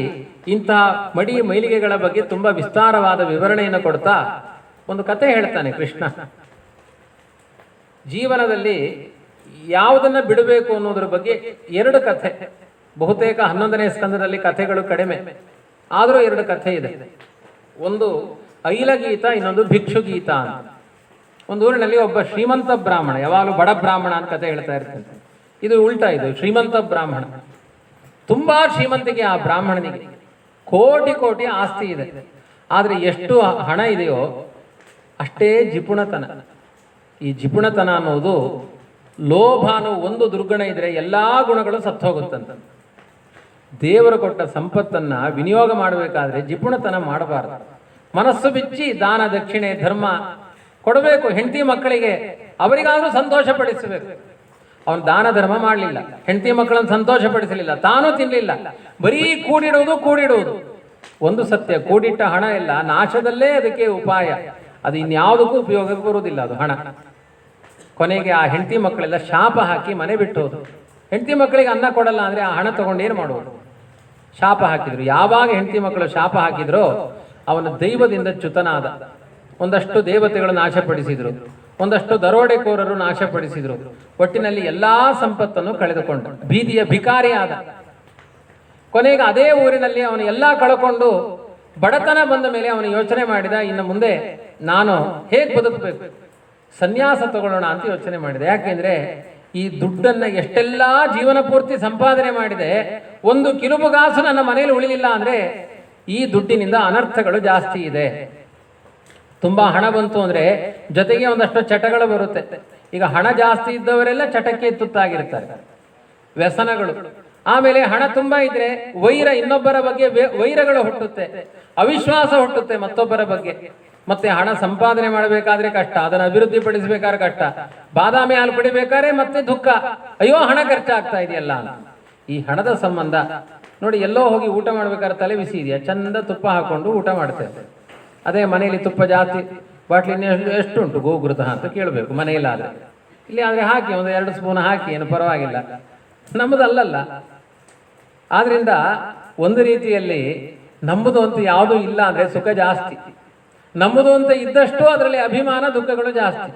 ಇಂತಹ ಮಡಿ ಮೈಲಿಗೆಗಳ ಬಗ್ಗೆ ತುಂಬಾ ವಿಸ್ತಾರವಾದ ವಿವರಣೆಯನ್ನು ಕೊಡ್ತಾ ಒಂದು ಕತೆ ಹೇಳ್ತಾನೆ ಕೃಷ್ಣ. ಜೀವನದಲ್ಲಿ ಯಾವುದನ್ನ ಬಿಡಬೇಕು ಅನ್ನೋದ್ರ ಬಗ್ಗೆ 2 ಕಥೆ. ಬಹುತೇಕ 11ನೇ ಸ್ಕಂದದಲ್ಲಿ ಕಥೆಗಳು ಕಡಿಮೆ, ಆದರೂ 2 ಕಥೆ ಇದೆ. ಒಂದು ಐಲಗೀತ, ಇನ್ನೊಂದು ಭಿಕ್ಷುಗೀತ ಅಂತ. ಒಂದು ಊರಿನಲ್ಲಿ ಒಬ್ಬ ಶ್ರೀಮಂತ ಬ್ರಾಹ್ಮಣ, ಯಾವಾಗಲೂ ಬಡ ಬ್ರಾಹ್ಮಣ ಅಂತ ಕತೆ ಹೇಳ್ತಾ ಇರ್ತಾನೆ. ಇದು ಉಲ್ಟಾ, ಇದು ಶ್ರೀಮಂತ ಬ್ರಾಹ್ಮಣ. ತುಂಬಾ ಶ್ರೀಮಂತಿಗೆ ಆ ಬ್ರಾಹ್ಮಣನಿಗೆ, ಕೋಟಿ ಕೋಟಿ ಆಸ್ತಿ ಇದೆ. ಆದರೆ ಎಷ್ಟು ಹಣ ಇದೆಯೋ ಅಷ್ಟೇ ಜಿಪುಣತನ. ಈ ಜಿಪುಣತನ ಅನ್ನೋದು ಲೋಭ ಅನ್ನೋ ಒಂದು ದುರ್ಗುಣ ಇದ್ರೆ ಎಲ್ಲಾ ಗುಣಗಳು ಸತ್ತೋಗುತ್ತಂತ. ದೇವರು ಕೊಟ್ಟ ಸಂಪತ್ತನ್ನ ವಿನಿಯೋಗ ಮಾಡಬೇಕಾದ್ರೆ ಜಿಪುಣತನ ಮಾಡಬಾರದು. ಮನಸ್ಸು ಬಿಚ್ಚಿ ದಾನ ದಕ್ಷಿಣೆ ಧರ್ಮ ಕೊಡಬೇಕು. ಹೆಂಡತಿ ಮಕ್ಕಳಿಗೆ ಅವರಿಗಾದ್ರೂ ಸಂತೋಷ ಪಡಿಸಬೇಕು. ಅವನು ದಾನ ಧರ್ಮ ಮಾಡಲಿಲ್ಲ, ಹೆಂಡತಿ ಮಕ್ಕಳನ್ನು ಸಂತೋಷ ಪಡಿಸಲಿಲ್ಲ, ತಾನೂ ತಿನ್ನಲಿಲ್ಲ, ಬರೀ ಕೂಡಿಡುವುದು. ಒಂದು ಸತ್ಯ, ಕೂಡಿಟ್ಟ ಹಣ ಎಲ್ಲ ನಾಶದಲ್ಲೇ ಅದಕ್ಕೆ ಉಪಾಯ, ಅದು ಇನ್ಯಾವುದಕ್ಕೂ ಉಪಯೋಗಕ್ಕೆ ಬರುವುದಿಲ್ಲ ಅದು ಹಣ. ಕೊನೆಗೆ ಆ ಹೆಂಡತಿ ಮಕ್ಕಳೆಲ್ಲ ಶಾಪ ಹಾಕಿ ಮನೆ ಬಿಟ್ಟು ಹೋದ್ರು. ಹೆಂಡತಿ ಮಕ್ಕಳಿಗೆ ಅನ್ನ ಕೊಡಲ್ಲ ಅಂದ್ರೆ ಆ ಹಣ ತಗೊಂಡು ಏನು ಮಾಡುವುದು? ಶಾಪ ಹಾಕಿದ್ರು. ಯಾವಾಗ ಹೆಂಡತಿ ಮಕ್ಕಳು ಶಾಪ ಹಾಕಿದ್ರೋ ಅವನ ದೈವದಿಂದ ಚ್ಯುತನಾದ. ಒಂದಷ್ಟು ದೇವತೆಗಳು ನಾಶಪಡಿಸಿದ್ರು, ಒಂದಷ್ಟು ದರೋಡೆಕೋರರು ನಾಶಪಡಿಸಿದ್ರು. ಒಟ್ಟಿನಲ್ಲಿ ಎಲ್ಲಾ ಸಂಪತ್ತನ್ನು ಕಳೆದುಕೊಂಡ, ಬೀದಿಯ ಭಿಕಾರಿ ಆದ. ಕೊನೆಗೆ ಅದೇ ಊರಿನಲ್ಲಿ ಅವನು ಎಲ್ಲಾ ಕಳ್ಕೊಂಡು ಬಡತನ ಬಂದ ಮೇಲೆ ಅವನು ಯೋಚನೆ ಮಾಡಿದ, ಇನ್ನು ಮುಂದೆ ನಾನು ಹೇಗೆ ಬದುಕಬೇಕು, ಸನ್ಯಾಸ ತಗೊಳ್ಳೋಣ ಅಂತ ಯೋಚನೆ ಮಾಡಿದೆ. ಯಾಕೆಂದ್ರೆ ಈ ದುಡ್ಡನ್ನ ಎಷ್ಟೆಲ್ಲಾ ಜೀವನ ಪೂರ್ತಿ ಸಂಪಾದನೆ ಮಾಡಿದೆ, ಒಂದು ಕಿಲುಬುಗಾಸು ನನ್ನ ಮನೆಯಲ್ಲಿ ಉಳಿಲಿಲ್ಲ ಅಂದ್ರೆ ಈ ದುಡ್ಡಿನಿಂದ ಅನರ್ಥಗಳು ಜಾಸ್ತಿ ಇದೆ. ತುಂಬಾ ಹಣ ಬಂತು ಅಂದ್ರೆ ಜೊತೆಗೆ ಒಂದಷ್ಟು ಚಟಗಳು ಬರುತ್ತೆ. ಈಗ ಹಣ ಜಾಸ್ತಿ ಇದ್ದವರೆಲ್ಲ ಚಟಕ್ಕೆ ತುತ್ತಾಗಿರ್ತಾರೆ, ವ್ಯಸನಗಳು. ಆಮೇಲೆ ಹಣ ತುಂಬಾ ಇದ್ರೆ ವೈರ, ಇನ್ನೊಬ್ಬರ ಬಗ್ಗೆ ವೈರಗಳು ಹುಟ್ಟುತ್ತೆ, ಅವಿಶ್ವಾಸ ಹುಟ್ಟುತ್ತೆ ಮತ್ತೊಬ್ಬರ ಬಗ್ಗೆ. ಮತ್ತೆ ಹಣ ಸಂಪಾದನೆ ಮಾಡಬೇಕಾದ್ರೆ ಕಷ್ಟ, ಅದನ್ನು ಅಭಿವೃದ್ಧಿ ಪಡಿಸಬೇಕಾದ್ರೆ ಕಷ್ಟ, ಬಾದಾಮಿ ಹಾಲು ಕುಡಿಬೇಕಾದ್ರೆ ಮತ್ತೆ ದುಃಖ, ಅಯ್ಯೋ ಹಣ ಖರ್ಚಾಗ್ತಾ ಇದೆಯಲ್ಲ. ಈ ಹಣದ ಸಂಬಂಧ ನೋಡಿ, ಎಲ್ಲೋ ಹೋಗಿ ಊಟ ಮಾಡ್ಬೇಕಾದ್ರೆ ತಲೆ ಬಿಸಿ ಇದೆಯಾ, ಚಂದ ತುಪ್ಪ ಹಾಕೊಂಡು ಊಟ ಮಾಡ್ತೇವೆ. ಅದೇ ಮನೆಯಲ್ಲಿ ತುಪ್ಪ ಜಾಸ್ತಿ, ಬಾಟ್ಲಿ ಎಷ್ಟುಂಟು ಗೋಘೃತ ಅಂತ ಕೇಳಬೇಕು ಮನೆಯಲ್ಲಾದ್ರೆ. ಇಲ್ಲಿ ಆದ್ರೆ ಹಾಕಿ ಒಂದು 2 ಸ್ಪೂನ್ ಹಾಕಿ, ಏನು ಪರವಾಗಿಲ್ಲ, ನಮ್ಮದಲ್ಲಲ್ಲ. ಆದ್ರಿಂದ ಒಂದು ರೀತಿಯಲ್ಲಿ ನಮ್ಮದು ಅಂತ ಯಾವುದೂ ಇಲ್ಲ ಅಂದ್ರೆ ಸುಖ ಜಾಸ್ತಿ, ನಮ್ಮದು ಅಂತ ಇದ್ದಷ್ಟು ಅದರಲ್ಲಿ ಅಭಿಮಾನ ದುಃಖಗಳು ಜಾಸ್ತಿ.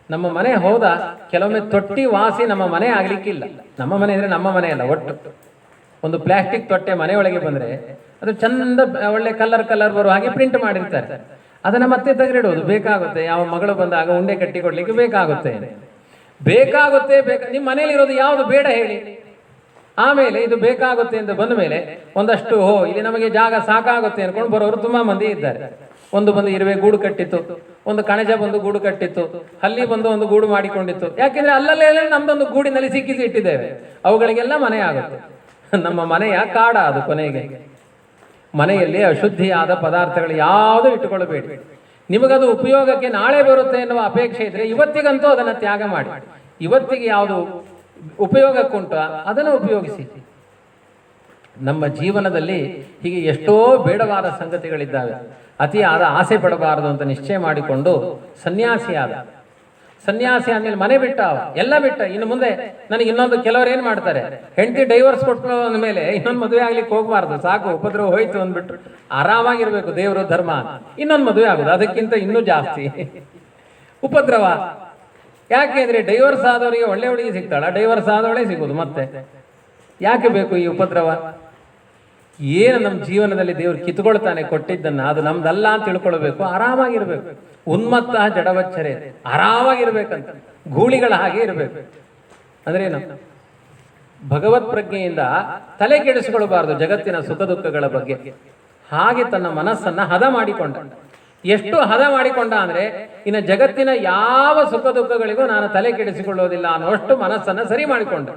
ನಮ್ಮ ಮನೆ ಹೌದಾ, ಕೆಲವೊಮ್ಮೆ ತೊಟ್ಟಿ ವಾಸಿ ನಮ್ಮ ಮನೆ ಆಗ್ಲಿಕ್ಕಿಲ್ಲ. ನಮ್ಮ ಮನೆ ಅಂದ್ರೆ ನಮ್ಮ ಮನೆ ಅಲ್ಲ, ಒಟ್ಟು ಒಂದು ಪ್ಲಾಸ್ಟಿಕ್ ತೊಟ್ಟೆ ಮನೆಯೊಳಗೆ ಬಂದ್ರೆ ಅದು ಚಂದ ಒಳ್ಳೆ ಕಲರ್ ಬರುವ ಹಾಗೆ ಪ್ರಿಂಟ್ ಮಾಡಿರ್ತಾರೆ. ಅದನ್ನ ಮತ್ತೆ ತೆಗೆದಿಡೋದು ಬೇಕಾಗುತ್ತೆ. ಯಾವ ಮಗಳು ಬಂದಾಗ ಉಂಡೆ ಕಟ್ಟಿ ಕೊಡ್ಲಿಕ್ಕೆ ಬೇಕಾಗುತ್ತೆ. ನಿಮ್ಮ ಮನೇಲಿ ಇರೋದು ಯಾವುದು ಬೇಡ ಹೇಳಿ. ಆಮೇಲೆ ಇದು ಬೇಕಾಗುತ್ತೆ ಅಂತ ಬಂದ ಮೇಲೆ ಒಂದಷ್ಟು ಇಲ್ಲಿ ನಮಗೆ ಜಾಗ ಸಾಕಾಗುತ್ತೆ ಅನ್ಕೊಂಡು ಬರೋರು ತುಂಬಾ ಮಂದಿ ಇದ್ದಾರೆ. ಒಂದು ಬಂದು ಇರುವೆ ಗೂಡು ಕಟ್ಟಿತ್ತು, ಒಂದು ಕಣಜ ಬಂದು ಗೂಡು ಕಟ್ಟಿತ್ತು, ಹಲ್ಲಿ ಬಂದು ಒಂದು ಗೂಡು ಮಾಡಿಕೊಂಡಿತ್ತು. ಯಾಕೆಂದ್ರೆ ಅಲ್ಲಲ್ಲೇ ನಮ್ದೊಂದು ಗೂಡಿನಲ್ಲಿ ಸಿಕ್ಕಿಸಿ ಇಟ್ಟಿದ್ದೇವೆ, ಅವುಗಳಿಗೆಲ್ಲ ಮನೆ ಆಗುತ್ತೆ. ನಮ್ಮ ಮನೆಯ ಕಾಡ ಅದು. ಕೊನೆಗೆ ಮನೆಯಲ್ಲಿ ಅಶುದ್ಧಿಯಾದ ಪದಾರ್ಥಗಳು ಯಾವುದು ಇಟ್ಟುಕೊಳ್ಳಬೇಡಿ. ನಿಮಗದು ಉಪಯೋಗಕ್ಕೆ ನಾಳೆ ಬರುತ್ತೆ ಎನ್ನುವ ಅಪೇಕ್ಷೆ ಇದ್ರೆ ಇವತ್ತಿಗಂತೂ ಅದನ್ನು ತ್ಯಾಗ ಮಾಡಿ. ಇವತ್ತಿಗೆ ಯಾವುದು ಉಪಯೋಗಕ್ಕುಂಟ ಅದನ್ನು ಉಪಯೋಗಿಸಿ. ನಮ್ಮ ಜೀವನದಲ್ಲಿ ಹೀಗೆ ಎಷ್ಟೋ ಬೇಡವಾದ ಸಂಗತಿಗಳಿದ್ದಾವೆ. ಅತಿಯಾದ ಆಸೆ ಪಡಬಾರದು ಅಂತ ನಿಶ್ಚಯ ಮಾಡಿಕೊಂಡು ಸನ್ಯಾಸಿ ಆದ್ಮೇಲೆ ಮನೆ ಬಿಟ್ಟ, ಎಲ್ಲ ಬಿಟ್ಟ. ಇನ್ನು ಮುಂದೆ ನನಗೆ ಇನ್ನೊಂದು, ಕೆಲವರು ಏನ್ ಮಾಡ್ತಾರೆ, ಹೆಂಡತಿ ಡೈವರ್ಸ್ ಕೊಟ್ಟು ಅಂದ್ಮೇಲೆ ಇನ್ನೊಂದು ಮದುವೆ ಆಗ್ಲಿಕ್ಕೆ ಹೋಗ್ಬಾರ್ದು, ಸಾಕು ಉಪದ್ರವ ಹೋಯ್ತು ಅಂದ್ಬಿಟ್ಟು ಆರಾಮಾಗಿರ್ಬೇಕು, ದೇವರು ಧರ್ಮ, ಇನ್ನೊಂದು ಮದುವೆ ಆಗುದು, ಅದಕ್ಕಿಂತ ಇನ್ನೂ ಜಾಸ್ತಿ ಉಪದ್ರವ. ಯಾಕೆಂದ್ರೆ ಡೈವರ್ಸ್ ಆದವರಿಗೆ ಒಳ್ಳೆ ಹುಡುಗಿ ಸಿಗ್ತಾಳ, ಡೈವರ್ಸ್ ಆದವಳೇ ಸಿಗುದು. ಮತ್ತೆ ಯಾಕೆ ಬೇಕು ಈ ಉಪದ್ರವ? ಏನು ನಮ್ಮ ಜೀವನದಲ್ಲಿ ದೇವರು ಕಿತ್ಕೊಳ್ತಾನೆ ಕೊಟ್ಟಿದ್ದನ್ನ, ಅದು ನಮ್ದಲ್ಲ ಅಂತ ತಿಳ್ಕೊಳ್ಬೇಕು, ಆರಾಮಾಗಿರ್ಬೇಕು. ಉನ್ಮತ್ತ ಜಡವಚ್ಚರೆ, ಆರಾಮಾಗಿರ್ಬೇಕಂತ, ಗೂಳಿಗಳ ಹಾಗೆ ಇರಬೇಕು. ಅಂದ್ರೇನು? ಭಗವತ್ ಪ್ರಜ್ಞೆಯಿಂದ ತಲೆ ಕೆಡಿಸಿಕೊಳ್ಳಬಾರದು ಜಗತ್ತಿನ ಸುಖ ದುಃಖಗಳ ಬಗ್ಗೆ. ಹಾಗೆ ತನ್ನ ಮನಸ್ಸನ್ನ ಹದ ಮಾಡಿಕೊಂಡ. ಎಷ್ಟು ಹದ ಮಾಡಿಕೊಂಡ ಅಂದರೆ ಇನ್ನು ಜಗತ್ತಿನ ಯಾವ ಸುಖ ದುಃಖಗಳಿಗೂ ನಾನು ತಲೆ ಕೆಡಿಸಿಕೊಳ್ಳೋದಿಲ್ಲ ಅನ್ನೋಷ್ಟು ಮನಸ್ಸನ್ನು ಸರಿ ಮಾಡಿಕೊಂಡ.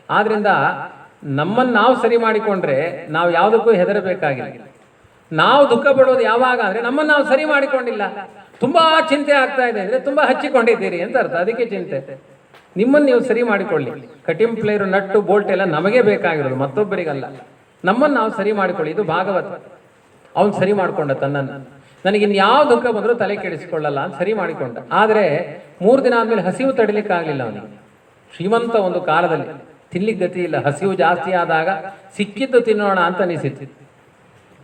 ಆದ್ರಿಂದ ನಮ್ಮನ್ನು ನಾವು ಸರಿ ಮಾಡಿಕೊಂಡ್ರೆ ನಾವು ಯಾವುದಕ್ಕೂ ಹೆದರಬೇಕಾಗಿಲ್ಲ. ನಾವು ದುಃಖ ಪಡೋದು ಯಾವಾಗ ಅಂದರೆ ನಮ್ಮನ್ನು ನಾವು ಸರಿ ಮಾಡಿಕೊಂಡಿಲ್ಲ, ತುಂಬಾ ಚಿಂತೆ ಆಗ್ತಾ ಇದೆ ಅಂದರೆ ತುಂಬಾ ಹಚ್ಚಿಕೊಂಡಿದ್ದೀರಿ ಅಂತ ಅರ್ಥ. ಅದಕ್ಕೆ ಚಿಂತೆ. ನಿಮ್ಮನ್ನು ನೀವು ಸರಿ ಮಾಡಿಕೊಳ್ಳಿ. ಕಟಿಂಗ್ ಪ್ಲೇಯರು, ನಟ್ಟು ಬೋಲ್ಟ್ ಎಲ್ಲ ನಮಗೆ ಬೇಕಾಗಿರೋದು, ಮತ್ತೊಬ್ಬರಿಗಲ್ಲ. ನಮ್ಮನ್ನು ನಾವು ಸರಿ ಮಾಡಿಕೊಳ್ಳಿ. ಇದು ಭಾಗವತ. ಅವನು ಸರಿ ಮಾಡಿಕೊಂಡ ತನ್ನನ್ನು. ನನಗಿನ್ಯಾವ ದುಃಖ ಬಂದರೂ ತಲೆ ಕೆಡಿಸಿಕೊಳ್ಳಲ್ಲ ಅಂತ ಸರಿ ಮಾಡಿಕೊಂಡ. ಆದರೆ 3 ದಿನ ಆದಮೇಲೆ ಹಸಿವು ತಡಿಲಿಕ್ಕಾಗಲಿಲ್ಲ ಅವನಿಗೆ. ಶ್ರೀಮಂತ ಒಂದು ಕಾಲದಲ್ಲಿ ತಿನ್ಲಿಕ್ಕೆ ಗತಿ ಇಲ್ಲ, ಹಸಿವು ಜಾಸ್ತಿ ಆದಾಗ ಸಿಕ್ಕಿದ್ದು ತಿನ್ನೋಣ ಅಂತ ಅನಿಸಿತ್ತು.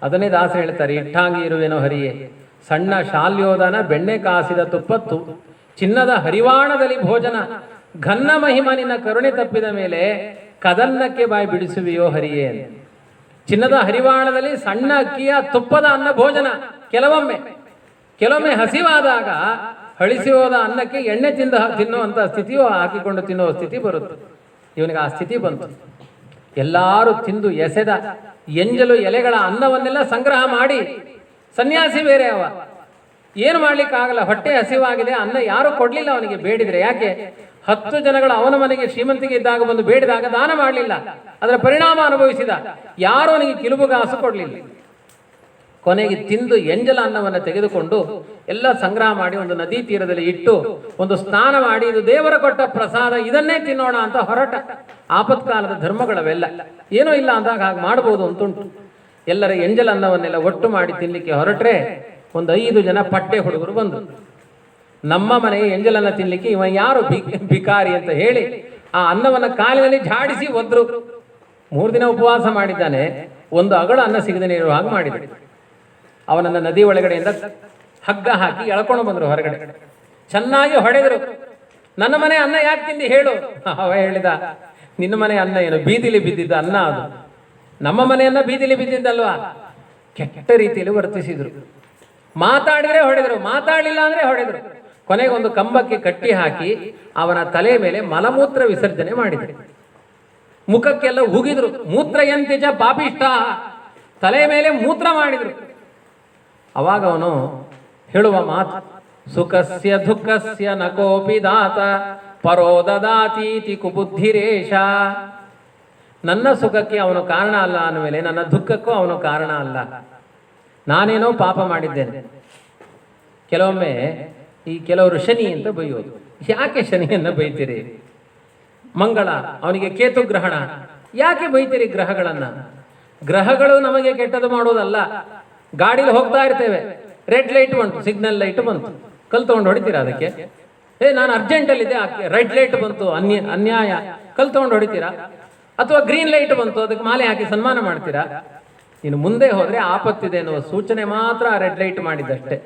ಅದನ್ನೇ ದಾಸ ಹೇಳ್ತಾರೆ, ಇಟ್ಟಾಂಗಿ ಇರುವೆನೋ ಹರಿಯೇ, ಸಣ್ಣ ಶಾಲ್ಯೋದನ ಬೆಣ್ಣೆ ಕಾಸಿದ ತುಪ್ಪತ್ತು, ಚಿನ್ನದ ಹರಿವಾಣದಲ್ಲಿ ಭೋಜನ, ಘನ್ನ ಮಹಿಮ ನಿನ್ನ ಕರುಣೆ ತಪ್ಪಿದ ಮೇಲೆ ಕದನ್ನಕ್ಕೆ ಬಾಯಿ ಬಿಡಿಸುವೆಯೋ ಹರಿಯೇ. ಚಿನ್ನದ ಹರಿವಾಣದಲ್ಲಿ ಸಣ್ಣ ಅಕ್ಕಿಯ ತುಪ್ಪದ ಅನ್ನ ಭೋಜನ. ಕೆಲವೊಮ್ಮೆ ಹಸಿವಾದಾಗ ಹಳಿಸಿ ಹೋದ ಅನ್ನಕ್ಕೆ ಎಣ್ಣೆ ತಿನ್ನುವಂಥ ಸ್ಥಿತಿಯು ಹಾಕಿಕೊಂಡು ತಿನ್ನುವ ಸ್ಥಿತಿ ಬರುತ್ತೆ. ಇವನಿಗೆ ಆ ಸ್ಥಿತಿ ಬಂತು. ಎಲ್ಲರೂ ತಿಂದು ಎಸೆದ ಎಂಜಲು ಎಲೆಗಳ ಅನ್ನವನ್ನೆಲ್ಲ ಸಂಗ್ರಹ ಮಾಡಿ, ಸನ್ಯಾಸಿ ಬೇರೆ ಅವ, ಏನು ಮಾಡ್ಲಿಕ್ಕಾಗಲ್ಲ, ಹೊಟ್ಟೆ ಹಸಿವಾಗಿದೆ, ಅನ್ನ ಯಾರು ಕೊಡ್ಲಿಲ್ಲ ಅವನಿಗೆ ಬೇಡಿದ್ರೆ. ಯಾಕೆ? 10 ಜನಗಳು ಅವನ ಮನೆಗೆ ಶ್ರೀಮಂತಿಗೆ ಇದ್ದಾಗ ಬಂದು ಬೇಡಿದಾಗ ದಾನ ಮಾಡಲಿಲ್ಲ, ಅದರ ಪರಿಣಾಮ ಅನುಭವಿಸಿದ. ಯಾರು ಅವನಿಗೆ ಕಿಲುಬುಗಾಸು ಕೊಡಲಿಲ್ಲ. ಕೊನೆಗೆ ತಿಂದು ಎಂಜಲ ಅನ್ನವನ್ನು ತೆಗೆದುಕೊಂಡು ಎಲ್ಲ ಸಂಗ್ರಹ ಮಾಡಿ ಒಂದು ನದಿ ತೀರದಲ್ಲಿ ಇಟ್ಟು ಒಂದು ಸ್ನಾನ ಮಾಡಿ, ಇದು ದೇವರ ಕೊಟ್ಟ ಪ್ರಸಾದ, ಇದನ್ನೇ ತಿನ್ನೋಣ ಅಂತ ಹೊರಟ. ಆಪತ್ಕಾಲದ ಧರ್ಮಗಳವೆಲ್ಲ. ಏನೋ ಇಲ್ಲ ಅಂದಾಗ ಹಾಗೆ ಮಾಡ್ಬೋದು ಅಂತುಂಟು. ಎಲ್ಲರ ಎಂಜಲ ಅನ್ನವನ್ನೆಲ್ಲ ಒಟ್ಟು ಮಾಡಿ ತಿನ್ನಲಿಕ್ಕೆ ಹೊರಟ್ರೆ ಒಂದು 5 ಜನ ಪಟ್ಟೆ ಹುಡುಗರು ಬಂದರು. ನಮ್ಮ ಮನೆಗೆ ಎಂಜಲನ್ನ ತಿನ್ನಲಿಕ್ಕೆ ಇವ ಯಾರು ಭಿಕಾರಿ ಅಂತ ಹೇಳಿ ಆ ಅನ್ನವನ್ನು ಕಾಲಿನಲ್ಲಿ ಝಾಡಿಸಿ ಒದ್ರು. 3 ದಿನ ಉಪವಾಸ ಮಾಡಿದ್ದಾನೆ, ಒಂದು ಅಗಳ ಅನ್ನ ಸಿಗದೇ ಇರುವ ಹಾಗೆ ಮಾಡಿದ್ರು. ಅವನನ್ನು ನದಿ ಒಳಗಡೆಯಿಂದ ಹಗ್ಗ ಹಾಕಿ ಎಳ್ಕೊಂಡು ಬಂದರು ಹೊರಗಡೆ. ಚೆನ್ನಾಗಿ ಹೊಡೆದರು. ನನ್ನ ಮನೆ ಅನ್ನ ಯಾಕೆ ತಿಂದು ಹೇಳು. ಅವ ಹೇಳಿದ, ನಿನ್ನ ಮನೆ ಅನ್ನ ಏನು, ಬೀದಿಲಿ ಬಿದ್ದಿದ್ದ ಅನ್ನ ಅದು. ನಮ್ಮ ಮನೆಯನ್ನ ಬೀದಿಲಿ ಬಿದ್ದಿದ್ದಲ್ವಾ. ಕೆಟ್ಟ ರೀತಿಯಲ್ಲಿ ವರ್ತಿಸಿದ್ರು. ಮಾತಾಡಿದ್ರೆ ಹೊಡೆದರು, ಮಾತಾಡಲಿಲ್ಲ ಅಂದ್ರೆ ಹೊಡೆದರು. ಕೊನೆಗೆ ಒಂದು ಕಂಬಕ್ಕೆ ಕಟ್ಟಿ ಹಾಕಿ ಅವನ ತಲೆ ಮೇಲೆ ಮಲಮೂತ್ರ ವಿಸರ್ಜನೆ ಮಾಡಿದರು. ಮುಖಕ್ಕೆಲ್ಲ ಉಗಿದ್ರು. ಮೂತ್ರ ಎಂತಿಜ ಪಾಪಿಷ್ಟ, ತಲೆ ಮೇಲೆ ಮೂತ್ರ ಮಾಡಿದ್ರು. ಅವಾಗ ಅವನು ಹೇಳುವ ಮಾತು, ಸುಖಸ್ಯ ದುಃಖಸ್ಯ ನಕೋಪಿ ದಾತ ಪರೋದದಾತೀತಿ ಕುಬುದ್ಧಿರೇಶ. ನನ್ನ ಸುಖಕ್ಕೆ ಅವನು ಕಾರಣ ಅಲ್ಲ ಅಂದಮೇಲೆ ನನ್ನ ದುಃಖಕ್ಕೂ ಅವನು ಕಾರಣ ಅಲ್ಲ. ನಾನೇನೋ ಪಾಪ ಮಾಡಿದ್ದೇನೆ. ಕೆಲವೊಮ್ಮೆ ಕೆಲವರು ಶನಿ ಅಂತ ಬೈಯೋದು. ಯಾಕೆ ಶನಿಯನ್ನು ಬೈತೀರಿ? ಮಂಗಳ, ಅವನಿಗೆ ಕೇತು ಗ್ರಹಣ, ಯಾಕೆ ಬೈತೀರಿ ಗ್ರಹಗಳನ್ನ? ಗ್ರಹಗಳು ನಮಗೆ ಕೆಟ್ಟದು ಮಾಡೋದಲ್ಲ. ಗಾಡಿಲಿ ಹೋಗ್ತಾ ಇರ್ತೇವೆ, ರೆಡ್ ಲೈಟ್ ಬಂತು, ಸಿಗ್ನಲ್ ಲೈಟ್ ಬಂತು, ಕಲ್ ತಗೊಂಡು ಹೊಡಿತೀರಾ ಅದಕ್ಕೆ? ನಾನು ಅರ್ಜೆಂಟಲ್ಲಿದ್ದೆ, ರೆಡ್ ಲೈಟ್ ಬಂತು, ಅನ್ಯಾಯ, ಕಲ್ ತಗೊಂಡು ಹೊಡಿತೀರಾ? ಅಥವಾ ಗ್ರೀನ್ ಲೈಟ್ ಬಂತು, ಅದಕ್ಕೆ ಮಾಲೆ ಹಾಕಿ ಸನ್ಮಾನ ಮಾಡ್ತೀರಾ? ಇನ್ನು ಮುಂದೆ ಹೋದ್ರೆ ಆಪತ್ತಿದೆ ಎನ್ನುವ ಸೂಚನೆ ಮಾತ್ರ ರೆಡ್ ಲೈಟ್ ಮಾಡಿದ್ದಷ್ಟೇ.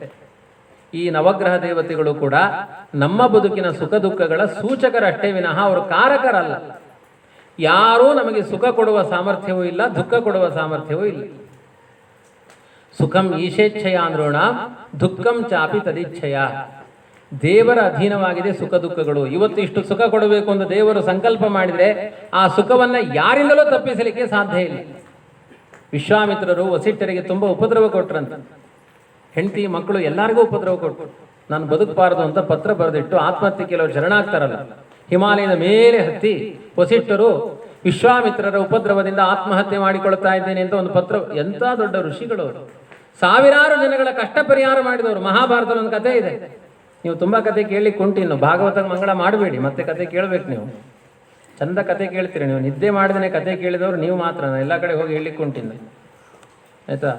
ಈ ನವಗ್ರಹ ದೇವತೆಗಳು ಕೂಡ ನಮ್ಮ ಬದುಕಿನ ಸುಖ ದುಃಖಗಳ ಸೂಚಕರಷ್ಟೇ ವಿನಃ ಅವರು ಕಾರಕರಲ್ಲ. ಯಾರೂ ನಮಗೆ ಸುಖ ಕೊಡುವ ಸಾಮರ್ಥ್ಯವೂ ಇಲ್ಲ, ದುಃಖ ಕೊಡುವ ಸಾಮರ್ಥ್ಯವೂ ಇಲ್ಲ. ಸುಖಂ ಈಶೇಚ್ಛಯ ಅಂದ್ರೋಣ, ದುಃಖಂ ಚಾಪಿ ತದಿಚ್ಛಯ. ದೇವರ ಅಧೀನವಾಗಿದೆ ಸುಖ ದುಃಖಗಳು. ಇವತ್ತು ಇಷ್ಟು ಸುಖ ಕೊಡಬೇಕು ಅಂತ ದೇವರು ಸಂಕಲ್ಪ ಮಾಡಿದರೆ ಆ ಸುಖವನ್ನ ಯಾರಿಂದಲೂ ತಪ್ಪಿಸಲಿಕ್ಕೆ ಸಾಧ್ಯ ಇಲ್ಲ. ವಿಶ್ವಾಮಿತ್ರರು ವಸಿಷ್ಠರಿಗೆ ತುಂಬ ಉಪದ್ರವ ಕೊಟ್ರಂತ. ಹೆಂಡತಿ ಮಕ್ಕಳು ಎಲ್ಲರಿಗೂ ಉಪದ್ರವ ಕೊಟ್ಟರು. ನಾನು ಬದುಕಬಾರದು ಅಂತ ಪತ್ರ ಬರೆದಿಟ್ಟು ಆತ್ಮಹತ್ಯೆ ಕೆಲವರು ಶರಣಾಗ್ತಾರಲ್ಲ, ಹಿಮಾಲಯದ ಮೇಲೆ ಹತ್ತಿ ವಸಿಷ್ಠರು ವಿಶ್ವಾಮಿತ್ರರ ಉಪದ್ರವದಿಂದ ಆತ್ಮಹತ್ಯೆ ಮಾಡಿಕೊಳ್ತಾ ಇದ್ದೇನೆ ಅಂತ ಒಂದು ಪತ್ರ. ಎಂಥ ದೊಡ್ಡ ಋಷಿಗಳು, ಸಾವಿರಾರು ಜನಗಳ ಕಷ್ಟ ಪರಿಹಾರ ಮಾಡಿದವರು. ಮಹಾಭಾರತದ ಒಂದು ಕಥೆ ಇದೆ, ನೀವು ತುಂಬ ಕತೆ ಕೇಳಲಿಕ್ಕೆ ಉಂಟಿನ್ನು. ಭಾಗವತ ಮಂಗಳ ಮಾಡಬೇಡಿ, ಮತ್ತೆ ಕತೆ ಕೇಳಬೇಕು. ನೀವು ಚಂದ ಕತೆ ಕೇಳ್ತೀರಿ. ನೀವು ನಿದ್ದೆ ಮಾಡಿದ್ರೆ ಕತೆ ಕೇಳಿದವರು ನೀವು ಮಾತ್ರ. ಎಲ್ಲ ಕಡೆ ಹೋಗಿ ಹೇಳಲಿಕ್ಕೆ ಉಂಟಿನ್ನು, ಆಯ್ತಾ?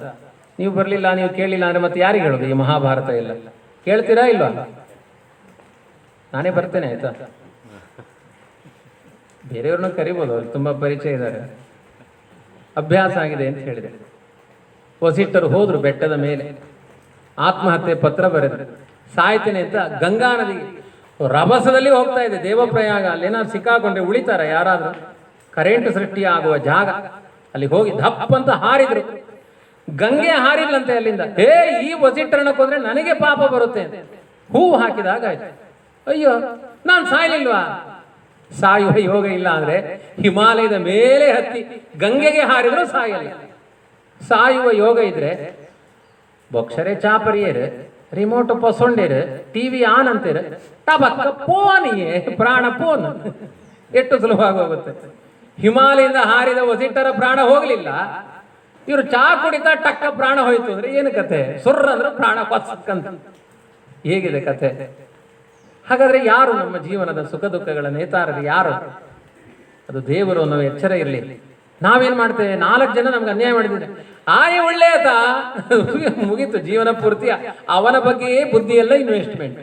ನೀವು ಬರಲಿಲ್ಲ, ನೀವು ಕೇಳಲಿಲ್ಲ ಅಂದರೆ ಮತ್ತೆ ಯಾರಿಗೆ ಹೇಳೋದು? ಈ ಮಹಾಭಾರತ ಎಲ್ಲ ಕೇಳ್ತೀರಾ ಇಲ್ವಾ? ನಾನೇ ಬರ್ತೇನೆ, ಆಯ್ತಾ? ಬೇರೆಯವ್ರನ್ನ ಕರಿಬೋದು, ಅವ್ರು ತುಂಬ ಪರಿಚಯ ಇದ್ದಾರೆ, ಅಭ್ಯಾಸ ಆಗಿದೆ ಅಂತ ಹೇಳಿದೆ. ವಸಿಷ್ಠರು ಹೋದ್ರು ಬೆಟ್ಟದ ಮೇಲೆ, ಆತ್ಮಹತ್ಯೆ ಪತ್ರ ಬರೆದ್ರು. ಸಾಯ್ತೇನೆ ಅಂತ ಗಂಗಾ ನದಿ ರಭಸದಲ್ಲಿ ಹೋಗ್ತಾ ಇದೆ ದೇವಪ್ರಯಾಗ. ಅಲ್ಲೇನಾದ್ರು ಸಿಕ್ಕಾಕೊಂಡ್ರೆ ಉಳಿತಾರ ಯಾರಾದ್ರೂ? ಕರೆಂಟ್ ಸೃಷ್ಟಿಯಾಗುವ ಜಾಗ. ಅಲ್ಲಿ ಹೋಗಿ ದಪ್ಪ ಅಂತ ಹಾರಿದ್ರು. ಗಂಗೆ ಹಾರಿಲ್ಲಂತೆ ಅಲ್ಲಿಂದ. ಈ ವಸಿಷ್ಠರನ್ನ ಕೊಂದ್ರೆ ನನಗೆ ಪಾಪ ಬರುತ್ತೆ. ಹೂವು ಹಾಕಿದಾಗ ಆಯ್ತು. ಅಯ್ಯೋ, ನಾನು ಸಾಯ್ಲಿಲ್ವಾ? ಸಾಯುವ ಯೋಗ ಇಲ್ಲ ಅಂದ್ರೆ ಹಿಮಾಲಯದ ಮೇಲೆ ಹತ್ತಿ ಗಂಗೆಗೆ ಹಾರಿದ್ರು ಸಾಯಲ್ಲ. ಸಾಯುವ ಯೋಗ ಇದ್ರೆ ಬೊಕ್ಷರೆ ಚಾಪರಿಯರು ರಿಮೋಟ್ ಪೊಸೊಂಡೇರು ಟಿವಿ ಆನ್ ಅಂತೀರ ಟಬಕ್ಕ ಪೋನಿಯೇ ಪ್ರಾಣ ಪೋನ್ ಎಷ್ಟು ಸುಲಭವಾಗಿ ಹೋಗುತ್ತೆ. ಹಿಮಾಲಯದಿಂದ ಹಾರಿದ ವಸಿಷ್ಠರ ಪ್ರಾಣ ಹೋಗಲಿಲ್ಲ, ಇವರು ಚಾ ಕುಡಿತಾ ಟಕ್ಕ ಪ್ರಾಣ ಹೋಯ್ತು ಅಂದ್ರೆ ಏನು ಕತೆ? ಸುರ್ರ ಅಂದ್ರೆ ಪ್ರಾಣ ಕೊತ್ಸಕ್ಕಂತ. ಹೇಗಿದೆ ಕತೆ? ಹಾಗಾದ್ರೆ ಯಾರು ನಮ್ಮ ಜೀವನದ ಸುಖ ದುಃಖಗಳ ನೇತಾರರು? ಯಾರು? ಅದು ದೇವರು ಅನ್ನೋ ಎಚ್ಚರ ಇರಲಿ. ನಾವೇನ್ ಮಾಡ್ತೇವೆ? 4 ಜನ ನಮ್ಗೆ ಅನ್ಯಾಯ ಮಾಡಿದ್ರೆ ಆಯ್ ಒಳ್ಳೆಯತ ಮುಗೀತು ಜೀವನ ಪೂರ್ತಿ ಅವನ ಬಗ್ಗೆಯೇ ಬುದ್ಧಿಯೆಲ್ಲ ಇನ್ವೆಸ್ಟ್ಮೆಂಟ್,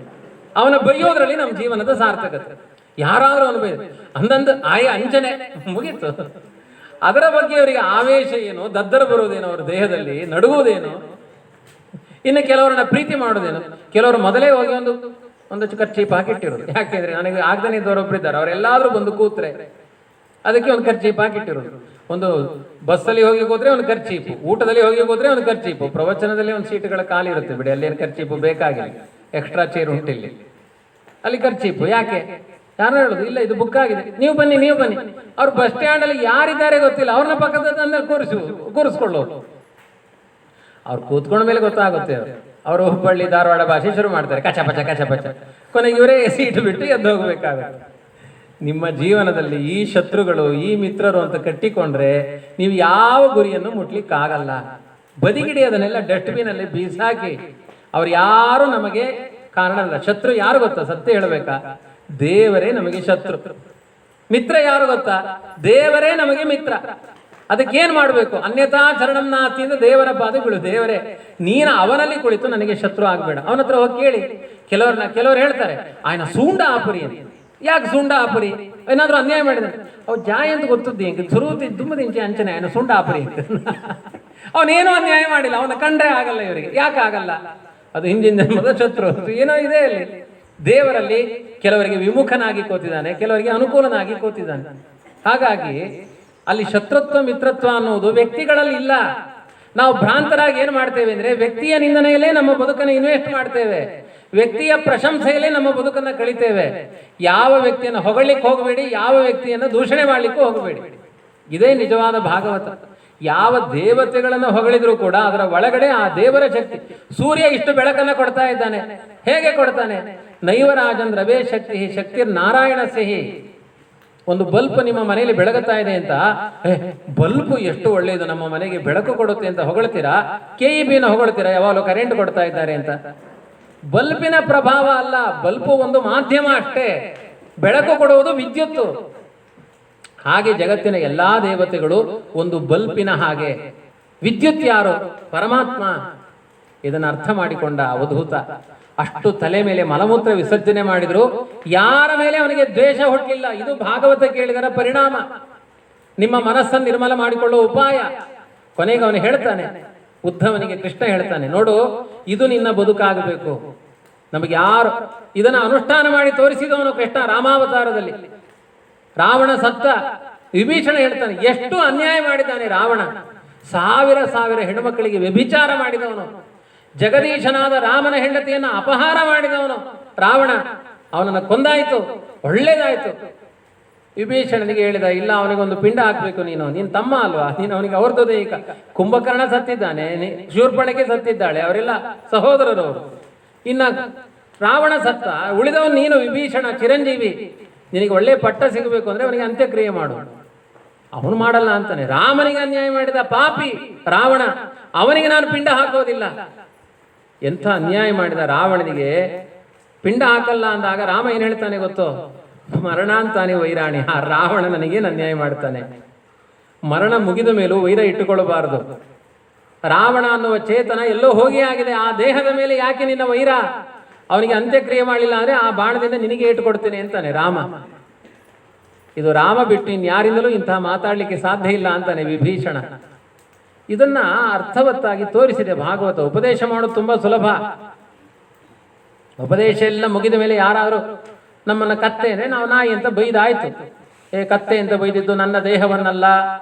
ಅವನ ಬೈಯೋದ್ರಲ್ಲಿ ನಮ್ಮ ಜೀವನದ ಸಾರ್ಥಕತೆ. ಯಾರಾದ್ರೂ ಅವನು ಬೈ ಅಂದಂದು ಅಂಜನೆ ಮುಗೀತು. ಅದರ ಬಗ್ಗೆ ಅವರಿಗೆ ಆವೇಶ ಏನು, ದದ್ದರ ಬರುವುದೇನೋ, ಅವ್ರ ದೇಹದಲ್ಲಿ ನಡುವುದೇನು, ಇನ್ನು ಕೆಲವರನ್ನ ಪ್ರೀತಿ ಮಾಡೋದೇನು. ಕೆಲವರು ಮೊದಲೇ ಹೋಗಿ ಒಂದು ಖರ್ಚೀಪ್ ಹಾಕಿಟ್ಟಿರೋದು. ಯಾಕೆಂದ್ರೆ ನನಗೆ ಆಗದೇ ಇದ್ದವರೊಬ್ಬರಿದ್ದಾರೆ, ಅವರೆಲ್ಲಾದ್ರೂ ಬಂದು ಕೂತ್ರೆ ಅದಕ್ಕೆ ಒಂದು ಖರ್ಚೀಪ್ ಹಾಕಿಟ್ಟಿರೋದು. ಒಂದು ಬಸ್ಸಲ್ಲಿ ಹೋಗಿ ಹೋದ್ರೆ ಒಂದು ಖರ್ಚೀಪು, ಊಟದಲ್ಲಿ ಹೋಗಿ ಹೋದ್ರೆ ಒಂದು ಖರ್ಚೀಪು, ಪ್ರವಚನದಲ್ಲಿ ಒಂದು ಸೀಟುಗಳ ಖಾಲಿ ಇರುತ್ತೆ ಬಿಡಿ, ಅಲ್ಲಿ ಖರ್ಚೀಪು ಬೇಕಾಗಿಲ್ಲ, ಎಕ್ಸ್ಟ್ರಾ ಚೇರ್ ಉಂಟಿಲ್ಲಿ, ಅಲ್ಲಿ ಖರ್ಚೀಪು. ಯಾಕೆ? ಯಾರು ಹೇಳುದು? ಇಲ್ಲ ಇದು ಬುಕ್ ಆಗಿದೆ, ನೀವು ಬನ್ನಿ ನೀವು ಬನ್ನಿ. ಅವ್ರು ಬಸ್ ಸ್ಟ್ಯಾಂಡ್ ಅಲ್ಲಿ ಯಾರಿದ್ದಾರೆ ಗೊತ್ತಿಲ್ಲ, ಅವ್ರನ್ನ ಪಕ್ಕದ ಕೂರಿಸ್ಕೊಳ್ಳೋರು. ಅವ್ರು ಕೂತ್ಕೊಂಡ ಮೇಲೆ ಗೊತ್ತಾಗುತ್ತೆ. ಅವರು ಹುಬ್ಬಳ್ಳಿ ಧಾರವಾಡ ಭಾಷೆ ಶುರು ಮಾಡ್ತಾರೆ, ಕಚಪಚ ಕಚಪಚ. ಕೊನೆಗೆ ಇವರೇ ಸೀಟು ಬಿಟ್ಟು ಎದ್ದು ಹೋಗ್ಬೇಕಾಗುತ್ತೆ. ನಿಮ್ಮ ಜೀವನದಲ್ಲಿ ಈ ಶತ್ರುಗಳು ಈ ಮಿತ್ರರು ಅಂತ ಕಟ್ಟಿಕೊಂಡ್ರೆ ನೀವು ಯಾವ ಗುರಿಯನ್ನು ಮುಟ್ಲಿಕ್ಕಾಗಲ್ಲ. ಬದಿಗಿಡಿ ಅದನ್ನೆಲ್ಲ ಡಸ್ಟ್ಬಿನ್ ಅಲ್ಲಿ ಬೀಸಾಕಿ. ಅವ್ರು ಯಾರು ನಮಗೆ ಕಾರಣ ಅಲ್ಲ. ಶತ್ರು ಯಾರು ಗೊತ್ತಾ? ಸತ್ಯ ಹೇಳಬೇಕಾ? ದೇವರೇ ನಮಗೆ ಶತ್ರು. ಮಿತ್ರ ಯಾರು ಗೊತ್ತಾ? ದೇವರೇ ನಮಗೆ ಮಿತ್ರ. ಅದಕ್ಕೇನ್ ಮಾಡ್ಬೇಕು? ಅನ್ಯಥಾ ಚರಣಂನಾಥಿಂದ ದೇವರ ಪಾದ ಬೀಳು. ದೇವರೇ ನೀನು ಅವನಲ್ಲಿ ಕುಳಿತು ನನಗೆ ಶತ್ರು ಆಗ್ಬೇಡ. ಅವನ ಹತ್ರ ಹೋಗಿ ಕೇಳಿ. ಕೆಲವರು ಹೇಳ್ತಾರೆ ಆಯ್ನ ಸೂಂಡ ಆಪುರಿ ಅಂತ. ಯಾಕೆ ಸುಂಡ ಆಪುರಿ? ಏನಾದ್ರು ಅನ್ಯಾಯ ಮಾಡಿದ ಅವ್ ಜಾಯ್ ಅಂತ ಗೊತ್ತಿದ್ದಿ ಸುರುತಿ ದುಮ್ಮದಿಂಚೆ ಅಂಚನೆ ఆయన ಸುಂಡ ಆಪುರಿ ಅಂತ. ಅವನೇನೋ ಅನ್ಯಾಯ ಮಾಡಿಲ್ಲ, ಅವನ ಕಂಡ್ರೆ ಆಗಲ್ಲ ಇವರಿಗೆ. ಯಾಕೆ ಆಗಲ್ಲ? ಅದು ಹಿಂದಿನ ಜನ್ಮದ ಶತ್ರು. ಏನೋ ಇದೆ ಅಲ್ಲಿ. ದೇವರಲ್ಲಿ ಕೆಲವರಿಗೆ ವಿಮುಖನಾಗಿ ಕೂತಿದ್ದಾನೆ, ಕೆಲವರಿಗೆ ಅನುಕೂಲನಾಗಿ ಕೂತಿದ್ದಾನೆ. ಹಾಗಾಗಿ ಅಲ್ಲಿ ಶತ್ರುತ್ವ ಮಿತ್ರತ್ವ ಅನ್ನೋದು ವ್ಯಕ್ತಿಗಳಲ್ಲಿ ಇಲ್ಲ. ನಾವು ಭ್ರಾಂತರಾಗಿ ಏನ್ ಮಾಡ್ತೇವೆ ಅಂದ್ರೆ ವ್ಯಕ್ತಿಯ ನಿಂದನೆಯಲ್ಲೇ ನಮ್ಮ ಬದುಕನ್ನು ಇನ್ವೆಸ್ಟ್ ಮಾಡ್ತೇವೆ, ವ್ಯಕ್ತಿಯ ಪ್ರಶಂಸೆಯಲ್ಲೇ ನಮ್ಮ ಬದುಕನ್ನು ಕಳಿತೇವೆ. ಯಾವ ವ್ಯಕ್ತಿಯನ್ನು ಹೊಗಳಿಕ್ಕೆ ಹೋಗಬೇಡಿ, ಯಾವ ವ್ಯಕ್ತಿಯನ್ನು ದೂಷಣೆ ಮಾಡ್ಲಿಕ್ಕೂ ಹೋಗಬೇಡಿ. ಇದೇ ನಿಜವಾದ ಭಾಗವತ. ಯಾವ ದೇವತೆಗಳನ್ನು ಹೊಗಳಿದ್ರು ಕೂಡ ಅದರ ಒಳಗಡೆ ಆ ದೇವರ ಶಕ್ತಿ. ಸೂರ್ಯ ಇಷ್ಟು ಬೆಳಕನ್ನು ಕೊಡ್ತಾ ಇದ್ದಾನೆ, ಹೇಗೆ ಕೊಡ್ತಾನೆ? ನೈವರಾಜನ್ ರವೇ ಶಕ್ತಿ ಶಕ್ತಿರ್ ನಾರಾಯಣ ಸಿಹಿ. ಒಂದು ಬಲ್ಪ್ ನಿಮ್ಮ ಮನೆಯಲ್ಲಿ ಬೆಳಗುತ್ತಾ ಇದೆ ಅಂತ, ಬಲ್ಪ್ ಎಷ್ಟು ಒಳ್ಳೆಯದು, ನಮ್ಮ ಮನೆಗೆ ಬೆಳಕು ಕೊಡುತ್ತೆ ಅಂತ ಹೊಗಳ್ತೀರಾ? KEB-ನ ಹೊಗಳ್ತೀರಾ ಯಾವಾಗಲೂ ಕರೆಂಟ್ ಕೊಡ್ತಾ ಇದ್ದಾರೆ ಅಂತ? ಬಲ್ಪಿನ ಪ್ರಭಾವ ಅಲ್ಲ, ಬಲ್ಪು ಒಂದು ಮಾಧ್ಯಮ ಅಷ್ಟೇ. ಬೆಳಕು ಕೊಡುವುದು ವಿದ್ಯುತ್ತು. ಹಾಗೆ ಜಗತ್ತಿನ ಎಲ್ಲಾ ದೇವತೆಗಳು ಒಂದು ಬಲ್ಪಿನ ಹಾಗೆ. ವಿದ್ಯುತ್ ಯಾರು? ಪರಮಾತ್ಮ. ಇದನ್ನು ಅರ್ಥ ಮಾಡಿಕೊಂಡ ಅವಧೂತ ಅಷ್ಟು ತಲೆ ಮೇಲೆ ಮಲಮೂತ್ರ ವಿಸರ್ಜನೆ ಮಾಡಿದ್ರು, ಯಾರ ಮೇಲೆ ಅವನಿಗೆ ದ್ವೇಷ ಹುಟ್ಟಲಿಲ್ಲ. ಇದು ಭಾಗವತ ಕೇಳಿದರ ಪರಿಣಾಮ. ನಿಮ್ಮ ಮನಸ್ಸನ್ನು ನಿರ್ಮಲ ಮಾಡಿಕೊಳ್ಳುವ ಉಪಾಯ. ಕೊನೆಗೆ ಅವನು ಹೇಳ್ತಾನೆ, ಉದ್ಧವನಿಗೆ ಕೃಷ್ಣ ಹೇಳ್ತಾನೆ, ನೋಡು ಇದು ನಿನ್ನ ಬದುಕಾಗಬೇಕು. ನಮಗೆ ಯಾರು ಇದನ್ನ ಅನುಷ್ಠಾನ ಮಾಡಿ ತೋರಿಸಿದವನು ಕೃಷ್ಣ ರಾಮಾವತಾರದಲ್ಲಿ. ರಾವಣ ಸತ್ತ, ವಿಭೀಷಣ ಹೇಳ್ತಾನೆ ಎಷ್ಟು ಅನ್ಯಾಯ ಮಾಡಿದ್ದಾನೆ ರಾವಣ. ಸಾವಿರ ಹೆಣ್ಣುಮಕ್ಕಳಿಗೆ ವ್ಯಭಿಚಾರ ಮಾಡಿದವನು, ಜಗದೀಶನಾದ ರಾಮನ ಹೆಂಡತಿಯನ್ನ ಅಪಹಾರ ಮಾಡಿದವನು ರಾವಣ. ಅವನನ್ನು ಕೊಂದಾಯ್ತು, ಒಳ್ಳೇದಾಯ್ತು. ವಿಭೀಷಣನಿಗೆ ಹೇಳಿದ, ಇಲ್ಲ ಅವನಿಗೊಂದು ಪಿಂಡ ಹಾಕ್ಬೇಕು, ನೀನು ತಮ್ಮ ಅಲ್ವಾ, ನೀನು ಅವನಿಗೆ ಅವ್ರದ್ದು ದೈಹಿಕ. ಕುಂಭಕರ್ಣ ಸತ್ತಿದ್ದಾನೆ, ಶೂರ್ಪಣಕ್ಕೆ ಸತ್ತಿದ್ದಾಳೆ, ಅವರೆಲ್ಲ ಸಹೋದರರು ಅವರು. ಇನ್ನ ರಾವಣ ಸತ್ತ, ಉಳಿದವನು ನೀನು ವಿಭೀಷಣ ಚಿರಂಜೀವಿ, ನಿನಗೆ ಒಳ್ಳೆ ಪಟ್ಟ ಸಿಗಬೇಕು ಅಂದ್ರೆ ಅವನಿಗೆ ಅಂತ್ಯಕ್ರಿಯೆ ಮಾಡು. ಅವನು ಮಾಡಲ್ಲ ಅಂತಾನೆ. ರಾಮನಿಗೆ ಅನ್ಯಾಯ ಮಾಡಿದ ಪಾಪಿ ರಾವಣ, ಅವನಿಗೆ ನಾನು ಪಿಂಡ ಹಾಕೋದಿಲ್ಲ. ಎಂಥ ಅನ್ಯಾಯ ಮಾಡಿದ ರಾವಣನಿಗೆ ಪಿಂಡ ಹಾಕಲ್ಲ ಅಂದಾಗ ರಾಮ ಏನ್ ಹೇಳ್ತಾನೆ ಗೊತ್ತೋ? ಮರಣ ಅಂತಾನೆ ವೈರಾಣಿ. ಆ ರಾವಣ ನನಗೇನು ಅನ್ಯಾಯ ಮಾಡ್ತಾನೆ. ಮರಣ ಮುಗಿದ ಮೇಲೂ ವೈರ ಇಟ್ಟುಕೊಳ್ಳಬಾರದು. ರಾವಣ ಅನ್ನುವ ಚೇತನ ಎಲ್ಲೋ ಹೋಗಿ ಆಗಿದೆ, ಆ ದೇಹದ ಮೇಲೆ ಯಾಕೆ ನಿನ್ನ ವೈರ? ಅವನಿಗೆ ಅಂತ್ಯಕ್ರಿಯೆ ಮಾಡಲಿಲ್ಲ ಅಂದ್ರೆ ಆ ಬಾಣದಿಂದ ನಿನಗೆ ಇಟ್ಟುಕೊಡ್ತೇನೆ ಅಂತಾನೆ ರಾಮ. ಇದು ರಾಮ ಬಿಟ್ಟು ಇನ್ಯಾರಿಂದಲೂ ಇಂತಹ ಮಾತಾಡ್ಲಿಕ್ಕೆ ಸಾಧ್ಯ ಇಲ್ಲ ಅಂತಾನೆ ವಿಭೀಷಣ. ಇದನ್ನ ಅರ್ಥವತ್ತಾಗಿ ತೋರಿಸಿದೆ ಭಾಗವತ. ಉಪದೇಶ ಮಾಡೋದು ತುಂಬಾ ಸುಲಭ. ಉಪದೇಶ ಎಲ್ಲ ಮುಗಿದ ಮೇಲೆ ಯಾರಾದರೂ ನಮ್ಮನ್ನ ಕತ್ತೆ ಅಂದ್ರೆ ನಾವು ನಾಯಿ ಅಂತ ಬೈದಾಯ್ತು. ಕತ್ತೆ ಅಂತ ಬೈದಿದ್ದು ನನ್ನ ದೇಹವನ್ನಲ್ಲ,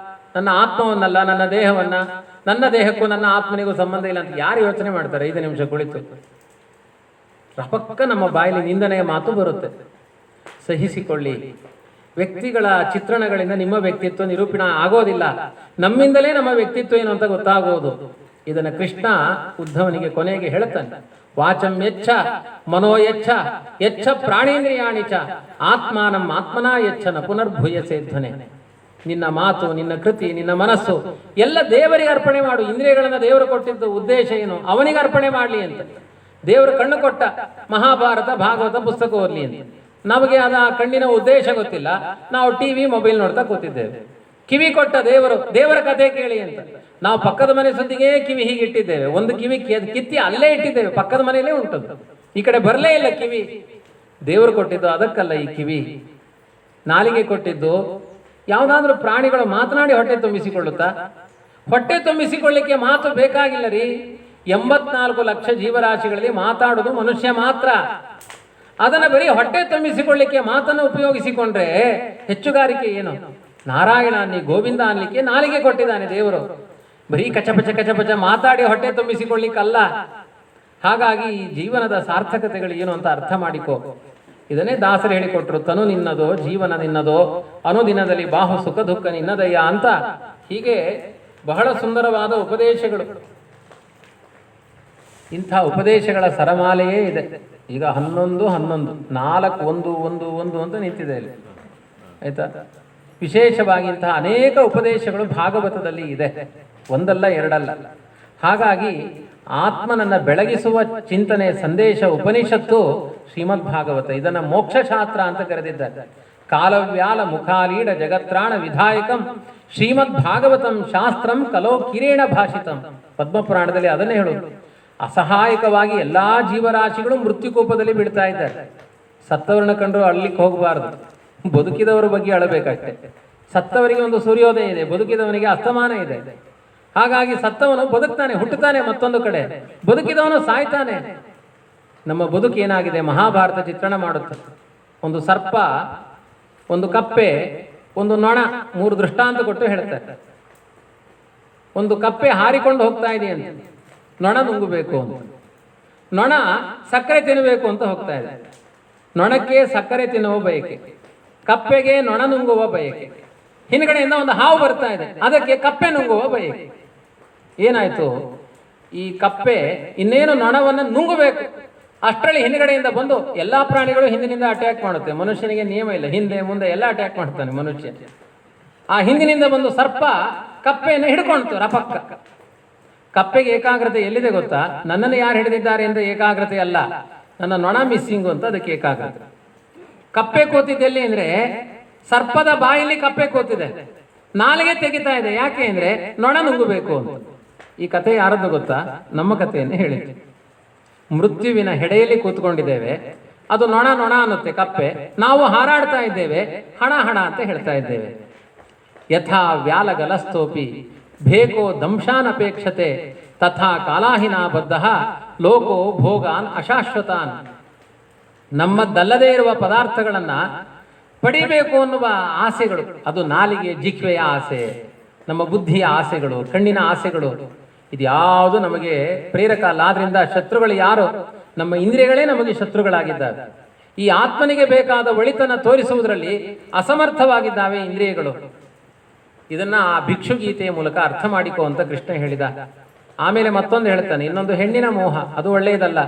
ನನ್ನ ಆತ್ಮವನ್ನಲ್ಲ, ನನ್ನ ದೇಹವನ್ನ. ನನ್ನ ದೇಹಕ್ಕೂ ನನ್ನ ಆತ್ಮನಿಗೂ ಸಂಬಂಧ ಇಲ್ಲ ಅಂತ ಯಾರು ಯೋಚನೆ ಮಾಡ್ತಾರೆ? 5 ನಿಮಿಷ ಕುಳಿತು ರಪಕ್ಕ ನಮ್ಮ ಬಾಯಲ್ಲಿ ನಿಂದನೆಯ ಮಾತು ಬರುತ್ತೆ. ಸಹಿಸಿಕೊಳ್ಳಿ. ವ್ಯಕ್ತಿಗಳ ಚಿತ್ರಣಗಳಿಂದ ನಿಮ್ಮ ವ್ಯಕ್ತಿತ್ವ ನಿರೂಪಣೆ ಆಗೋದಿಲ್ಲ. ನಮ್ಮಿಂದಲೇ ನಮ್ಮ ವ್ಯಕ್ತಿತ್ವ ಏನು ಅಂತ ಗೊತ್ತಾಗೋದು. ಇದನ್ನು ಕೃಷ್ಣ ಉದ್ಧವನಿಗೆ ಕೊನೆಗೆ ಹೇಳ್ತಾನೆ. ವಾಚಂ ಯಚ್ಛ ಮನೋ ಯಚ್ಛ ಯಚ್ಛ ಪ್ರಾಣೇಂದ್ರಿಯಾಣಿ ಚ ಆತ್ಮಾನಂ ಆತ್ಮನಾ ಯಚ್ಛನ ಪುನರ್ಭೂಯಸೆ ಧ್ವನೆ. ನಿನ್ನ ಮಾತು, ನಿನ್ನ ಕೃತಿ, ನಿನ್ನ ಮನಸ್ಸು ಎಲ್ಲ ದೇವರಿಗೆ ಅರ್ಪಣೆ ಮಾಡು. ಇಂದ್ರಿಯಗಳನ್ನು ದೇವರು ಕೊಟ್ಟಿದ್ದು ಉದ್ದೇಶ ಏನು? ಅವನಿಗೆ ಅರ್ಪಣೆ ಮಾಡಲಿ ಅಂತ. ದೇವರು ಕಣ್ಣು ಕೊಟ್ಟ, ಮಹಾಭಾರತ ಭಾಗವತ ಪುಸ್ತಕ ಓದಲಿ ಅಂತ. ನಮಗೆ ಅದ ಕಣ್ಣಿನ ಉದ್ದೇಶ ಗೊತ್ತಿಲ್ಲ, ನಾವು ಟಿವಿ ಮೊಬೈಲ್ ನೋಡ್ತಾ ಕೂತಿದ್ದೇವೆ. ಕಿವಿ ಕೊಟ್ಟ ದೇವರು, ದೇವರ ಕಥೆ ಕೇಳಿ ಅಂತ. ನಾವು ಪಕ್ಕದ ಮನೆ ಸುದ್ದಿಗೆ ಕಿವಿ ಹೀಗೆ ಇಟ್ಟಿದ್ದೇವೆ. ಒಂದು ಕಿವಿ ಕಿತ್ತಿ ಅಲ್ಲೇ ಇಟ್ಟಿದ್ದೇವೆ, ಪಕ್ಕದ ಮನೆಯಲ್ಲೇ ಉಂಟದು, ಈ ಕಡೆ ಬರಲೇ ಇಲ್ಲ ಕಿವಿ. ದೇವರು ಕೊಟ್ಟಿದ್ದು ಅದಕ್ಕಲ್ಲ ಈ ಕಿವಿ. ನಾಲಿಗೆ ಕೊಟ್ಟಿದ್ದು ಯಾವುದಾದ್ರೂ ಪ್ರಾಣಿಗಳು ಮಾತನಾಡಿ ಹೊಟ್ಟೆ ತುಂಬಿಸಿಕೊಳ್ಳುತ್ತಾ? ಹೊಟ್ಟೆ ತುಂಬಿಸಿಕೊಳ್ಳಿಕ್ಕೆ ಮಾತು ಬೇಕಾಗಿಲ್ಲ ರೀ. 84 ಲಕ್ಷ ಜೀವರಾಶಿಗಳಲ್ಲಿ ಮಾತಾಡುವುದು ಮನುಷ್ಯ ಮಾತ್ರ. ಅದನ್ನು ಬರೀ ಹೊಟ್ಟೆ ತುಂಬಿಸಿಕೊಳ್ಳಿಕ್ಕೆ ಮಾತನ್ನು ಉಪಯೋಗಿಸಿಕೊಂಡ್ರೆ ಹೆಚ್ಚುಗಾರಿಕೆ ಏನು? ನಾರಾಯಣ ಅನ್ನಿ, ಗೋವಿಂದ ಅನ್ನಲಿಕ್ಕೆ ನಾಲಿಗೆ ಕೊಟ್ಟಿದ್ದಾನೆ ದೇವರು. ಬರೀ ಕಚಪಚ ಕಚಪಚ ಮಾತಾಡಿ ಹೊಟ್ಟೆ ತುಂಬಿಸಿಕೊಳ್ಳಿಕ್ಕಲ್ಲ. ಹಾಗಾಗಿ ಈ ಜೀವನದ ಸಾರ್ಥಕತೆಗಳು ಏನು ಅಂತ ಅರ್ಥ ಮಾಡಿಕೋ. ಇದನ್ನೇ ದಾಸರು ಹೇಳಿಕೊಟ್ರು. ತನು ನಿನ್ನದೋ ಜೀವನ ನಿನ್ನದೋ, ಅನುದಿನದಲ್ಲಿ ಬಾಹು ಸುಖ ದುಃಖ ನಿನ್ನದಯ್ಯ ಅಂತ. ಹೀಗೆ ಬಹಳ ಸುಂದರವಾದ ಉಪದೇಶಗಳು. ಇಂಥ ಉಪದೇಶಗಳ ಸರಮಾಲೆಯೇ ಇದೆ. ಈಗ 11 11 4 1 1 1 ಅಂತ ನಿಂತಿದೆ ಇಲ್ಲಿ, ಆಯ್ತಾ? ವಿಶೇಷವಾಗಿ ಇಂತಹ ಅನೇಕ ಉಪದೇಶಗಳು ಭಾಗವತದಲ್ಲಿ ಇದೆ, ಒಂದಲ್ಲ ಎರಡಲ್ಲ. ಹಾಗಾಗಿ ಆತ್ಮನನ್ನ ಬೆಳಗಿಸುವ ಚಿಂತನೆ, ಸಂದೇಶ, ಉಪನಿಷತ್ತು ಶ್ರೀಮದ್ ಭಾಗವತ. ಇದನ್ನ ಮೋಕ್ಷಶಾಸ್ತ್ರ ಅಂತ ಕರೆದಿದ್ದಾರೆ. ಕಾಲವ್ಯಾಲ ಮುಖಾಲೀಡ ಜಗತ್ರಾಣ ವಿಧಾಯಕಂ ಶ್ರೀಮದ್ ಭಾಗವತಂ ಶಾಸ್ತ್ರಂ ಕಲೋ ಕಿರೇಣ ಭಾಷಿತಂ. ಪದ್ಮಪುರಾಣದಲ್ಲಿ ಅದನ್ನೇ ಹೇಳೋದು. ಅಸಹಾಯಕವಾಗಿ ಎಲ್ಲಾ ಜೀವರಾಶಿಗಳು ಮೃತ್ಯುಕೋಪದಲ್ಲಿ ಬೀಳ್ತಾ ಇದ್ದಾರೆ. ಸತ್ತವರನ್ನ ಕಂಡ್ರು ಅಳ್ಲಿಕ್ಕೆ ಹೋಗಬಾರದು, ಬದುಕಿದವರ ಬಗ್ಗೆ ಅಳಬೇಕಷ್ಟೆ. ಸತ್ತವರಿಗೆ ಒಂದು ಸೂರ್ಯೋದಯ ಇದೆ, ಬದುಕಿದವನಿಗೆ ಅಸ್ತಮಾನ ಇದೆ. ಹಾಗಾಗಿ ಸತ್ತವನು ಬದುಕ್ತಾನೆ, ಹುಟ್ಟುತ್ತಾನೆ ಮತ್ತೊಂದು ಕಡೆ, ಬದುಕಿದವನು ಸಾಯ್ತಾನೆ. ನಮ್ಮ ಬದುಕು ಏನಾಗಿದೆ ಮಹಾಭಾರತ ಚಿತ್ರಣ ಮಾಡುತ್ತೆ. ಒಂದು ಸರ್ಪ, ಒಂದು ಕಪ್ಪೆ, ಒಂದು ನೊಣ, 3 ದೃಷ್ಟಾಂತ ಕೊಟ್ಟು ಹೇಳ್ತಾರೆ. ಒಂದು ಕಪ್ಪೆ ಹಾರಿಕೊಂಡು ಹೋಗ್ತಾ ಇದೆ ಅಂತ, ನೊಣ ನುಂಗಬೇಕು ಅಂತ. ನೊಣ ಸಕ್ಕರೆ ತಿನ್ನಬೇಕು ಅಂತ ಹೋಗ್ತಾ ಇದೆ. ನೊಣಕ್ಕೆ ಸಕ್ಕರೆ ತಿನ್ನುವ ಬಯಕೆ, ಕಪ್ಪೆಗೆ ನೊಣ ನುಂಗುವ ಬಯಕೆ. ಹಿಂದ್ಗಡೆಯಿಂದ ಒಂದು ಹಾವು ಬರ್ತಾ ಇದೆ, ಅದಕ್ಕೆ ಕಪ್ಪೆ ನುಂಗುವ ಬಯಕೆ. ಏನಾಯ್ತು? ಈ ಕಪ್ಪೆ ಇನ್ನೇನು ನೊಣವನ್ನು ನುಂಗಬೇಕು, ಅಷ್ಟರಲ್ಲಿ ಹಿಂದ್ಗಡೆಯಿಂದ ಬಂದು ಎಲ್ಲಾ ಪ್ರಾಣಿಗಳು ಹಿಂದಿನಿಂದ ಅಟ್ಯಾಕ್ ಮಾಡುತ್ತೆ. ಮನುಷ್ಯನಿಗೆ ನಿಯಮ ಇಲ್ಲ, ಹಿಂದೆ ಮುಂದೆ ಎಲ್ಲ ಅಟ್ಯಾಕ್ ಮಾಡ್ತಾನೆ ಮನುಷ್ಯ. ಆ ಹಿಂದಿನಿಂದ ಬಂದು ಸರ್ಪ ಕಪ್ಪೆಯನ್ನು ಹಿಡ್ಕೊಳ್ತು ರಪಕ್ಕ. ಕಪ್ಪೆಗೆ ಏಕಾಗ್ರತೆ ಎಲ್ಲಿದೆ ಗೊತ್ತಾ? ನನ್ನನ್ನು ಯಾರು ಹಿಡಿದಿದ್ದಾರೆ ಎಂದು ಏಕಾಗ್ರತೆ ಅಲ್ಲ, ನನ್ನ ನೊಣ ಮಿಸ್ಸಿಂಗು ಅಂತ ಅದಕ್ಕೆ ಏಕಾಗ್ರತೆ. ಕಪ್ಪೆ ಕೂತಿದ್ದೆಲ್ಲಿ ಅಂದ್ರೆ ಸರ್ಪದ ಬಾಯಲ್ಲಿ ಕಪ್ಪೆ ಕೂತಿದೆ, ನಾಲಿಗೆ ತೆಗಿತಾ ಇದೆ. ಯಾಕೆ ಅಂದ್ರೆ ನೊಣ ನುಂಗಬೇಕು ಅಂತ. ಈ ಕಥೆ ಯಾರದ್ದು ಗೊತ್ತಾ? ನಮ್ಮ ಕಥೆಯನ್ನು ಹೇಳಿದ್ವಿ. ಮೃತ್ಯುವಿನ ಹೆಡೆಯಲ್ಲಿ ಕೂತ್ಕೊಂಡಿದ್ದೇವೆ, ಅದು ನೊಣ ನೊಣ ಅನ್ನುತ್ತೆ ಕಪ್ಪೆ. ನಾವು ಹಾರಾಡ್ತಾ ಇದ್ದೇವೆ, ಹಣ ಹಣ ಅಂತ ಹೇಳ್ತಾ ಇದ್ದೇವೆ. ಯಥಾ ವ್ಯಾಲಗಲಸ್ತೋಪಿ ಭೇಕೋ ದಂಶಾನಪೇಕ್ಷತೆ ತಥಾ ಕಾಲಾಹಿನಾಬದ್ಧ ಲೋಕೋ ಭೋಗಾನ್ ಅಶಾಶ್ವತಾನ್. ನಮ್ಮದಲ್ಲದೇ ಇರುವ ಪದಾರ್ಥಗಳನ್ನ ಪಡಿಬೇಕು ಅನ್ನುವ ಆಸೆಗಳು, ಅದು ನಾಲಿಗೆ ಜಿಹ್ವೆಯ ಆಸೆ, ನಮ್ಮ ಬುದ್ಧಿಯ ಆಸೆಗಳು, ಕಣ್ಣಿನ ಆಸೆಗಳು, ಇದ್ಯಾವುದು ನಮಗೆ ಪ್ರೇರಕ ಅಲ್ಲ. ಆದ್ರಿಂದ ಶತ್ರುಗಳು ಯಾರು? ನಮ್ಮ ಇಂದ್ರಿಯಗಳೇ ನಮಗೆ ಶತ್ರುಗಳಾಗಿದ್ದಾವೆ. ಈ ಆತ್ಮನಿಗೆ ಬೇಕಾದ ಒಳಿತನ ತೋರಿಸುವುದರಲ್ಲಿ ಅಸಮರ್ಥವಾಗಿದ್ದಾವೆ ಇಂದ್ರಿಯಗಳು. ಇದನ್ನ ಆ ಭಿಕ್ಷು ಗೀತೆಯ ಮೂಲಕ ಅರ್ಥ ಮಾಡಿಕೋ ಅಂತ ಕೃಷ್ಣ ಹೇಳಿದ. ಆಮೇಲೆ ಮತ್ತೊಂದು ಹೇಳ್ತಾನೆ, ಇನ್ನೊಂದು ಹೆಣ್ಣಿನ ಮೋಹ, ಅದು ಒಳ್ಳೆಯದಲ್ಲ.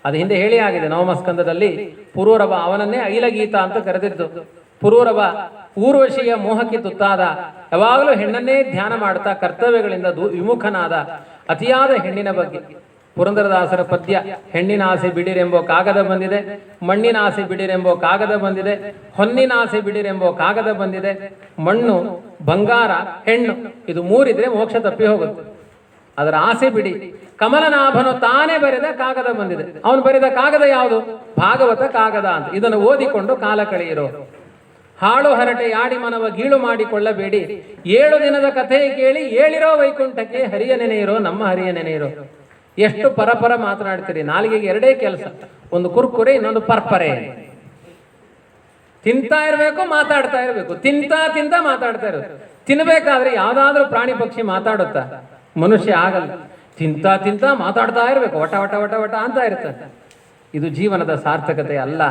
ಅದು ಹಿಂದೆ ಹೇಳಿ ಆಗಿದೆ ನವಮಸ್ಕಂದದಲ್ಲಿ. ಪುರೂರವ ಅವನನ್ನೇ ಐಲಗೀತ ಅಂತ ಕರೆದಿದ್ದು. ಪುರೂರವ ಊರ್ವಶಿಯ ಮೋಹಕ್ಕೆ ತುತ್ತಾದ, ಯಾವಾಗಲೂ ಹೆಣ್ಣನ್ನೇ ಧ್ಯಾನ ಮಾಡ್ತಾ ಕರ್ತವ್ಯಗಳಿಂದ ವಿಮುಖನಾದ, ಅತಿಯಾದ ಹೆಣ್ಣಿನ ಬಗ್ಗೆ. ಪುರಂದರದಾಸರ ಪದ್ಯ, ಹೆಣ್ಣಿನ ಆಸೆ ಬಿಡಿರೆಂಬೋ ಕಾಗದ ಬಂದಿದೆ, ಮಣ್ಣಿನ ಆಸೆ ಬಿಡಿರೆಂಬೋ ಕಾಗದ ಬಂದಿದೆ, ಹೊನ್ನಿನ ಆಸೆ ಬಿಡಿರೆಂಬೋ ಕಾಗದ ಬಂದಿದೆ. ಮಣ್ಣು, ಬಂಗಾರ, ಹೆಣ್ಣು, ಇದು ಮೂರಿದ್ರೆ ಮೋಕ್ಷ ತಪ್ಪಿ ಹೋಗುತ್ತೆ. ಅದರ ಆಸೆ ಬಿಡಿ. ಕಮಲನಾಭನು ತಾನೇ ಬರೆದ ಕಾಗದ ಬಂದಿದೆ. ಅವನು ಬರೆದ ಕಾಗದ ಯಾವುದು? ಭಾಗವತ ಕಾಗದ ಅಂತ. ಇದನ್ನು ಓದಿಕೊಂಡು ಕಾಲ ಕಳೆಯಿರೋ. ಹಾಳು ಹರಟೆ ಯಾಡಿ ಮನವ ಗೀಳು ಮಾಡಿಕೊಳ್ಳಬೇಡಿ, 7 ದಿನದ ಕಥೆ ಕೇಳಿ ಏಳಿರೋ ವೈಕುಂಠಕ್ಕೆ ಹರಿಯ ನೆನೆಯಿರೋ, ನಮ್ಮ ಹರಿಯ ನೆನೆಯಿರೋ. ಎಷ್ಟು ಪರಪರ ಮಾತನಾಡ್ತೀರಿ. ನಾಲಿಗೆಗೆ 2 ಕೆಲಸ, ಒಂದು ಕುರ್ಕುರೆ, ಇನ್ನೊಂದು ಪರ್ಪರೆ. ತಿಂತಾ ಇರಬೇಕು, ಮಾತಾಡ್ತಾ ಇರಬೇಕು. ತಿಂತಾ ಮಾತಾಡ್ತಾ ಇರೋದು. ತಿನ್ಬೇಕಾದ್ರೆ ಯಾವ್ದಾದ್ರೂ ಪ್ರಾಣಿ ಪಕ್ಷಿ ಮಾತಾಡುತ್ತಾ? ಮನುಷ್ಯ ಆಗಲ್ಲ. ತಿಂತಾ ಮಾತಾಡ್ತಾ ಇರಬೇಕು, ವಟ ವಟ ವಟ ವಟ ಅಂತ ಇರ್ತಾನೆ. ಇದು ಜೀವನದ ಸಾರ್ಥಕತೆ ಅಲ್ಲ.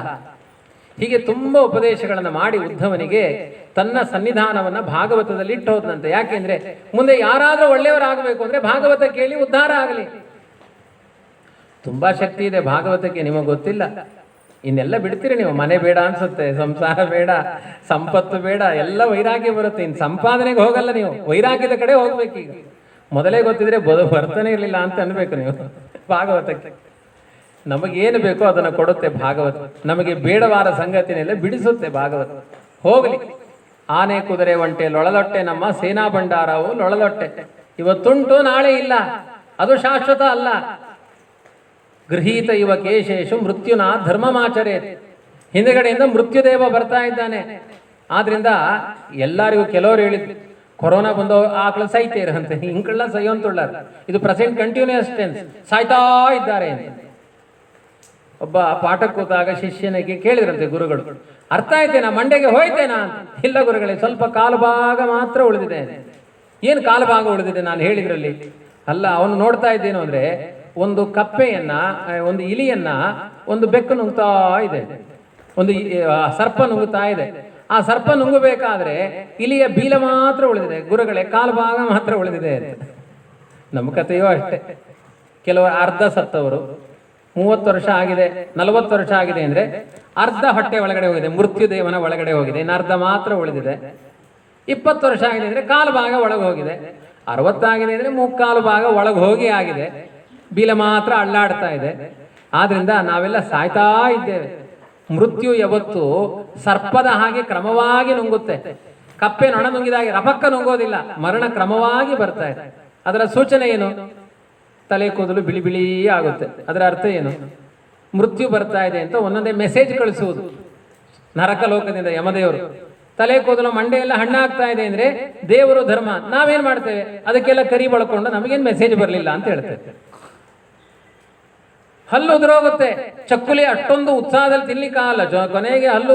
ಹೀಗೆ ತುಂಬ ಉಪದೇಶಗಳನ್ನು ಮಾಡಿ ಉದ್ಧವನಿಗೆ ತನ್ನ ಸನ್ನಿಧಾನವನ್ನು ಭಾಗವತದಲ್ಲಿ ಇಟ್ಟು ಹೋದಂತೆ. ಯಾಕೆಂದ್ರೆ ಮುಂದೆ ಯಾರಾದರೂ ಒಳ್ಳೆಯವರಾಗಬೇಕು ಅಂದ್ರೆ ಭಾಗವತ ಕೇಳಿ ಉದ್ಧಾರ ಆಗಲಿ. ತುಂಬಾ ಶಕ್ತಿ ಇದೆ ಭಾಗವತಕ್ಕೆ, ನಿಮಗೆ ಗೊತ್ತಿಲ್ಲ. ಇನ್ನೆಲ್ಲ ಬಿಡ್ತೀರಿ ನೀವು, ಮನೆ ಬೇಡ ಅನ್ಸುತ್ತೆ, ಸಂಸಾರ ಬೇಡ, ಸಂಪತ್ತು ಬೇಡ, ಎಲ್ಲ ವೈರಾಗ್ಯ ಬರುತ್ತೆ. ಇನ್ನು ಸಂಪಾದನೆಗೆ ಹೋಗಲ್ಲ ನೀವು, ವೈರಾಗ್ಯದ ಕಡೆ ಹೋಗ್ಬೇಕೀಗ. ಮೊದಲೇ ಗೊತ್ತಿದ್ರೆ ಬರ್ತಾನೆ ಇರಲಿಲ್ಲ ಅಂತ ಅನ್ಬೇಕು ನೀವು. ಭಾಗವತಕ್ಕೆ ನಮಗೇನು ಬೇಕೋ ಅದನ್ನು ಕೊಡುತ್ತೆ ಭಾಗವತ. ನಮಗೆ ಬೇಡವಾದ ಸಂಗತಿನೆಲ್ಲ ಬಿಡಿಸುತ್ತೆ ಭಾಗವತ. ಹೋಗಲಿ, ಆನೆ ಕುದುರೆ ಒಂಟೆ ಲೊಳಲೊಟ್ಟೆ ನಮ್ಮ ಸೇನಾ ಭಂಡಾರವು ಲೊಳಲೊಟ್ಟೆ. ಇವತ್ತುಂಟು ನಾಳೆ ಇಲ್ಲ, ಅದು ಶಾಶ್ವತ ಅಲ್ಲ. ಗೃಹೀತ ಇವ ಕೇಶೇಶು ಮೃತ್ಯುನ ಧರ್ಮಮಾಚರೇ. ಹಿಂದೆಗಡೆಯಿಂದ ಮೃತ್ಯುದೇವ ಬರ್ತಾ ಇದ್ದಾನೆ. ಆದ್ರಿಂದ ಎಲ್ಲರಿಗೂ ಕೆಲವರು ಹೇಳಿದ್ರು ಕೊರೋನಾ ಬಂದು ಆಕಳು ಸಾಯ್ತೀರಂತೆ, ಹಿಂಕಳ್ಳ ಸೈಯೊಂತುಳ್ಳಾರ. ಇದು ಪ್ರೆಸೆಂಟ್ ಕಂಟಿನ್ಯೂಸ್ ಟೆನ್ಸ್, ಸಾಯ್ತಾ ಇದ್ದಾರೆ ಅಂತ. ಒಬ್ಬ ಪಾಠ ಕೂತಾಗ ಶಿಷ್ಯನಿಗೆ ಕೇಳಿದ್ರಂತೆ ಗುರುಗಳು, ಅರ್ಥ ಆಯ್ತೇನಾ, ಮಂಡೆಗೆ ಹೋಯ್ತೇನಾ? ಇಲ್ಲ ಗುರುಗಳೇ, ಸ್ವಲ್ಪ ಕಾಲು ಭಾಗ ಮಾತ್ರ ಉಳಿದಿದೆ. ಏನು ಕಾಲು ಭಾಗ ಉಳಿದಿದೆ ನಾನು ಹೇಳಿದ್ರಲ್ಲಿ? ಅಲ್ಲ, ಅವನು ನೋಡ್ತಾ ಇದ್ದೇನು ಅಂದ್ರೆ ಒಂದು ಕಪ್ಪೆಯನ್ನ, ಒಂದು ಇಲಿಯನ್ನ ಒಂದು ಬೆಕ್ಕು ನುಂಗ್ತಾ ಇದೆ, ಒಂದು ಸರ್ಪ ನುಂಗುತ್ತಾ ಇದೆ. ಆ ಸರ್ಪ ನುಂಗಬೇಕಾದ್ರೆ ಇಲಿಯ ಬೀಲ ಮಾತ್ರ ಉಳಿದಿದೆ. ಗುರುಗಳೇ, ಕಾಲು ಭಾಗ ಮಾತ್ರ ಉಳಿದಿದೆ ಅಂತ. ನಮ್ಮ ಕಥೆಯೂ ಅಷ್ಟೇ. ಕೆಲವರು ಅರ್ಧ ಸತ್ತವರು, 30 ವರ್ಷ ಆಗಿದೆ, 40 ವರ್ಷ ಆಗಿದೆ ಅಂದ್ರೆ ಅರ್ಧ ಹೊಟ್ಟೆ ಒಳಗಡೆ ಹೋಗಿದೆ, ಮೃತ್ಯುದೇವನ ಒಳಗಡೆ ಹೋಗಿದೆ, ಇನ್ನು ಅರ್ಧ ಮಾತ್ರ ಉಳಿದಿದೆ. 20 ವರ್ಷ ಆಗಿದೆ ಅಂದ್ರೆ ಕಾಲು ಭಾಗ ಒಳಗೆ ಹೋಗಿದೆ. 60 ಆಗಿದೆ ಅಂದ್ರೆ ಮುಕ್ಕಾಲು ಭಾಗ ಒಳಗೆ ಹೋಗಿ ಆಗಿದೆ, ಬೀಲ ಮಾತ್ರ ಅಳ್ಳಾಡ್ತಾ ಇದೆ. ಆದ್ರಿಂದ ನಾವೆಲ್ಲ ಸಾಯ್ತಾ ಇದ್ದೇವೆ. ಮೃತ್ಯು ಯಾವತ್ತು ಸರ್ಪದ ಹಾಗೆ ಕ್ರಮವಾಗಿ ನುಂಗುತ್ತೆ. ಕಪ್ಪೆ ನೊಣ ನುಂಗಿದಾಗೆ ರಪಕ್ಕ ನುಂಗೋದಿಲ್ಲ, ಮರಣ ಕ್ರಮವಾಗಿ ಬರ್ತಾ ಇದೆ. ಅದರ ಸೂಚನೆ ಏನು? ತಲೆ ಕೂದಲು ಬಿಳಿ ಬಿಳಿ ಆಗುತ್ತೆ. ಅದರ ಅರ್ಥ ಏನು? ಮೃತ್ಯು ಬರ್ತಾ ಇದೆ ಅಂತ ಒಂದೊಂದೇ ಮೆಸೇಜ್ ಕಳಿಸುವುದು ನರಕ ಲೋಕದಿಂದ ಯಮದೇವರು. ತಲೆ ಕೂದಲು ಮಂಡೆಯೆಲ್ಲ ಹಣ್ಣಾಗ್ತಾ ಇದೆ ಅಂದ್ರೆ ದೇವರು ಧರ್ಮ. ನಾವೇನ್ ಮಾಡ್ತೇವೆ? ಅದಕ್ಕೆಲ್ಲ ಕರಿ ಬಳಕೊಂಡು ನಮಗೇನು ಮೆಸೇಜ್ ಬರಲಿಲ್ಲ ಅಂತ ಹೇಳ್ತೇವೆ. ಹಲ್ಲು ಉದುರೋಗುತ್ತೆ, ಚಕ್ಕುಲಿ ಅಷ್ಟೊಂದು ಉತ್ಸಾಹದಲ್ಲಿ ತಿನ್ಲಿಕ್ಕಾಗಲ್ಲ, ಕೊನೆಗೆ ಹಲ್ಲು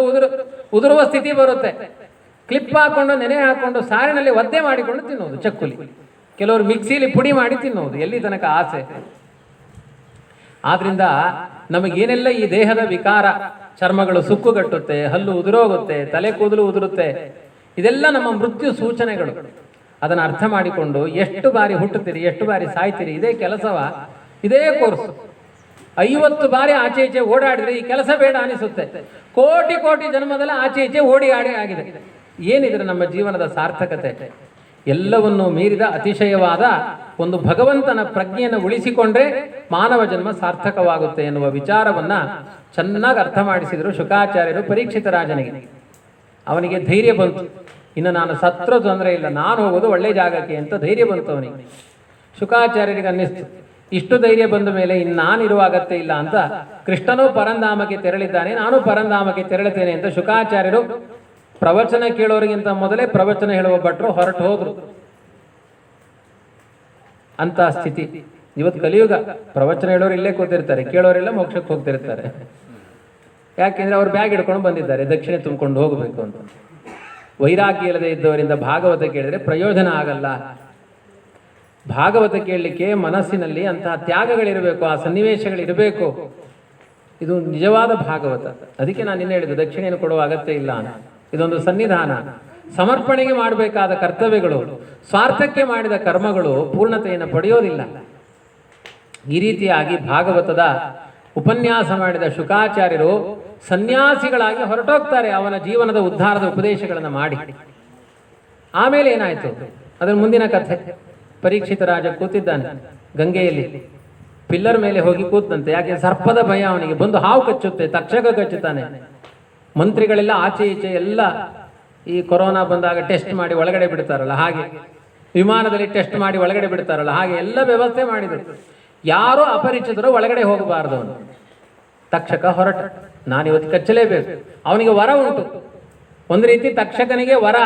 ಉದುರುವ ಸ್ಥಿತಿ ಬರುತ್ತೆ. ಕ್ಲಿಪ್ ಹಾಕೊಂಡು ನೆನೆ ಹಾಕೊಂಡು ಸಾರಿನಲ್ಲಿ ಒದ್ದೆ ಮಾಡಿಕೊಂಡು ತಿನ್ನೋದು ಚಕ್ಕುಲಿ. ಕೆಲವರು ಮಿಕ್ಸಿಲಿ ಪುಡಿ ಮಾಡಿ ತಿನ್ನೋದು. ಎಲ್ಲಿ ತನಕ ಆಸೆ? ಆದ್ರಿಂದ ನಮಗೇನೆಲ್ಲ ಈ ದೇಹದ ವಿಕಾರ, ಚರ್ಮಗಳು ಸುಕ್ಕುಗಟ್ಟುತ್ತೆ, ಹಲ್ಲು ಉದುರೋಗುತ್ತೆ, ತಲೆ ಕೂದಲು ಉದುರುತ್ತೆ, ಇದೆಲ್ಲ ನಮ್ಮ ಮೃತ್ಯು ಸೂಚನೆಗಳು. ಅದನ್ನು ಅರ್ಥ ಮಾಡಿಕೊಂಡು ಎಷ್ಟು ಬಾರಿ ಹುಟ್ಟುತ್ತೀರಿ, ಎಷ್ಟು ಬಾರಿ ಸಾಯ್ತೀರಿ, ಇದೇ ಕೆಲಸವ, ಇದೇ ಕೋರ್ಸ್. 50 ಬಾರಿ ಆಚೆ ಈಚೆ ಓಡಾಡಿದ್ರೆ ಈ ಕೆಲಸ ಬೇಡ ಅನಿಸುತ್ತೆ. ಕೋಟಿ ಕೋಟಿ ಜನ್ಮದಲ್ಲಿ ಆಚೆ ಈಚೆ ಓಡಿ ಆಡಿ ಆಗಿದೆ. ಏನಿದ್ರೆ ನಮ್ಮ ಜೀವನದ ಸಾರ್ಥಕತೆ? ಎಲ್ಲವನ್ನೂ ಮೀರಿದ ಅತಿಶಯವಾದ ಒಂದು ಭಗವಂತನ ಪ್ರಜ್ಞೆಯನ್ನು ಉಳಿಸಿಕೊಂಡ್ರೆ ಮಾನವ ಜನ್ಮ ಸಾರ್ಥಕವಾಗುತ್ತೆ ಎನ್ನುವ ವಿಚಾರವನ್ನ ಚೆನ್ನಾಗಿ ಅರ್ಥ ಮಾಡಿಸಿದರು ಶುಕಾಚಾರ್ಯರು ಪರೀಕ್ಷಿತ ರಾಜನಿಗೆ. ಅವನಿಗೆ ಧೈರ್ಯ ಬಂತು, ಇನ್ನು ನಾನು ಸತ್ರ ತೊಂದರೆ ಇಲ್ಲ, ನಾನು ಹೋಗೋದು ಒಳ್ಳೆ ಜಾಗಕ್ಕೆ ಅಂತ ಧೈರ್ಯ ಬಂತು ಅವನಿಗೆ. ಶುಕಾಚಾರ್ಯರಿಗೆ ಅನ್ನಿಸ್ತು, ಇಷ್ಟು ಧೈರ್ಯ ಬಂದ ಮೇಲೆ ಇನ್ನು ನಾನಿರುವ ಅಗತ್ಯ ಇಲ್ಲ ಅಂತ. ಕೃಷ್ಣನೂ ಪರಂಧಾಮಕ್ಕೆ ತೆರಳಿದ್ದಾನೆ, ನಾನು ಪರಂಧಾಮಕ್ಕೆ ತೆರಳುತ್ತೇನೆ ಅಂತ ಶುಕಾಚಾರ್ಯರು ಪ್ರವಚನ ಕೇಳೋರಿಗಿಂತ ಮೊದಲೇ ಪ್ರವಚನ ಹೇಳುವ ಭಟ್ರು ಹೊರಟು ಹೋದ್ರು. ಅಂತ ಸ್ಥಿತಿ ಇವತ್ತು ಕಲಿಯುಗ. ಪ್ರವಚನ ಹೇಳೋರು ಇಲ್ಲೇ ಕೂತಿರ್ತಾರೆ, ಕೇಳೋರೆಲ್ಲ ಮೋಕ್ಷಕ್ಕೆ ಹೋಗ್ತಿರ್ತಾರೆ. ಯಾಕೆಂದ್ರೆ ಅವ್ರು ಬ್ಯಾಗ್ ಹಿಡ್ಕೊಂಡು ಬಂದಿದ್ದಾರೆ, ದಕ್ಷಿಣೆ ತುಂಬಿಕೊಂಡು ಹೋಗಬೇಕು ಅಂತ. ವೈರಾಗ್ಯ ಇಲ್ಲದೆ ಇದ್ದವರಿಂದ ಭಾಗವತ ಕೇಳಿದ್ರೆ ಪ್ರಯೋಜನ ಆಗಲ್ಲ. ಭಾಗವತ ಕೇಳಲಿಕ್ಕೆ ಮನಸ್ಸಿನಲ್ಲಿ ಅಂತಹ ತ್ಯಾಗಗಳಿರಬೇಕು, ಆ ಸನ್ನಿವೇಶಗಳಿರಬೇಕು. ಇದು ನಿಜವಾದ ಭಾಗವತ. ಅದಕ್ಕೆ ನಾನು ನಿನ್ನೆ ಹೇಳಿದ್ದು ದಕ್ಷಿಣೆಯನ್ನು ಕೊಡುವ ಅಗತ್ಯ ಇಲ್ಲ. ಇದೊಂದು ಸನ್ನಿಧಾನ, ಸಮರ್ಪಣೆಗೆ ಮಾಡಬೇಕಾದ ಕರ್ತವ್ಯಗಳು, ಸ್ವಾರ್ಥಕ್ಕೆ ಮಾಡಿದ ಕರ್ಮಗಳು ಪೂರ್ಣತೆಯನ್ನು ಪಡೆಯೋದಿಲ್ಲ. ಈ ರೀತಿಯಾಗಿ ಭಾಗವತದ ಉಪನ್ಯಾಸ ಮಾಡಿದ ಶುಕಾಚಾರ್ಯರು ಸನ್ಯಾಸಿಗಳಾಗಿ ಹೊರಟೋಗ್ತಾರೆ, ಅವನ ಜೀವನದ ಉದ್ಧಾರದ ಉಪದೇಶಗಳನ್ನು ಮಾಡಿ. ಆಮೇಲೆ ಏನಾಯ್ತು ಅದರ ಮುಂದಿನ ಕಥೆ. ಪರೀಕ್ಷಿತ ರಾಜ ಕೂತಿದ್ದಾನೆ ಗಂಗೆಯಲ್ಲಿ, ಪಿಲ್ಲರ್ ಮೇಲೆ ಹೋಗಿ ಕೂತಂತೆ. ಯಾಕೆ? ಸರ್ಪದ ಭಯ ಅವನಿಗೆ. ಬಂದು ಹಾವು ಕಚ್ಚುತ್ತೆ, ತಕ್ಷಕ ಕಚ್ಚುತ್ತಾನೆ. ಮಂತ್ರಿಗಳೆಲ್ಲ ಆಚೆ ಈಚೆ ಎಲ್ಲ ಈ ಕೊರೋನಾ ಬಂದಾಗ ಟೆಸ್ಟ್ ಮಾಡಿ ಒಳಗಡೆ ಬಿಡ್ತಾರಲ್ಲ ಹಾಗೆ, ವಿಮಾನದಲ್ಲಿ ಟೆಸ್ಟ್ ಮಾಡಿ ಒಳಗಡೆ ಬಿಡ್ತಾರಲ್ಲ ಹಾಗೆ ಎಲ್ಲ ವ್ಯವಸ್ಥೆ ಮಾಡಿದರು. ಯಾರೋ ಅಪರಿಚಿತರು ಒಳಗಡೆ ಹೋಗಬಾರದು ಅವನು. ತಕ್ಷಕ ಹೊರಟ, ನಾನಿವತ್ತು ಕಚ್ಚಲೇಬೇಕು. ಅವನಿಗೆ ವರ ಉಂಟು, ಒಂದು ರೀತಿ ತಕ್ಷಕನಿಗೆ ವರ,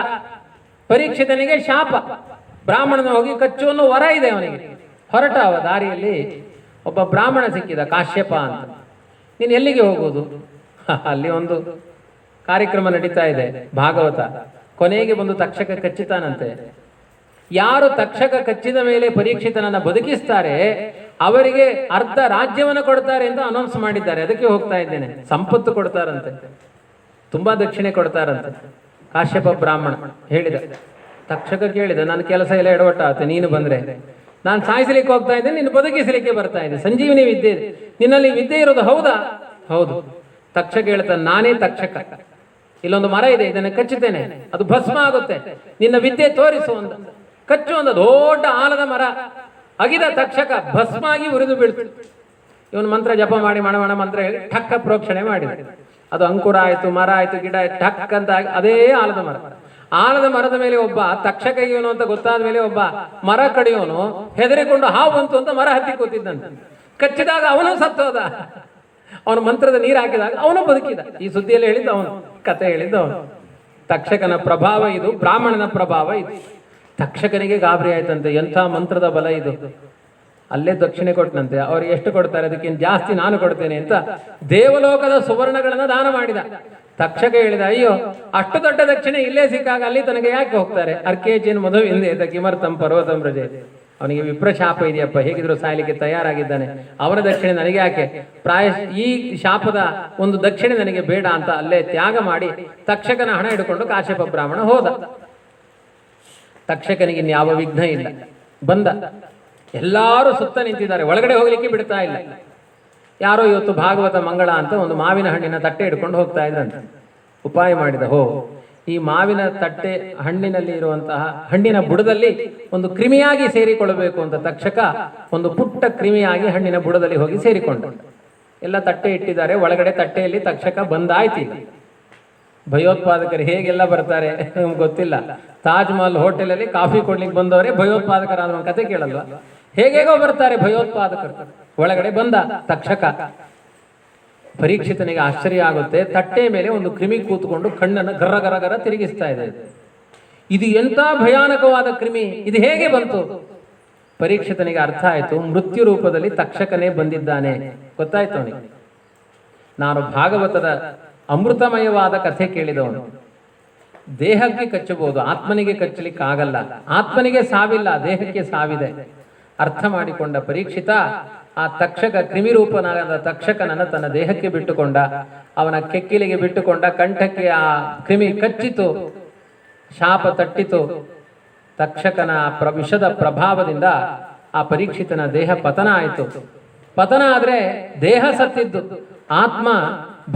ಪರೀಕ್ಷಿತನಿಗೆ ಶಾಪ. ಬ್ರಾಹ್ಮಣನ ಹೋಗಿ ಕಚ್ಚು ಅನ್ನೋ ವರ ಇದೆ ಅವನಿಗೆ. ಹೊರಟ ಅವ ದಾರಿಯಲ್ಲಿ ಒಬ್ಬ ಬ್ರಾಹ್ಮಣ ಸಿಕ್ಕಿದ, ಕಾಶ್ಯಪ ಅಂತ. ನೀನು ಎಲ್ಲಿಗೆ ಹೋಗುವುದು? ಅಲ್ಲಿ ಒಂದು ಕಾರ್ಯಕ್ರಮ ನಡೀತಾ ಇದೆ ಭಾಗವತ, ಕೊನೆಗೆ ಬಂದು ತಕ್ಷಕ ಕಚ್ಚಿತಾನಂತೆ. ಯಾರು ತಕ್ಷಕ ಕಚ್ಚಿದ ಮೇಲೆ ಪರೀಕ್ಷಿತನನ್ನ ಬದುಕಿಸ್ತಾರೆ ಅವರಿಗೆ ಅರ್ಧ ರಾಜ್ಯವನ್ನು ಕೊಡ್ತಾರೆ ಅಂತ ಅನೌನ್ಸ್ ಮಾಡಿದ್ದಾರೆ. ಅದಕ್ಕೆ ಹೋಗ್ತಾ ಇದ್ದೇನೆ. ಸಂಪತ್ತು ಕೊಡ್ತಾರಂತೆ. ತುಂಬ ದಕ್ಷಿಣೆ ಕೊಡ್ತಾರಂತೆ. ಕಾಶ್ಯಪ ಬ್ರಾಹ್ಮಣ ಹೇಳಿದ, ತಕ್ಷಕ ಕೇಳಿದ, ನನ್ನ ಕೆಲಸ ಎಲ್ಲ ಎಡವಟ್ಟಾಗುತ್ತೆ, ನೀನು ಬಂದರೆ ನಾನು ಸಾಯಿಸಲಿಕ್ಕೆ ಹೋಗ್ತಾ ಇದ್ದೆ, ನಿನ್ನ ಬದುಕಿಸಲಿಕ್ಕೆ ಬರ್ತಾ ಇದ್ದೆ, ಸಂಜೀವಿನಿ ವಿದ್ಯೆ ಇದೆ, ನಿನ್ನಲ್ಲಿ ವಿದ್ಯೆ ಇರೋದು ಹೌದಾ? ಹೌದು. ತಕ್ಷಕ ಹೇಳ್ತಾನೆ, ನಾನೇ ತಕ್ಷಕ, ಇಲ್ಲೊಂದು ಮರ ಇದೆ, ಇದನ್ನು ಕಚ್ಚುತ್ತೇನೆ, ಅದು ಭಸ್ಮ ಆಗುತ್ತೆ, ನಿನ್ನ ವಿದ್ಯೆ ತೋರಿಸು ಒಂದು. ಕಚ್ಚು ಒಂದು ದೊಡ್ಡ ಆಲದ ಮರ, ಅಗಿದ ತಕ್ಷಕ ಭಸ್ಮ ಆಗಿ ಉರಿದು ಬೀಳ್ತು. ಇವನು ಮಂತ್ರ ಜಪ ಮಾಡಿ ಮಣ ಮಂತ್ರ ಹೇಳಿ ಠಕ್ಕ ಪ್ರೋಕ್ಷಣೆ ಮಾಡಿದ. ಅದು ಅಂಕುರ ಆಯ್ತು, ಮರ ಆಯ್ತು, ಗಿಡ ಆಯ್ತು, ಠಕ್ ಅಂತ ಆಗಿ ಅದೇ ಆಲದ ಮರ. ಆಲದ ಮರದ ಮೇಲೆ ಒಬ್ಬ ತಕ್ಷಕ ಇವನು ಅಂತ ಗೊತ್ತಾದ ಮೇಲೆ ಒಬ್ಬ ಮರ ಕಡಿಯೋನು ಹೆದರಿಕೊಂಡು ಹಾವು ಬಂತು ಅಂತ ಮರ ಹತ್ತಿ ಕೂತಿದ್ದಂತೆ. ಕಚ್ಚಿದಾಗ ಅವನು ಸತ್ತೋದ, ಅವನು ಮಂತ್ರದ ನೀರು ಹಾಕಿದಾಗ ಅವನು ಬದುಕಿದ. ಈ ಸುದ್ದಿಯಲ್ಲಿ ಹೇಳಿದ್ದ ಅವನು, ಕತೆ ಹೇಳಿದ್ದ ಅವನು. ತಕ್ಷಕನ ಪ್ರಭಾವ ಇದು, ಬ್ರಾಹ್ಮಣನ ಪ್ರಭಾವ ಇದು. ತಕ್ಷಕನಿಗೆ ಗಾಬರಿ ಆಯ್ತಂತೆ, ಎಂಥ ಮಂತ್ರದ ಬಲ ಇದು. ಅಲ್ಲೇ ದಕ್ಷಿಣೆ ಕೊಟ್ಟನಂತೆ. ಅವ್ರಿಗೆ ಎಷ್ಟು ಕೊಡ್ತಾರೆ, ಅದಕ್ಕಿಂತ ಜಾಸ್ತಿ ನಾನು ಕೊಡ್ತೇನೆ ಅಂತ ದೇವಲೋಕದ ಸುವರ್ಣಗಳನ್ನು ದಾನ ಮಾಡಿದ. ತಕ್ಷಕ ಹೇಳಿದ, ಅಯ್ಯೋ ಅಷ್ಟು ದೊಡ್ಡ ದಕ್ಷಿಣೆ ಇಲ್ಲೇ ಸಿಕ್ಕಾಗ ಅಲ್ಲಿ ತನಗೆ ಯಾಕೆ ಹೋಗ್ತಾರೆ? ಅರ್ಕೇಚಿನ್ ಮಧುವಿಂದ ಕಿಮರ್ಥಂ ಪರ್ವತಂ ರಜೆ. ಅವನಿಗೆ ವಿಪ್ರಶಾಪ ಇದೆಯಪ್ಪ, ಹೇಗಿದ್ರು ಸಾಯಲಿಕ್ಕೆ ತಯಾರಾಗಿದ್ದಾನೆ, ಅವನ ದಕ್ಷಿಣೆ ನನಗೆ ಯಾಕೆ? ಈ ಶಾಪದ ಒಂದು ದಕ್ಷಿಣೆ ನನಗೆ ಬೇಡ ಅಂತ ಅಲ್ಲೇ ತ್ಯಾಗ ಮಾಡಿ ತಕ್ಷಕನ ಹಣ ಹಿಡ್ಕೊಂಡು ಕಾಶ್ಯಪ ಬ್ರಾಹ್ಮಣ ಹೋದ. ತಕ್ಷಕನಿಗೆ ಇನ್ಯಾವ ವಿಘ್ನ ಇಲ್ಲ. ಬಂದ, ಎಲ್ಲರೂ ಸುತ್ತ ನಿಂತಿದ್ದಾರೆ, ಒಳಗಡೆ ಹೋಗ್ಲಿಕ್ಕೆ ಬಿಡ್ತಾ ಇಲ್ಲ. ಯಾರೋ ಇವತ್ತು ಭಾಗವತ ಮಂಗಳ ಅಂತ ಒಂದು ಮಾವಿನ ಹಣ್ಣಿನ ತಟ್ಟೆ ಹಿಡ್ಕೊಂಡು ಹೋಗ್ತಾ ಇದ್ರಂತೆ. ಉಪಾಯ ಮಾಡಿದ, ಈ ಮಾವಿನ ತಟ್ಟೆ ಹಣ್ಣಿನಲ್ಲಿ ಇರುವಂತಹ ಹಣ್ಣಿನ ಬುಡದಲ್ಲಿ ಒಂದು ಕ್ರಿಮಿಯಾಗಿ ಸೇರಿಕೊಳ್ಳಬೇಕು ಅಂತ ತಕ್ಷಕ ಒಂದು ಪುಟ್ಟ ಕ್ರಿಮಿಯಾಗಿ ಹಣ್ಣಿನ ಬುಡದಲ್ಲಿ ಹೋಗಿ ಸೇರಿಕೊಂಡು ಎಲ್ಲ ತಟ್ಟೆ ಇಟ್ಟಿದ್ದಾರೆ. ಒಳಗಡೆ ತಟ್ಟೆಯಲ್ಲಿ ತಕ್ಷಕ ಬಂದಾಯ್ತು. ಭಯೋತ್ಪಾದಕರು ಹೇಗೆಲ್ಲ ಬರ್ತಾರೆ ನಮ್ಗೆ ಗೊತ್ತಿಲ್ಲ. ತಾಜ್ ಮಹಲ್ ಹೋಟೆಲಲ್ಲಿ ಕಾಫಿ ಕೊಡ್ಲಿಕ್ಕೆ ಬಂದವರೇ ಭಯೋತ್ಪಾದಕರಾದ ಕತೆ ಕೇಳಲ್ವಾ? ಹೇಗೇಗೋ ಬರ್ತಾರೆ ಭಯೋತ್ಪಾದಕರು. ಒಳಗಡೆ ಬಂದ ತಕ್ಷಕ. ಪರೀಕ್ಷಿತನಿಗೆ ಆಶ್ಚರ್ಯ ಆಗುತ್ತೆ. ತಟ್ಟೆ ಮೇಲೆ ಒಂದು ಕ್ರಿಮಿ ಕೂತ್ಕೊಂಡು ಕಣ್ಣನ್ನು ಗರ ಗರ ಗರ ತಿರುಗಿಸ್ತಾ ಇದೆ. ಇದು ಎಂಥ ಭಯಾನಕವಾದ ಕ್ರಿಮಿ, ಇದು ಹೇಗೆ ಬಂತು? ಪರೀಕ್ಷಿತನಿಗೆ ಅರ್ಥ ಆಯ್ತು, ಮೃತ್ಯು ರೂಪದಲ್ಲಿ ತಕ್ಷಕನೇ ಬಂದಿದ್ದಾನೆ. ಗೊತ್ತಾಯ್ತು ಅವನಿಗೆ. ನಾನು ಭಾಗವತದ ಅಮೃತಮಯವಾದ ಕಥೆ ಕೇಳಿದವನು. ದೇಹಕ್ಕೆ ಕಚ್ಚಬಹುದು, ಆತ್ಮನಿಗೆ ಕಚ್ಚಲಿಕ್ಕೆ ಆಗಲ್ಲ. ಆತ್ಮನಿಗೆ ಸಾವಿಲ್ಲ, ದೇಹಕ್ಕೆ ಸಾವಿದೆ. ಅರ್ಥ ಮಾಡಿಕೊಂಡ ಪರೀಕ್ಷಿತ ಆ ತಕ್ಷಕ ಕ್ರಿಮಿರೂಪನಾದ ತಕ್ಷಕನನ್ನು ತನ್ನ ದೇಹಕ್ಕೆ ಬಿಟ್ಟುಕೊಂಡ. ಅವನ ಕೆಕ್ಕಿಲಿಗೆ ಬಿಟ್ಟುಕೊಂಡ. ಕಂಠಕ್ಕೆ ಆ ಕ್ರಿಮಿ ಕಚ್ಚಿತು, ಶಾಪ ತಟ್ಟಿತು. ತಕ್ಷಕನ ವಿಷದ ಪ್ರಭಾವದಿಂದ ಆ ಪರೀಕ್ಷಿತನ ದೇಹ ಪತನ ಆಯಿತು. ಪತನ ಆದ್ರೆ ದೇಹ ಸತ್ತಿದ್ದು, ಆತ್ಮ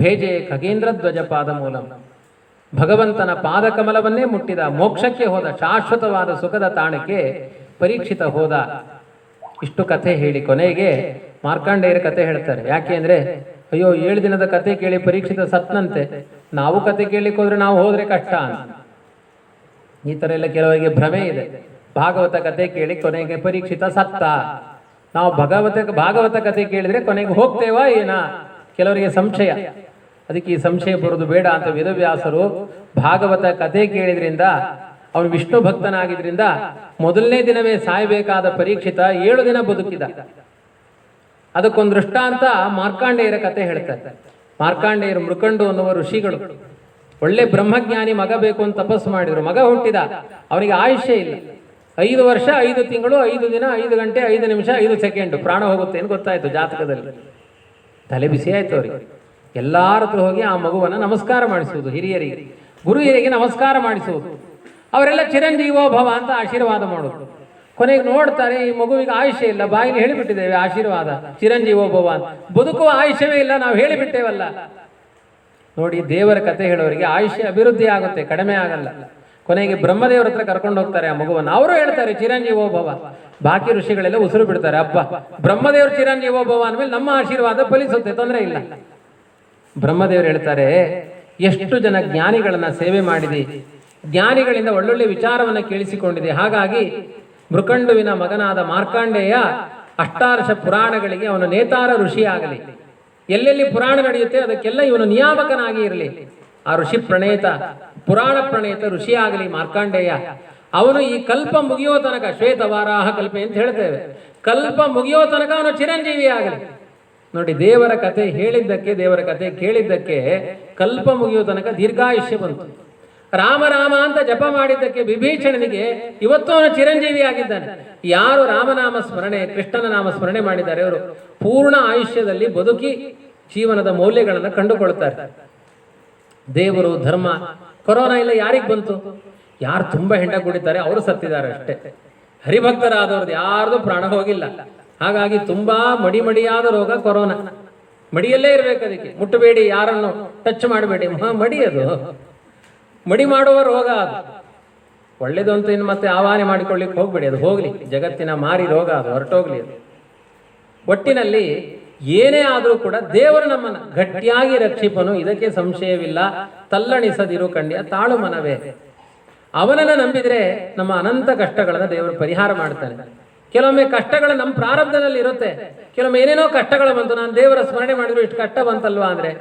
ಭೇಜೆ ಖಗೇಂದ್ರ ಧ್ವಜ ಪಾದ ಮೂಲಂ, ಭಗವಂತನ ಪಾದಕಮಲವನ್ನೇ ಮುಟ್ಟಿದ, ಮೋಕ್ಷಕ್ಕೆ ಹೋದ, ಶಾಶ್ವತವಾದ ಸುಖದ ತಾಣಕ್ಕೆ ಪರೀಕ್ಷಿತ ಹೋದ. ಇಷ್ಟು ಕಥೆ ಹೇಳಿ ಕೊನೆಗೆ ಮಾರ್ಕಾಂಡೇಯರ ಕಥೆ ಹೇಳ್ತಾರೆ. ಯಾಕೆ ಅಂದ್ರೆ, ಅಯ್ಯೋ 7 ದಿನದ ಕಥೆ ಕೇಳಿ ಪರೀಕ್ಷಿತ ಸತ್ನಂತೆ, ನಾವು ಕಥೆ ಕೇಳಲಿಕ್ಕೆ ಹೋದ್ರೆ ನಾವು ಹೋದ್ರೆ ಕಷ್ಟ ಅಂತ. ಈ ತರ ಎಲ್ಲ ಕೆಲವರಿಗೆ ಭ್ರಮೆ ಇದೆ. ಭಾಗವತ ಕಥೆ ಕೇಳಿ ಕೊನೆಗೆ ಪರೀಕ್ಷಿತ ಸತ್ತ, ನಾವು ಭಾಗವತ ಕಥೆ ಕೇಳಿದ್ರೆ ಕೊನೆಗೆ ಹೋಗ್ತೇವಾ ಏನಾ? ಕೆಲವರಿಗೆ ಸಂಶಯ. ಅದಕ್ಕೆ ಈ ಸಂಶಯ ಬರೋದು ಬೇಡ ಅಂತ ವೇದವ್ಯಾಸರು ಭಾಗವತ ಕಥೆ ಕೇಳಿದ್ರಿಂದ, ಅವನು ವಿಷ್ಣು ಭಕ್ತನಾಗಿದ್ರಿಂದ ಮೊದಲನೇ ದಿನವೇ ಸಾಯಬೇಕಾದ ಪರೀಕ್ಷಿತ 7 ದಿನ ಬದುಕಿದ. ಅದಕ್ಕೊಂದು ದೃಷ್ಟಾಂತ ಮಾರ್ಕಾಂಡೇಯರ ಕಥೆ ಹೇಳ್ತಾರೆ. ಮಾರ್ಕಾಂಡೇಯರು ಮೃಕಂಡು ಅನ್ನುವ ಋಷಿಗಳು, ಒಳ್ಳೆ ಬ್ರಹ್ಮಜ್ಞಾನಿ ಮಗ ಬೇಕು ಅಂತ ತಪಸ್ಸು ಮಾಡಿದ್ರು. ಮಗ ಹುಟ್ಟಿದ, ಅವನಿಗೆ ಆಯುಷ್ಯ ಇಲ್ಲ. 5 ವರ್ಷ 5 ತಿಂಗಳು 5 ದಿನ 5 ಗಂಟೆ 5 ನಿಮಿಷ 5 ಸೆಕೆಂಡ್ ಪ್ರಾಣ ಹೋಗುತ್ತೆ ಅಂತ ಗೊತ್ತಾಯ್ತು ಜಾತಕದಲ್ಲಿ. ತಲೆ ಬಿಸಿ ಆಯ್ತು ಅವರಿಗೆ. ಎಲ್ಲಾರ ಹತ್ರ ಹೋಗಿ ಆ ಮಗುವನ್ನು ನಮಸ್ಕಾರ ಮಾಡಿಸುವುದು, ಹಿರಿಯರಿಗೆ ಗುರು ಹಿರಿಯರಿಗೆ ನಮಸ್ಕಾರ ಮಾಡಿಸುವುದು. ಅವರೆಲ್ಲ ಚಿರಂಜೀವೋ ಭವ ಅಂತ ಆಶೀರ್ವಾದ ಮಾಡೋದು. ಕೊನೆಗೆ ನೋಡ್ತಾರೆ, ಈ ಮಗುವಿಗೆ ಆಯುಷ್ಯ ಇಲ್ಲ, ಬಾಯಿಲಿ ಹೇಳಿಬಿಟ್ಟಿದ್ದೇವೆ ಆಶೀರ್ವಾದ ಚಿರಂಜೀವೋ ಭವ ಅಂತ. ಬದುಕುವ ಆಯುಷ್ಯವೇ ಇಲ್ಲ, ನಾವು ಹೇಳಿಬಿಟ್ಟೇವಲ್ಲ. ನೋಡಿ, ದೇವರ ಕಥೆ ಹೇಳೋರಿಗೆ ಆಯುಷ್ಯ ಅಭಿವೃದ್ಧಿ ಆಗುತ್ತೆ, ಕಡಿಮೆ ಆಗಲ್ಲ. ಕೊನೆಗೆ ಬ್ರಹ್ಮದೇವರ ಹತ್ರ ಕರ್ಕೊಂಡು ಹೋಗ್ತಾರೆ ಆ ಮಗುವನ್ನು. ಅವರು ಹೇಳ್ತಾರೆ ಚಿರಂಜೀವೋ ಭವ. ಬಾಕಿ ಋಷಿಗಳೆಲ್ಲ ಉಸಿರು ಬಿಡ್ತಾರೆ, ಅಬ್ಬ ಬ್ರಹ್ಮದೇವರು ಚಿರಂಜೀವೋ ಭವ ಅಂದಮೇಲೆ ನಮ್ಮ ಆಶೀರ್ವಾದ ಫಲಿಸುತ್ತೆ, ತೊಂದರೆ ಇಲ್ಲ. ಬ್ರಹ್ಮದೇವರು ಹೇಳ್ತಾರೆ, ಎಷ್ಟು ಜನ ಜ್ಞಾನಿಗಳನ್ನ ಸೇವೆ ಮಾಡಿದೆ, ಜ್ಞಾನಿಗಳಿಂದ ಒಳ್ಳೊಳ್ಳೆ ವಿಚಾರವನ್ನು ಕೇಳಿಸಿಕೊಂಡಿದೆ. ಹಾಗಾಗಿ ಮೃಕಂಡುವಿನ ಮಗನಾದ ಮಾರ್ಕಾಂಡೇಯ ಅಷ್ಟಾದಶ ಪುರಾಣಗಳಿಗೆ ಅವನು ನೇತಾರ ಋಷಿ ಆಗಲಿ. ಎಲ್ಲೆಲ್ಲಿ ಪುರಾಣ ನಡೆಯುತ್ತೆ ಅದಕ್ಕೆಲ್ಲ ಇವನು ನಿಯಾಮಕನಾಗಿ ಇರಲಿ. ಆ ಋಷಿ ಪ್ರಣೇತ, ಪುರಾಣ ಪ್ರಣೇತ ಋಷಿ ಆಗಲಿ ಮಾರ್ಕಾಂಡೇಯ. ಅವನು ಈ ಕಲ್ಪ ಮುಗಿಯೋ ತನಕ, ಶ್ವೇತವಾರಾಹ ಕಲ್ಪೆ ಅಂತ ಹೇಳ್ತೇವೆ, ಕಲ್ಪ ಮುಗಿಯೋ ತನಕ ಅವನು ಚಿರಂಜೀವಿ ಆಗಲಿ. ನೋಡಿ, ದೇವರ ಕಥೆ ಹೇಳಿದ್ದಕ್ಕೆ, ದೇವರ ಕಥೆ ಕೇಳಿದ್ದಕ್ಕೆ ಕಲ್ಪ ಮುಗಿಯೋ ತನಕ ದೀರ್ಘಾಯುಷ್ಯ ಬಂತು. ರಾಮ ರಾಮ ಅಂತ ಜಪ ಮಾಡಿದ್ದಕ್ಕೆ ವಿಭೀಷಣನಿಗೆ ಇವತ್ತು ಅವನು ಚಿರಂಜೀವಿ ಆಗಿದ್ದಾನೆ. ಯಾರು ರಾಮನಾಮ ಸ್ಮರಣೆ, ಕೃಷ್ಣನ ನಾಮ ಸ್ಮರಣೆ ಮಾಡಿದ್ದಾರೆ ಅವರು ಪೂರ್ಣ ಆಯುಷ್ಯದಲ್ಲಿ ಬದುಕಿ ಜೀವನದ ಮೌಲ್ಯಗಳನ್ನು ಕಂಡುಕೊಳ್ತಾರೆ. ದೇವರು, ಧರ್ಮ. ಕೊರೋನಾ ಇಲ್ಲ ಯಾರಿಗೆ ಬಂತು? ಯಾರು ತುಂಬ ಹೆಂಡ ಕುಡಿತಾರೆ ಅವರು ಸತ್ತಿದ್ದಾರೆ ಅಷ್ಟೇ. ಹರಿಭಕ್ತರಾದವ್ರದ್ದು ಯಾರ್ದು ಪ್ರಾಣ ಹೋಗಿಲ್ಲ. ಹಾಗಾಗಿ ತುಂಬಾ ಮಡಿಯಾದ ರೋಗ ಕೊರೋನಾ. ಮಡಿಯಲ್ಲೇ ಇರಬೇಕು, ಅದಕ್ಕೆ ಮುಟ್ಟಬೇಡಿ, ಯಾರನ್ನು ಟಚ್ ಮಾಡಬೇಡಿ. ಮಡಿ ಅದು ಮಡಿ ಮಾಡುವ ರೋಗ. ಅದು ಒಳ್ಳೇದು ಅಂತ ಇನ್ನು ಮತ್ತೆ ಆವಾಹನೆ ಮಾಡಿಕೊಳ್ಳಿಕ್ಕೆ ಹೋಗ್ಬೇಡಿ. ಅದು ಹೋಗ್ಲಿ, ಜಗತ್ತಿನ ಮಾರಿ ರೋಗ, ಅದು ಹೊರಟೋಗ್ಲಿ. ಅದು ಒಟ್ಟಿನಲ್ಲಿ ಏನೇ ಆದರೂ ಕೂಡ ದೇವರು ನಮ್ಮನ್ನು ಗಟ್ಟಿಯಾಗಿ ರಕ್ಷಿಪನು, ಇದಕ್ಕೆ ಸಂಶಯವಿಲ್ಲ. ತಲ್ಲಣಿಸದಿರು ಕಂಡ್ಯ ತಾಳು ಮನವೇ. ಅವನನ್ನು ನಂಬಿದ್ರೆ ನಮ್ಮ ಅನಂತ ಕಷ್ಟಗಳನ್ನು ದೇವರು ಪರಿಹಾರ ಮಾಡ್ತಾನೆ. ಕೆಲವೊಮ್ಮೆ ಕಷ್ಟಗಳು ನಮ್ಮ ಪ್ರಾರಬ್ಧದಲ್ಲಿ ಇರುತ್ತೆ. ಕೆಲವೊಮ್ಮೆ ಏನೇನೋ ಕಷ್ಟಗಳು ಬಂತು, ನಾನು ದೇವರ ಸ್ಮರಣೆ ಮಾಡಿದ್ರು ಇಷ್ಟು ಕಷ್ಟ ಬಂತಲ್ವಾ ಅಂದ್ರೆ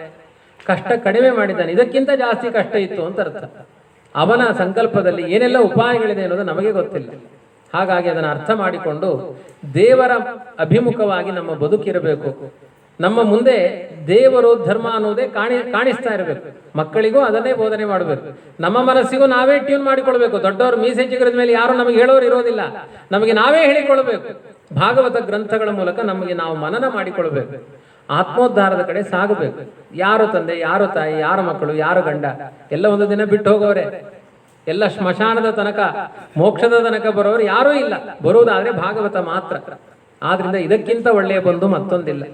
ಕಷ್ಟ ಕಡಿಮೆ ಮಾಡಿದ್ದಾನೆ, ಇದಕ್ಕಿಂತ ಜಾಸ್ತಿ ಕಷ್ಟ ಇತ್ತು ಅಂತ ಅರ್ಥ. ಅವನ ಸಂಕಲ್ಪದಲ್ಲಿ ಏನೆಲ್ಲ ಉಪಾಯಗಳಿದೆ ಅನ್ನೋದು ನಮಗೆ ಗೊತ್ತಿಲ್ಲ. ಹಾಗಾಗಿ ಅದನ್ನು ಅರ್ಥ ಮಾಡಿಕೊಂಡು ದೇವರ ಅಭಿಮುಖವಾಗಿ ನಮ್ಮ ಬದುಕಿರಬೇಕು. ನಮ್ಮ ಮುಂದೆ ದೇವರು, ಧರ್ಮ ಅನ್ನೋದೇ ಕಾಣಿಸ್ತಾ ಇರಬೇಕು. ಮಕ್ಕಳಿಗೂ ಅದನ್ನೇ ಬೋಧನೆ ಮಾಡಬೇಕು. ನಮ್ಮ ಮನಸ್ಸಿಗೂ ನಾವೇ ಟ್ಯೂನ್ ಮಾಡಿಕೊಳ್ಬೇಕು. ದೊಡ್ಡವರು ಮೀಸೆ ಚಿಗುರಿದ ಮೇಲೆ ಯಾರು ನಮಗೆ ಹೇಳೋರು ಇರೋದಿಲ್ಲ, ನಮಗೆ ನಾವೇ ಹೇಳಿಕೊಳ್ಬೇಕು. ಭಾಗವತ ಗ್ರಂಥಗಳ ಮೂಲಕ ನಮಗೆ ನಾವು ಮನನ ಮಾಡಿಕೊಳ್ಬೇಕು. ಆತ್ಮೋದ್ಧಾರದ ಕಡೆ ಸಾಗಬೇಕು. ಯಾರು ತಂದೆ, ಯಾರು ತಾಯಿ, ಯಾರ ಮಕ್ಕಳು, ಯಾರು ಗಂಡ ಎಲ್ಲ ಒಂದು ದಿನ ಬಿಟ್ಟು ಹೋಗೋರೆ. ಎಲ್ಲ ಸ್ಮಶಾನದ ತನಕ, ಮೋಕ್ಷದ ತನಕ ಬರೋರು ಯಾರೂ ಇಲ್ಲ. ಬರುವುದಾದ್ರೆ ಭಾಗವತ ಮಾತ್ರ. ಆದ್ರಿಂದ ಇದಕ್ಕಿಂತ ಒಳ್ಳೆಯ ಬಂಧು ಮತ್ತೊಂದಿಲ್ಲ.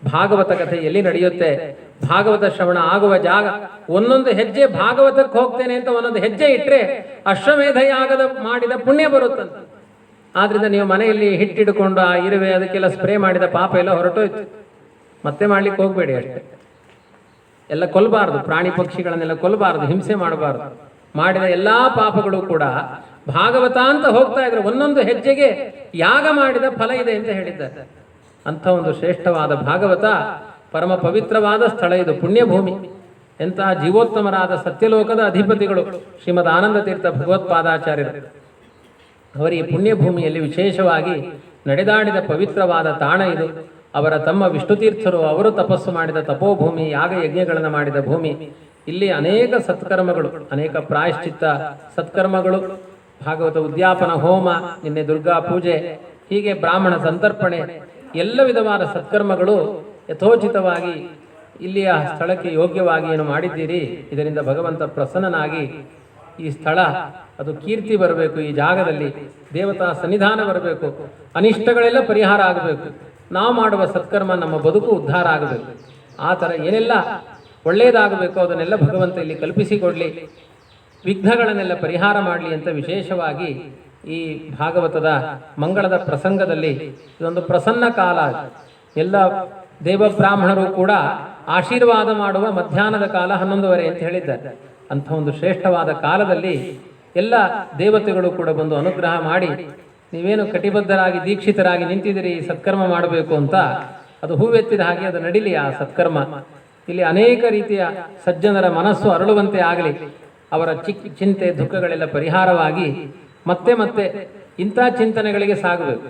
ಭಾಗವತ ಕಥೆ ಎಲ್ಲಿ ನಡೆಯುತ್ತೆ, ಭಾಗವತ ಶ್ರವಣ ಆಗುವ ಜಾಗ, ಒಂದೊಂದು ಹೆಜ್ಜೆ ಭಾಗವತಕ್ಕೆ ಹೋಗ್ತೇನೆ ಅಂತ ಒಂದೊಂದು ಹೆಜ್ಜೆ ಇಟ್ಟರೆ ಅಶ್ವಮೇಧ ಯಾಗದ ಮಾಡಿದ ಪುಣ್ಯ ಬರುತ್ತಂತ. ಆದ್ರಿಂದ ನೀವು ಮನೆಯಲ್ಲಿ ಹಿಟ್ಟಿಡ್ಕೊಂಡು ಆ ಇರುವೆ ಅದಕ್ಕೆಲ್ಲ ಸ್ಪ್ರೇ ಮಾಡಿದ ಪಾಪ ಎಲ್ಲ ಹೊರಟೋಯ್ತು. ಮತ್ತೆ ಮಾಡ್ಲಿಕ್ಕೆ ಹೋಗ್ಬೇಡಿ ಅಷ್ಟೇ. ಎಲ್ಲ ಕೊಲ್ಲಬಾರ್ದು, ಪ್ರಾಣಿ ಪಕ್ಷಿಗಳನ್ನೆಲ್ಲ ಕೊಲ್ಲಬಾರ್ದು, ಹಿಂಸೆ ಮಾಡಬಾರ್ದು. ಮಾಡಿದ ಎಲ್ಲಾ ಪಾಪಗಳು ಕೂಡ ಭಾಗವತ ಅಂತ ಹೋಗ್ತಾ ಇದ್ರೆ ಒಂದೊಂದು ಹೆಜ್ಜೆಗೆ ಯಾಗ ಮಾಡಿದ ಫಲ ಇದೆ ಅಂತ ಹೇಳಿದ್ದಾರೆ. ಅಂಥ ಒಂದು ಶ್ರೇಷ್ಠವಾದ ಭಾಗವತ, ಪರಮ ಪವಿತ್ರವಾದ ಸ್ಥಳ ಇದು, ಪುಣ್ಯಭೂಮಿ. ಎಂತಹ ಜೀವೋತ್ತಮರಾದ ಸತ್ಯಲೋಕದ ಅಧಿಪತಿಗಳು ಶ್ರೀಮದ್ ಆನಂದ ತೀರ್ಥ ಭಗವತ್ಪಾದಾಚಾರ್ಯರು. ಅವರಿಗೆ ಪುಣ್ಯಭೂಮಿಯಲ್ಲಿ ವಿಶೇಷವಾಗಿ ನಡೆದಾಡಿದ ಪವಿತ್ರವಾದ ತಾಣ ಇದು. ಅವರ ತಮ್ಮ ವಿಷ್ಣುತೀರ್ಥರು, ಅವರು ತಪಸ್ಸು ಮಾಡಿದ ತಪೋಭೂಮಿ, ಯಾಗ ಯಜ್ಞಗಳನ್ನು ಮಾಡಿದ ಭೂಮಿ. ಇಲ್ಲಿ ಅನೇಕ ಸತ್ಕರ್ಮಗಳು, ಅನೇಕ ಪ್ರಾಯಶ್ಚಿತ್ತ ಸತ್ಕರ್ಮಗಳು, ಭಾಗವತ ಉದ್ಯಾಪನ ಹೋಮ, ನಿನ್ನೆ ದುರ್ಗಾ ಪೂಜೆ, ಹೀಗೆ ಬ್ರಾಹ್ಮಣ ಸಂತರ್ಪಣೆ, ಎಲ್ಲ ವಿಧವಾದ ಸತ್ಕರ್ಮಗಳು ಯಥೋಚಿತವಾಗಿ ಇಲ್ಲಿಯ ಸ್ಥಳಕ್ಕೆ ಯೋಗ್ಯವಾಗಿ ಏನು ಮಾಡಿದ್ದೀರಿ, ಇದರಿಂದ ಭಗವಂತ ಪ್ರಸನ್ನನಾಗಿ ಈ ಸ್ಥಳ ಅದು ಕೀರ್ತಿ ಬರಬೇಕು. ಈ ಜಾಗದಲ್ಲಿ ದೇವತಾ ಸನ್ನಿಧಾನ ಬರಬೇಕು, ಅನಿಷ್ಟಗಳೆಲ್ಲ ಪರಿಹಾರ ಆಗಬೇಕು. ನಾವು ಮಾಡುವ ಸತ್ಕರ್ಮ ನಮ್ಮ ಬದುಕು ಉದ್ಧಾರ ಆಗಬೇಕು. ಆ ಥರ ಏನೆಲ್ಲ ಒಳ್ಳೆಯದಾಗಬೇಕು ಅದನ್ನೆಲ್ಲ ಭಗವಂತ ಇಲ್ಲಿ ಕಲ್ಪಿಸಿಕೊಡ್ಲಿ, ವಿಘ್ನಗಳನ್ನೆಲ್ಲ ಪರಿಹಾರ ಮಾಡಲಿ ಅಂತ ವಿಶೇಷವಾಗಿ ಈ ಭಾಗವತದ ಮಂಗಳದ ಪ್ರಸಂಗದಲ್ಲಿ ಇದೊಂದು ಪ್ರಸನ್ನ ಕಾಲ. ಎಲ್ಲ ದೇವಬ್ರಾಹ್ಮಣರು ಕೂಡ ಆಶೀರ್ವಾದ ಮಾಡುವ ಮಧ್ಯಾಹ್ನದ ಕಾಲ 11:30 ಅಂತ ಹೇಳಿದ್ದಾರೆ. ಅಂಥ ಒಂದು ಶ್ರೇಷ್ಠವಾದ ಕಾಲದಲ್ಲಿ ಎಲ್ಲ ದೇವತೆಗಳು ಕೂಡ ಬಂದು ಅನುಗ್ರಹ ಮಾಡಿ, ನೀವೇನು ಕಟಿಬದ್ಧರಾಗಿ ದೀಕ್ಷಿತರಾಗಿ ನಿಂತಿದ್ದೀರಿ ಈ ಸತ್ಕರ್ಮ ಮಾಡಬೇಕು ಅಂತ, ಅದು ಹೂವೆತ್ತಿದ ಹಾಗೆ ಅದು ನಡೀಲಿ ಆ ಸತ್ಕರ್ಮ. ಇಲ್ಲಿ ಅನೇಕ ರೀತಿಯ ಸಜ್ಜನರ ಮನಸ್ಸು ಅರಳುವಂತೆ ಆಗಲಿ, ಅವರ ಚಿಂತೆ ದುಃಖಗಳೆಲ್ಲ ಪರಿಹಾರವಾಗಿ ಮತ್ತೆ ಮತ್ತೆ ಇಂಥ ಚಿಂತನೆಗಳಿಗೆ ಸಾಗಬೇಕು.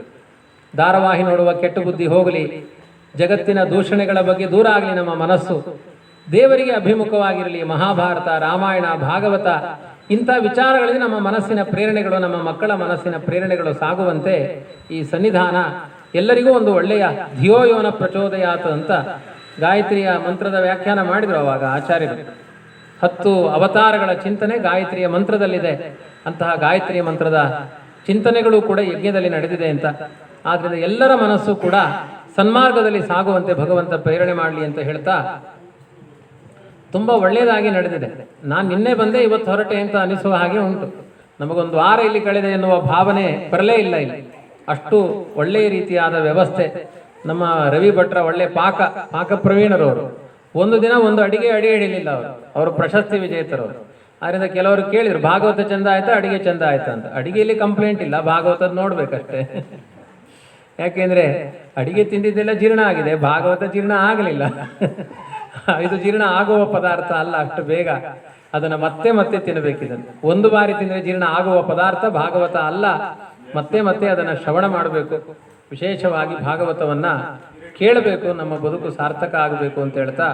ಧಾರಾವಾಹಿ ನೋಡುವ ಕೆಟ್ಟ ಬುದ್ಧಿ ಹೋಗಲಿ, ಜಗತ್ತಿನ ದೂಷಣೆಗಳ ಬಗ್ಗೆ ದೂರ ಆಗಲಿ ನಮ್ಮ ಮನಸ್ಸು, ದೇವರಿಗೆ ಅಭಿಮುಖವಾಗಿರಲಿ. ಮಹಾಭಾರತ, ರಾಮಾಯಣ, ಭಾಗವತ ಇಂಥ ವಿಚಾರಗಳಿಗೆ ನಮ್ಮ ಮನಸ್ಸಿನ ಪ್ರೇರಣೆಗಳು, ನಮ್ಮ ಮಕ್ಕಳ ಮನಸ್ಸಿನ ಪ್ರೇರಣೆಗಳು ಸಾಗುವಂತೆ ಈ ಸನ್ನಿಧಾನ ಎಲ್ಲರಿಗೂ ಒಂದು ಒಳ್ಳೆಯ ಧಿಯೋಯೋನ ಪ್ರಚೋದಯಾತ ಅಂತ ಗಾಯತ್ರಿಯ ಮಂತ್ರದ ವ್ಯಾಖ್ಯಾನ ಮಾಡಿದರು ಅವಾಗ ಆಚಾರ್ಯರು. 10 ಅವತಾರಗಳ ಚಿಂತನೆ ಗಾಯತ್ರಿಯ ಮಂತ್ರದಲ್ಲಿದೆ. ಅಂತಹ ಗಾಯತ್ರಿಯ ಮಂತ್ರದ ಚಿಂತನೆಗಳು ಕೂಡ ಯಜ್ಞದಲ್ಲಿ ನಡೆದಿದೆ ಅಂತ. ಆದ್ರಿಂದ ಎಲ್ಲರ ಮನಸ್ಸು ಕೂಡ ಸನ್ಮಾರ್ಗದಲ್ಲಿ ಸಾಗುವಂತೆ ಭಗವಂತ ಪ್ರೇರಣೆ ಮಾಡಲಿ ಅಂತ ಹೇಳ್ತಾ, ತುಂಬ ಒಳ್ಳೆಯದಾಗಿ ನಡೆದಿದೆ. ನಾನು ನಿನ್ನೆ ಬಂದೆ ಇವತ್ತು ಹೊರಟೆ ಅಂತ ಅನಿಸುವ ಹಾಗೆ ಉಂಟು. ನಮಗೊಂದು ವಾರ ಇಲ್ಲಿ ಕಳೆದೆ ಎನ್ನುವ ಭಾವನೆ ಬರಲೇ ಇಲ್ಲ ಇಲ್ಲಿ. ಅಷ್ಟು ಒಳ್ಳೆಯ ರೀತಿಯಾದ ವ್ಯವಸ್ಥೆ. ನಮ್ಮ ರವಿ ಭಟ್ರ ಒಳ್ಳೆ ಪಾಕ ಪ್ರವೀಣರವರು. ಒಂದು ದಿನ ಒಂದು ಅಡಿಗೆ ಹಿಡಿಲಿಲ್ಲ ಅವರು ಪ್ರಶಸ್ತಿ ವಿಜೇತರವರು. ಆದ್ದರಿಂದ ಕೆಲವರು ಕೇಳಿದ್ರು, ಭಾಗವತ ಚಂದ ಆಯ್ತಾ, ಅಡಿಗೆ ಚಂದ ಆಯ್ತಾ ಅಂತ. ಅಡಿಗೆಯಲ್ಲಿ ಕಂಪ್ಲೇಂಟ್ ಇಲ್ಲ, ಭಾಗವತದ ನೋಡ್ಬೇಕಷ್ಟೇ. ಯಾಕೆಂದ್ರೆ ಅಡಿಗೆ ತಿಂದಿದ್ದೆಲ್ಲ ಜೀರ್ಣ ಆಗಿದೆ, ಭಾಗವತ ಜೀರ್ಣ ಆಗಲಿಲ್ಲ. ಇದು ಜೀರ್ಣ ಆಗುವ ಪದಾರ್ಥ ಅಲ್ಲ ಅಷ್ಟು ಬೇಗ, ಅದನ್ನು ಮತ್ತೆ ಮತ್ತೆ ತಿನ್ನಬೇಕಿದೆ. ಒಂದು ಬಾರಿ ತಿಂದರೆ ಜೀರ್ಣ ಆಗುವ ಪದಾರ್ಥ ಭಾಗವತ ಅಲ್ಲ. ಮತ್ತೆ ಮತ್ತೆ ಅದನ್ನು ಶ್ರವಣ ಮಾಡಬೇಕು. ವಿಶೇಷವಾಗಿ ಭಾಗವತವನ್ನ ಕೇಳಬೇಕು, ನಮ್ಮ ಬದುಕು ಸಾರ್ಥಕ ಆಗಬೇಕು ಅಂತ ಹೇಳ್ತಾ,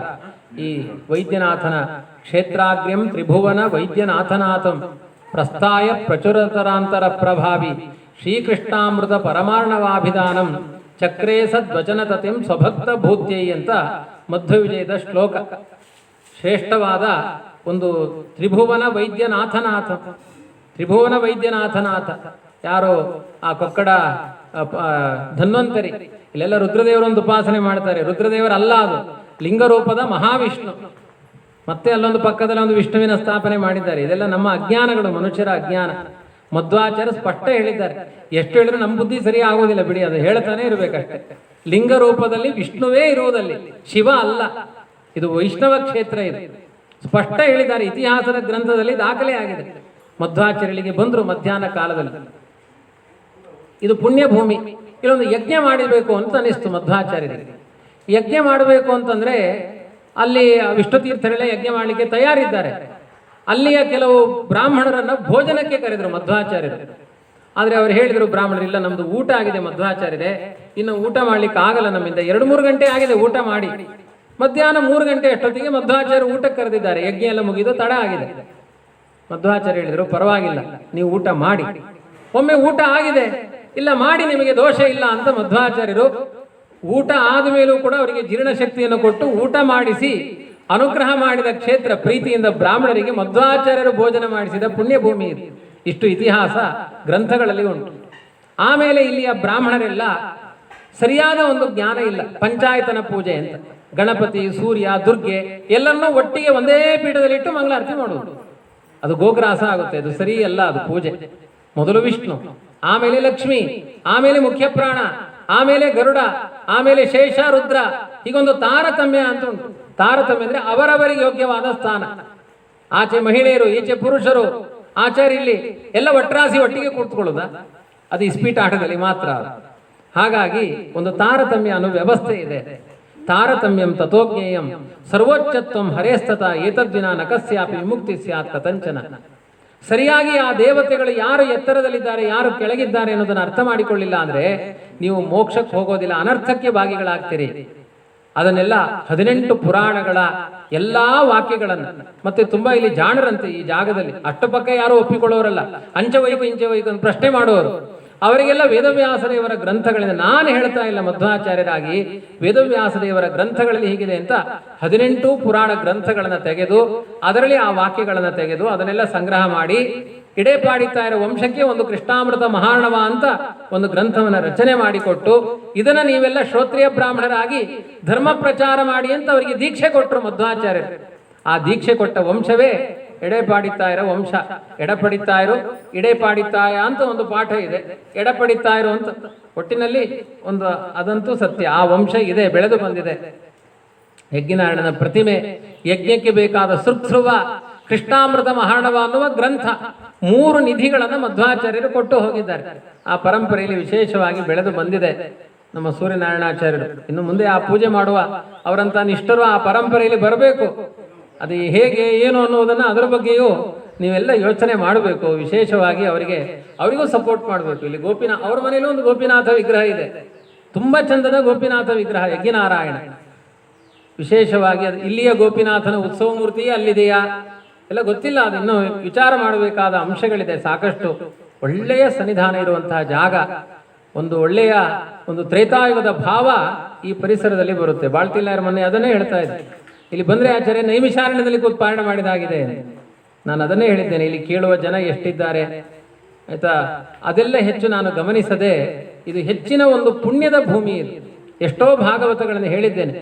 ಈ ವೈದ್ಯನಾಥನ ಕ್ಷೇತ್ರಾಗ್ರ್ಯಂ ತ್ರಿಭುವನ ವೈದ್ಯನಾಥನಾಥಂ ಪ್ರಸ್ಥಾಯ ಪ್ರಚುರತರಾಂತರ ಪ್ರಭಾವಿ ಶ್ರೀಕೃಷ್ಣಾಮೃತ ಪರಮಾರ್ಣವಾಭಿಧಾನಂ ಚಕ್ರೇ ಸದ್ವಚನತತಿಂ ಸ್ವಭಕ್ತ ಭೂತ್ಯೈ ಅಂತ ಮಧ್ವವಿಜಯದ ಶ್ಲೋಕ. ಶ್ರೇಷ್ಠವಾದ ಒಂದು ತ್ರಿಭುವನ ವೈದ್ಯನಾಥನಾಥ, ತ್ರಿಭುವನ ವೈದ್ಯನಾಥನಾಥ ಯಾರು ಆ ಕೊಕ್ಕಡ ಧನ್ವಂತರಿ, ಇಲ್ಲೆಲ್ಲ ರುದ್ರದೇವರೊಂದು ಉಪಾಸನೆ ಮಾಡ್ತಾರೆ. ರುದ್ರದೇವರಲ್ಲ, ಅದು ಲಿಂಗರೂಪದ ಮಹಾವಿಷ್ಣು. ಮತ್ತೆ ಅಲ್ಲೊಂದು ಪಕ್ಕದಲ್ಲಿ ಒಂದು ವಿಷ್ಣುವಿನ ಸ್ಥಾಪನೆ ಮಾಡಿದ್ದಾರೆ. ಇದೆಲ್ಲ ನಮ್ಮ ಅಜ್ಞಾನಗಳು, ಮನುಷ್ಯರ ಅಜ್ಞಾನ. ಮಧ್ವಾಚಾರ್ಯ ಸ್ಪಷ್ಟ ಹೇಳಿದ್ದಾರೆ. ಎಷ್ಟು ಹೇಳಿದ್ರು ನಮ್ಮ ಬುದ್ಧಿ ಸರಿ ಆಗೋದಿಲ್ಲ ಬಿಡಿ, ಅದು ಹೇಳ್ತಾನೆ ಇರಬೇಕಷ್ಟೆ. ಲಿಂಗ ರೂಪದಲ್ಲಿ ವಿಷ್ಣುವೇ ಇರುವುದಲ್ಲಿ, ಶಿವ ಅಲ್ಲ. ಇದು ವೈಷ್ಣವ ಕ್ಷೇತ್ರ, ಇದು ಸ್ಪಷ್ಟ ಹೇಳಿದ್ದಾರೆ. ಇತಿಹಾಸದ ಗ್ರಂಥದಲ್ಲಿ ದಾಖಲೆ ಆಗಿದೆ. ಮಧ್ವಾಚಾರ್ಯರಿಗೆ ಬಂದರು ಮಧ್ಯಾಹ್ನ ಕಾಲದಲ್ಲಿ. ಇದು ಪುಣ್ಯ ಭೂಮಿ, ಇಲ್ಲೊಂದು ಯಜ್ಞ ಮಾಡಬೇಕು ಅಂತ ಅನಿಸ್ತು ಮಧ್ವಾಚಾರ್ಯರಿಗೆ. ಯಜ್ಞ ಮಾಡಬೇಕು ಅಂತಂದ್ರೆ ಅಲ್ಲಿ ವಿಷ್ಣು ತೀರ್ಥರೆಲ್ಲ ಯಜ್ಞ ಮಾಡಲಿಕ್ಕೆ ತಯಾರಿದ್ದಾರೆ. ಅಲ್ಲಿಯ ಕೆಲವು ಬ್ರಾಹ್ಮಣರನ್ನ ಭೋಜನಕ್ಕೆ ಕರೆದರು ಮಧ್ವಾಚಾರ್ಯರು. ಆದರೆ ಅವರು ಹೇಳಿದರು, ಬ್ರಾಹ್ಮಣರಿಲ್ಲ, ನಮ್ದು ಊಟ ಆಗಿದೆ ಮಧ್ವಾಚಾರ್ಯರೇ, ಇನ್ನು ಊಟ ಮಾಡ್ಲಿಕ್ಕೆ ಆಗಲ್ಲ ನಮ್ಮಿಂದ. 2-3 ಗಂಟೆ ಆಗಿದೆ ಊಟ ಮಾಡಿ. ಮಧ್ಯಾಹ್ನ 3 ಗಂಟೆ ಅಷ್ಟೊತ್ತಿಗೆ ಮಧ್ವಾಚಾರ್ಯರು ಊಟಕ್ಕೆ ಕರೆದಿದ್ದಾರೆ. ಯಜ್ಞ ಎಲ್ಲ ಮುಗಿದು ತಡ ಆಗಿದೆ. ಮಧ್ವಾಚಾರ್ಯ ಹೇಳಿದರು, ಪರವಾಗಿಲ್ಲ, ನೀವು ಊಟ ಮಾಡಿ. ಒಮ್ಮೆ ಊಟ ಆಗಿದೆ, ಇಲ್ಲ ಮಾಡಿ, ನಿಮಗೆ ದೋಷ ಇಲ್ಲ ಅಂತ ಮಧ್ವಾಚಾರ್ಯರು ಊಟ ಆದ ಮೇಲೂ ಕೂಡ ಅವರಿಗೆ ಜೀರ್ಣಶಕ್ತಿಯನ್ನು ಕೊಟ್ಟು ಊಟ ಮಾಡಿಸಿ ಅನುಗ್ರಹ ಮಾಡಿದ ಕ್ಷೇತ್ರ. ಪ್ರೀತಿಯಿಂದ ಬ್ರಾಹ್ಮಣರಿಗೆ ಮಧ್ವಾಚಾರ್ಯರು ಭೋಜನ ಮಾಡಿಸಿದ ಪುಣ್ಯ ಭೂಮಿ ಇದು. ಇಷ್ಟು ಇತಿಹಾಸ ಗ್ರಂಥಗಳಲ್ಲಿ ಉಂಟು. ಆಮೇಲೆ ಇಲ್ಲಿಯ ಬ್ರಾಹ್ಮಣರೆಲ್ಲ ಸರಿಯಾದ ಒಂದು ಜ್ಞಾನ ಇಲ್ಲ. ಪಂಚಾಯತನ ಪೂಜೆ ಅಂತ ಗಣಪತಿ, ಸೂರ್ಯ, ದುರ್ಗೆ ಎಲ್ಲರನ್ನೂ ಒಟ್ಟಿಗೆ ಒಂದೇ ಪೀಠದಲ್ಲಿಟ್ಟು ಮಂಗಳಾರತಿ ಮಾಡುವುದು. ಅದು ಗೋಗ್ರಾಸ ಆಗುತ್ತೆ, ಅದು ಸರಿ ಅಲ್ಲ. ಅದು ಪೂಜೆ ಮೊದಲು ವಿಷ್ಣು, ಆಮೇಲೆ ಲಕ್ಷ್ಮಿ, ಆಮೇಲೆ ಮುಖ್ಯ ಪ್ರಾಣ, ಆಮೇಲೆ ಗರುಡ, ಆಮೇಲೆ ಶೇಷ, ರುದ್ರ. ಹೀಗೊಂದು ತಾರತಮ್ಯ ಅಂತ ಉಂಟು. ತಾರತಮ್ಯ ಅಂದ್ರೆ ಅವರವರಿಗೆ ಯೋಗ್ಯವಾದ ಸ್ಥಾನ. ಆಚೆ ಮಹಿಳೆಯರು, ಈಚೆ ಪುರುಷರು, ಆಚಾರ್ಯ ಇಲ್ಲಿ ಎಲ್ಲ ಒಟ್ರಾಸಿ ಒಟ್ಟಿಗೆ ಕೂತ್ಕೊಳ್ಳೋದ, ಅದು ಇಸ್ಪೀಟ್ ಆಟದಲ್ಲಿ ಮಾತ್ರ. ಹಾಗಾಗಿ ಒಂದು ತಾರತಮ್ಯ ಅನ್ನೋ ವ್ಯವಸ್ಥೆ ಇದೆ. ತಾರತಮ್ಯಂ ತಥೋಜ್ಞೇಯಂ ಸರ್ವೋಚ್ಚತ್ವಂ ಹರೇಸ್ತತ ಏತದ್ವಿನ ನಕಸ್ಯಾಪಿ ವಿಮುಕ್ತಿ ಸ್ಯಾತ್ ಕಥಂಚನ. ಸರಿಯಾಗಿ ಆ ದೇವತೆಗಳು ಯಾರು ಎತ್ತರದಲ್ಲಿದ್ದಾರೆ, ಯಾರು ಕೆಳಗಿದ್ದಾರೆ ಅನ್ನೋದನ್ನು ಅರ್ಥ ಮಾಡಿಕೊಳ್ಳಿಲ್ಲ ಅಂದ್ರೆ ನೀವು ಮೋಕ್ಷಕ್ಕೆ ಹೋಗೋದಿಲ್ಲ, ಅನರ್ಥಕ್ಕೆ ಭಾಗಿಗಳಾಗ್ತೀರಿ. ಅದನ್ನೆಲ್ಲ 18 ಪುರಾಣಗಳ ಎಲ್ಲಾ ವಾಕ್ಯಗಳನ್ನು, ಮತ್ತೆ ತುಂಬಾ ಇಲ್ಲಿ ಜಾಣರಂತೆ ಈ ಜಾಗದಲ್ಲಿ, ಅಷ್ಟಪಕ್ಕ ಯಾರು ಒಪ್ಪಿಕೊಳ್ಳೋರಲ್ಲ, ಅಂಚವೈಕು ಇಂಚವೈಕು ಅಂತ ಪ್ರಶ್ನೆ ಮಾಡುವವರು. ಅವರಿಗೆಲ್ಲ ವೇದವ್ಯಾಸದೇವರ ಗ್ರಂಥಗಳಿಂದ, ನಾನು ಹೇಳ್ತಾ ಇಲ್ಲ ಮಧ್ವಾಚಾರ್ಯರಾಗಿ, ವೇದವ್ಯಾಸದೇವರ ಗ್ರಂಥಗಳಲ್ಲಿ ಹೀಗಿದೆ ಅಂತ 18 ಪುರಾಣ ಗ್ರಂಥಗಳನ್ನು ತೆಗೆದು ಅದರಲ್ಲಿ ಆ ವಾಕ್ಯಗಳನ್ನು ತೆಗೆದು ಅದನ್ನೆಲ್ಲ ಸಂಗ್ರಹ ಮಾಡಿ ಇಡೇಪಾಡಿತಾ ಇರೋ ವಂಶಕ್ಕೆ ಒಂದು ಕೃಷ್ಣಾಮೃತ ಮಹಾರ್ಣವ ಅಂತ ಒಂದು ಗ್ರಂಥವನ್ನು ರಚನೆ ಮಾಡಿಕೊಟ್ಟು, ಇದನ್ನ ನೀವೆಲ್ಲ ಶ್ರೋತ್ರಿಯ ಬ್ರಾಹ್ಮಣರಾಗಿ ಧರ್ಮ ಪ್ರಚಾರ ಮಾಡಿ ಅಂತ ಅವರಿಗೆ ದೀಕ್ಷೆ ಕೊಟ್ಟರು ಮಧ್ವಾಚಾರ್ಯರು. ಆ ದೀಕ್ಷೆ ಕೊಟ್ಟ ವಂಶವೇ ಎಡೆಪಾಡಿತಾಯರ ವಂಶ. ಎಡಪಡಿತಾಯರು, ಇಡೆಪಾಡಿತಾಯ ಅಂತ ಒಂದು ಪಾಠ ಇದೆ, ಎಡಪಡಿತಾಯರು ಅಂತ. ಒಟ್ಟಿನಲ್ಲಿ ಒಂದು ಅದಂತೂ ಸತ್ಯ, ಆ ವಂಶ ಇದೆ, ಬೆಳೆದು ಬಂದಿದೆ. ಯಜ್ಞನಾರಾಯಣನ ಪ್ರತಿಮೆ, ಯಜ್ಞಕ್ಕೆ ಬೇಕಾದ ಸೃಕ್ಸೃವ, ಕೃಷ್ಣಾಮೃತ ಮಹಾರ್ಣವ ಅನ್ನುವ ಗ್ರಂಥ, 3 ನಿಧಿಗಳನ್ನು ಮಧ್ವಾಚಾರ್ಯರು ಕೊಟ್ಟು ಹೋಗಿದ್ದಾರೆ. ಆ ಪರಂಪರೆಯಲ್ಲಿ ವಿಶೇಷವಾಗಿ ಬೆಳೆದು ಬಂದಿದೆ ನಮ್ಮ ಸೂರ್ಯನಾರಾಯಣಾಚಾರ್ಯರು. ಇನ್ನು ಮುಂದೆ ಆ ಪೂಜೆ ಮಾಡುವ ಅವರಂತ ನಿಷ್ಠರು ಆ ಪರಂಪರೆಯಲ್ಲಿ ಬರಬೇಕು. ಅದು ಹೇಗೆ ಏನು ಅನ್ನೋದನ್ನು ಅದರ ಬಗ್ಗೆಯೂ ನೀವೆಲ್ಲ ಯೋಚನೆ ಮಾಡಬೇಕು. ವಿಶೇಷವಾಗಿ ಅವರಿಗೂ ಸಪೋರ್ಟ್ ಮಾಡಬೇಕು. ಇಲ್ಲಿ ಅವ್ರ ಮನೆಯಲ್ಲೂ ಒಂದು ಗೋಪಿನಾಥ ವಿಗ್ರಹ ಇದೆ, ತುಂಬಾ ಚಂದದ ಗೋಪಿನಾಥ ವಿಗ್ರಹ, ಯಜ್ಞನಾರಾಯಣ. ವಿಶೇಷವಾಗಿ ಅದು ಇಲ್ಲಿಯ ಗೋಪಿನಾಥನ ಉತ್ಸವ ಮೂರ್ತಿ ಅಲ್ಲಿದೆಯಾ ಎಲ್ಲ ಗೊತ್ತಿಲ್ಲ, ಅದು ಇನ್ನೂ ವಿಚಾರ ಮಾಡಬೇಕಾದ ಅಂಶಗಳಿದೆ ಸಾಕಷ್ಟು. ಒಳ್ಳೆಯ ಸನ್ನಿಧಾನ ಇರುವಂತಹ ಜಾಗ, ಒಂದು ಒಳ್ಳೆಯ ಒಂದು ತ್ರೇತಾಯುಗದ ಭಾವ ಈ ಪರಿಸರದಲ್ಲಿ ಬರುತ್ತೆ. ಬಾಳ್ತಿಲ್ಲಾರ ಮೊನ್ನೆ ಅದನ್ನೇ ಹೇಳ್ತಾ ಇದ್ದೆ, ಇಲ್ಲಿ ಬಂದರೆ ಆಚಾರ್ಯ ನೈಮಿಷಾರಣ್ಯದಲ್ಲಿ ಕೂತು ಪಾರಾಯಣ ಮಾಡಿದಾಗಿದೆ. ನಾನು ಅದನ್ನೇ ಹೇಳಿದ್ದೇನೆ, ಇಲ್ಲಿ ಕೇಳುವ ಜನ ಎಷ್ಟಿದ್ದಾರೆ ಆಯ್ತಾ, ಅದೆಲ್ಲ ಹೆಚ್ಚು ನಾನು ಗಮನಿಸದೆ, ಇದು ಹೆಚ್ಚಿನ ಒಂದು ಪುಣ್ಯದ ಭೂಮಿ ಇದು. ಎಷ್ಟೋ ಭಾಗವತಗಳನ್ನು ಹೇಳಿದ್ದೇನೆ,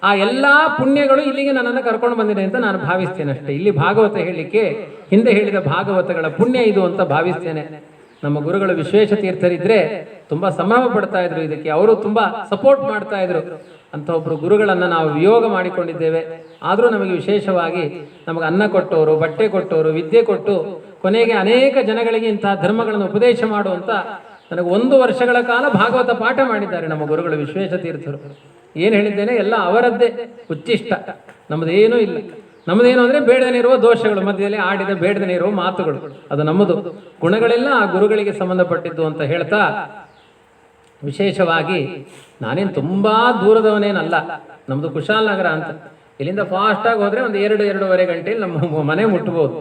ಆ ಎಲ್ಲಾ ಪುಣ್ಯಗಳು ಇಲ್ಲಿಗೆ ನನ್ನನ್ನು ಕರ್ಕೊಂಡು ಬಂದಿದೆ ಅಂತ ನಾನು ಭಾವಿಸ್ತೇನೆ ಅಷ್ಟೇ. ಇಲ್ಲಿ ಭಾಗವತ ಹೇಳಲಿಕ್ಕೆ ಹಿಂದೆ ಹೇಳಿದ ಭಾಗವತಗಳ ಪುಣ್ಯ ಇದು ಅಂತ ಭಾವಿಸ್ತೇನೆ. ನಮ್ಮ ಗುರುಗಳು ವಿಶ್ವೇಶ ತೀರ್ಥರಿದ್ರೆ ತುಂಬಾ ಸಂಭ್ರಮ ಪಡ್ತಾ ಇದ್ರು ಇದಕ್ಕೆ, ಅವರು ತುಂಬಾ ಸಪೋರ್ಟ್ ಮಾಡ್ತಾ ಇದ್ರು. ಅಂತ ಒಬ್ರು ಗುರುಗಳನ್ನ ನಾವು ವಿಯೋಗ ಮಾಡಿಕೊಂಡಿದ್ದೇವೆ. ಆದರೂ ನಮಗೆ ವಿಶೇಷವಾಗಿ ನಮಗೆ ಅನ್ನ ಕೊಟ್ಟವರು, ಬಟ್ಟೆ ಕೊಟ್ಟವರು, ವಿದ್ಯೆ ಕೊಟ್ಟು ಕೊನೆಗೆ ಅನೇಕ ಜನಗಳಿಗೆ ಇಂತಹ ಧರ್ಮಗಳನ್ನು ಉಪದೇಶ ಮಾಡುವಂತ ನನಗೆ 1 ವರ್ಷಗಳ ಕಾಲ ಭಾಗವತ ಪಾಠ ಮಾಡಿದ್ದಾರೆ ನಮ್ಮ ಗುರುಗಳು ವಿಶ್ವೇಶ ತೀರ್ಥರು. ಏನು ಹೇಳಿದ್ದೇನೆ ಎಲ್ಲ ಅವರದ್ದೇ ಉಚ್ಚಿಷ್ಟ, ನಮ್ಮದೇನೂ ಇಲ್ಲ. ನಮ್ಮದೇನು ಅಂದ್ರೆ ಬೇಡದೇ ಇರುವ ದೋಷಗಳು, ಮಧ್ಯದಲ್ಲಿ ಆಡಿದ ಬೇಡದೇ ಇರುವ ಮಾತುಗಳು, ಅದು ನಮ್ಮದು. ಗುಣಗಳೆಲ್ಲ ಆ ಗುರುಗಳಿಗೆ ಸಂಬಂಧಪಟ್ಟಿದ್ದು ಅಂತ ಹೇಳ್ತಾ, ವಿಶೇಷವಾಗಿ ನಾನೇನು ತುಂಬಾ ದೂರದವನೇನಲ್ಲ, ನಮ್ದು ಕುಶಾಲನಗರ ಅಂತ. ಇಲ್ಲಿಂದ ಫಾಸ್ಟಾಗಿ ಹೋದ್ರೆ ಒಂದು 2-2.5 ಗಂಟೆಯಲ್ಲಿ ನಮ್ಮ ಮನೆ ಮುಟ್ಟಬಹುದು,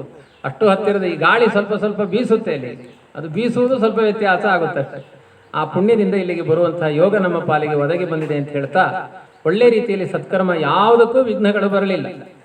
ಅಷ್ಟು ಹತ್ತಿರದ. ಈ ಗಾಳಿ ಸ್ವಲ್ಪ ಸ್ವಲ್ಪ ಬೀಸುತ್ತೆ ಇಲ್ಲಿ, ಅದು ಬೀಸುವುದು ಸ್ವಲ್ಪ ವ್ಯತ್ಯಾಸ ಆಗುತ್ತೆ ಅಷ್ಟೇ. ಆ ಪುಣ್ಯದಿಂದ ಇಲ್ಲಿಗೆ ಬರುವಂತಹ ಯೋಗ ನಮ್ಮ ಪಾಲಿಗೆ ಒದಗಿ ಬಂದಿದೆ ಅಂತ ಹೇಳ್ತಾ, ಒಳ್ಳೆ ರೀತಿಯಲ್ಲಿ ಸತ್ಕರ್ಮ ಯಾವುದಕ್ಕೂ ವಿಘ್ನಗಳು ಬರಲಿಲ್ಲ.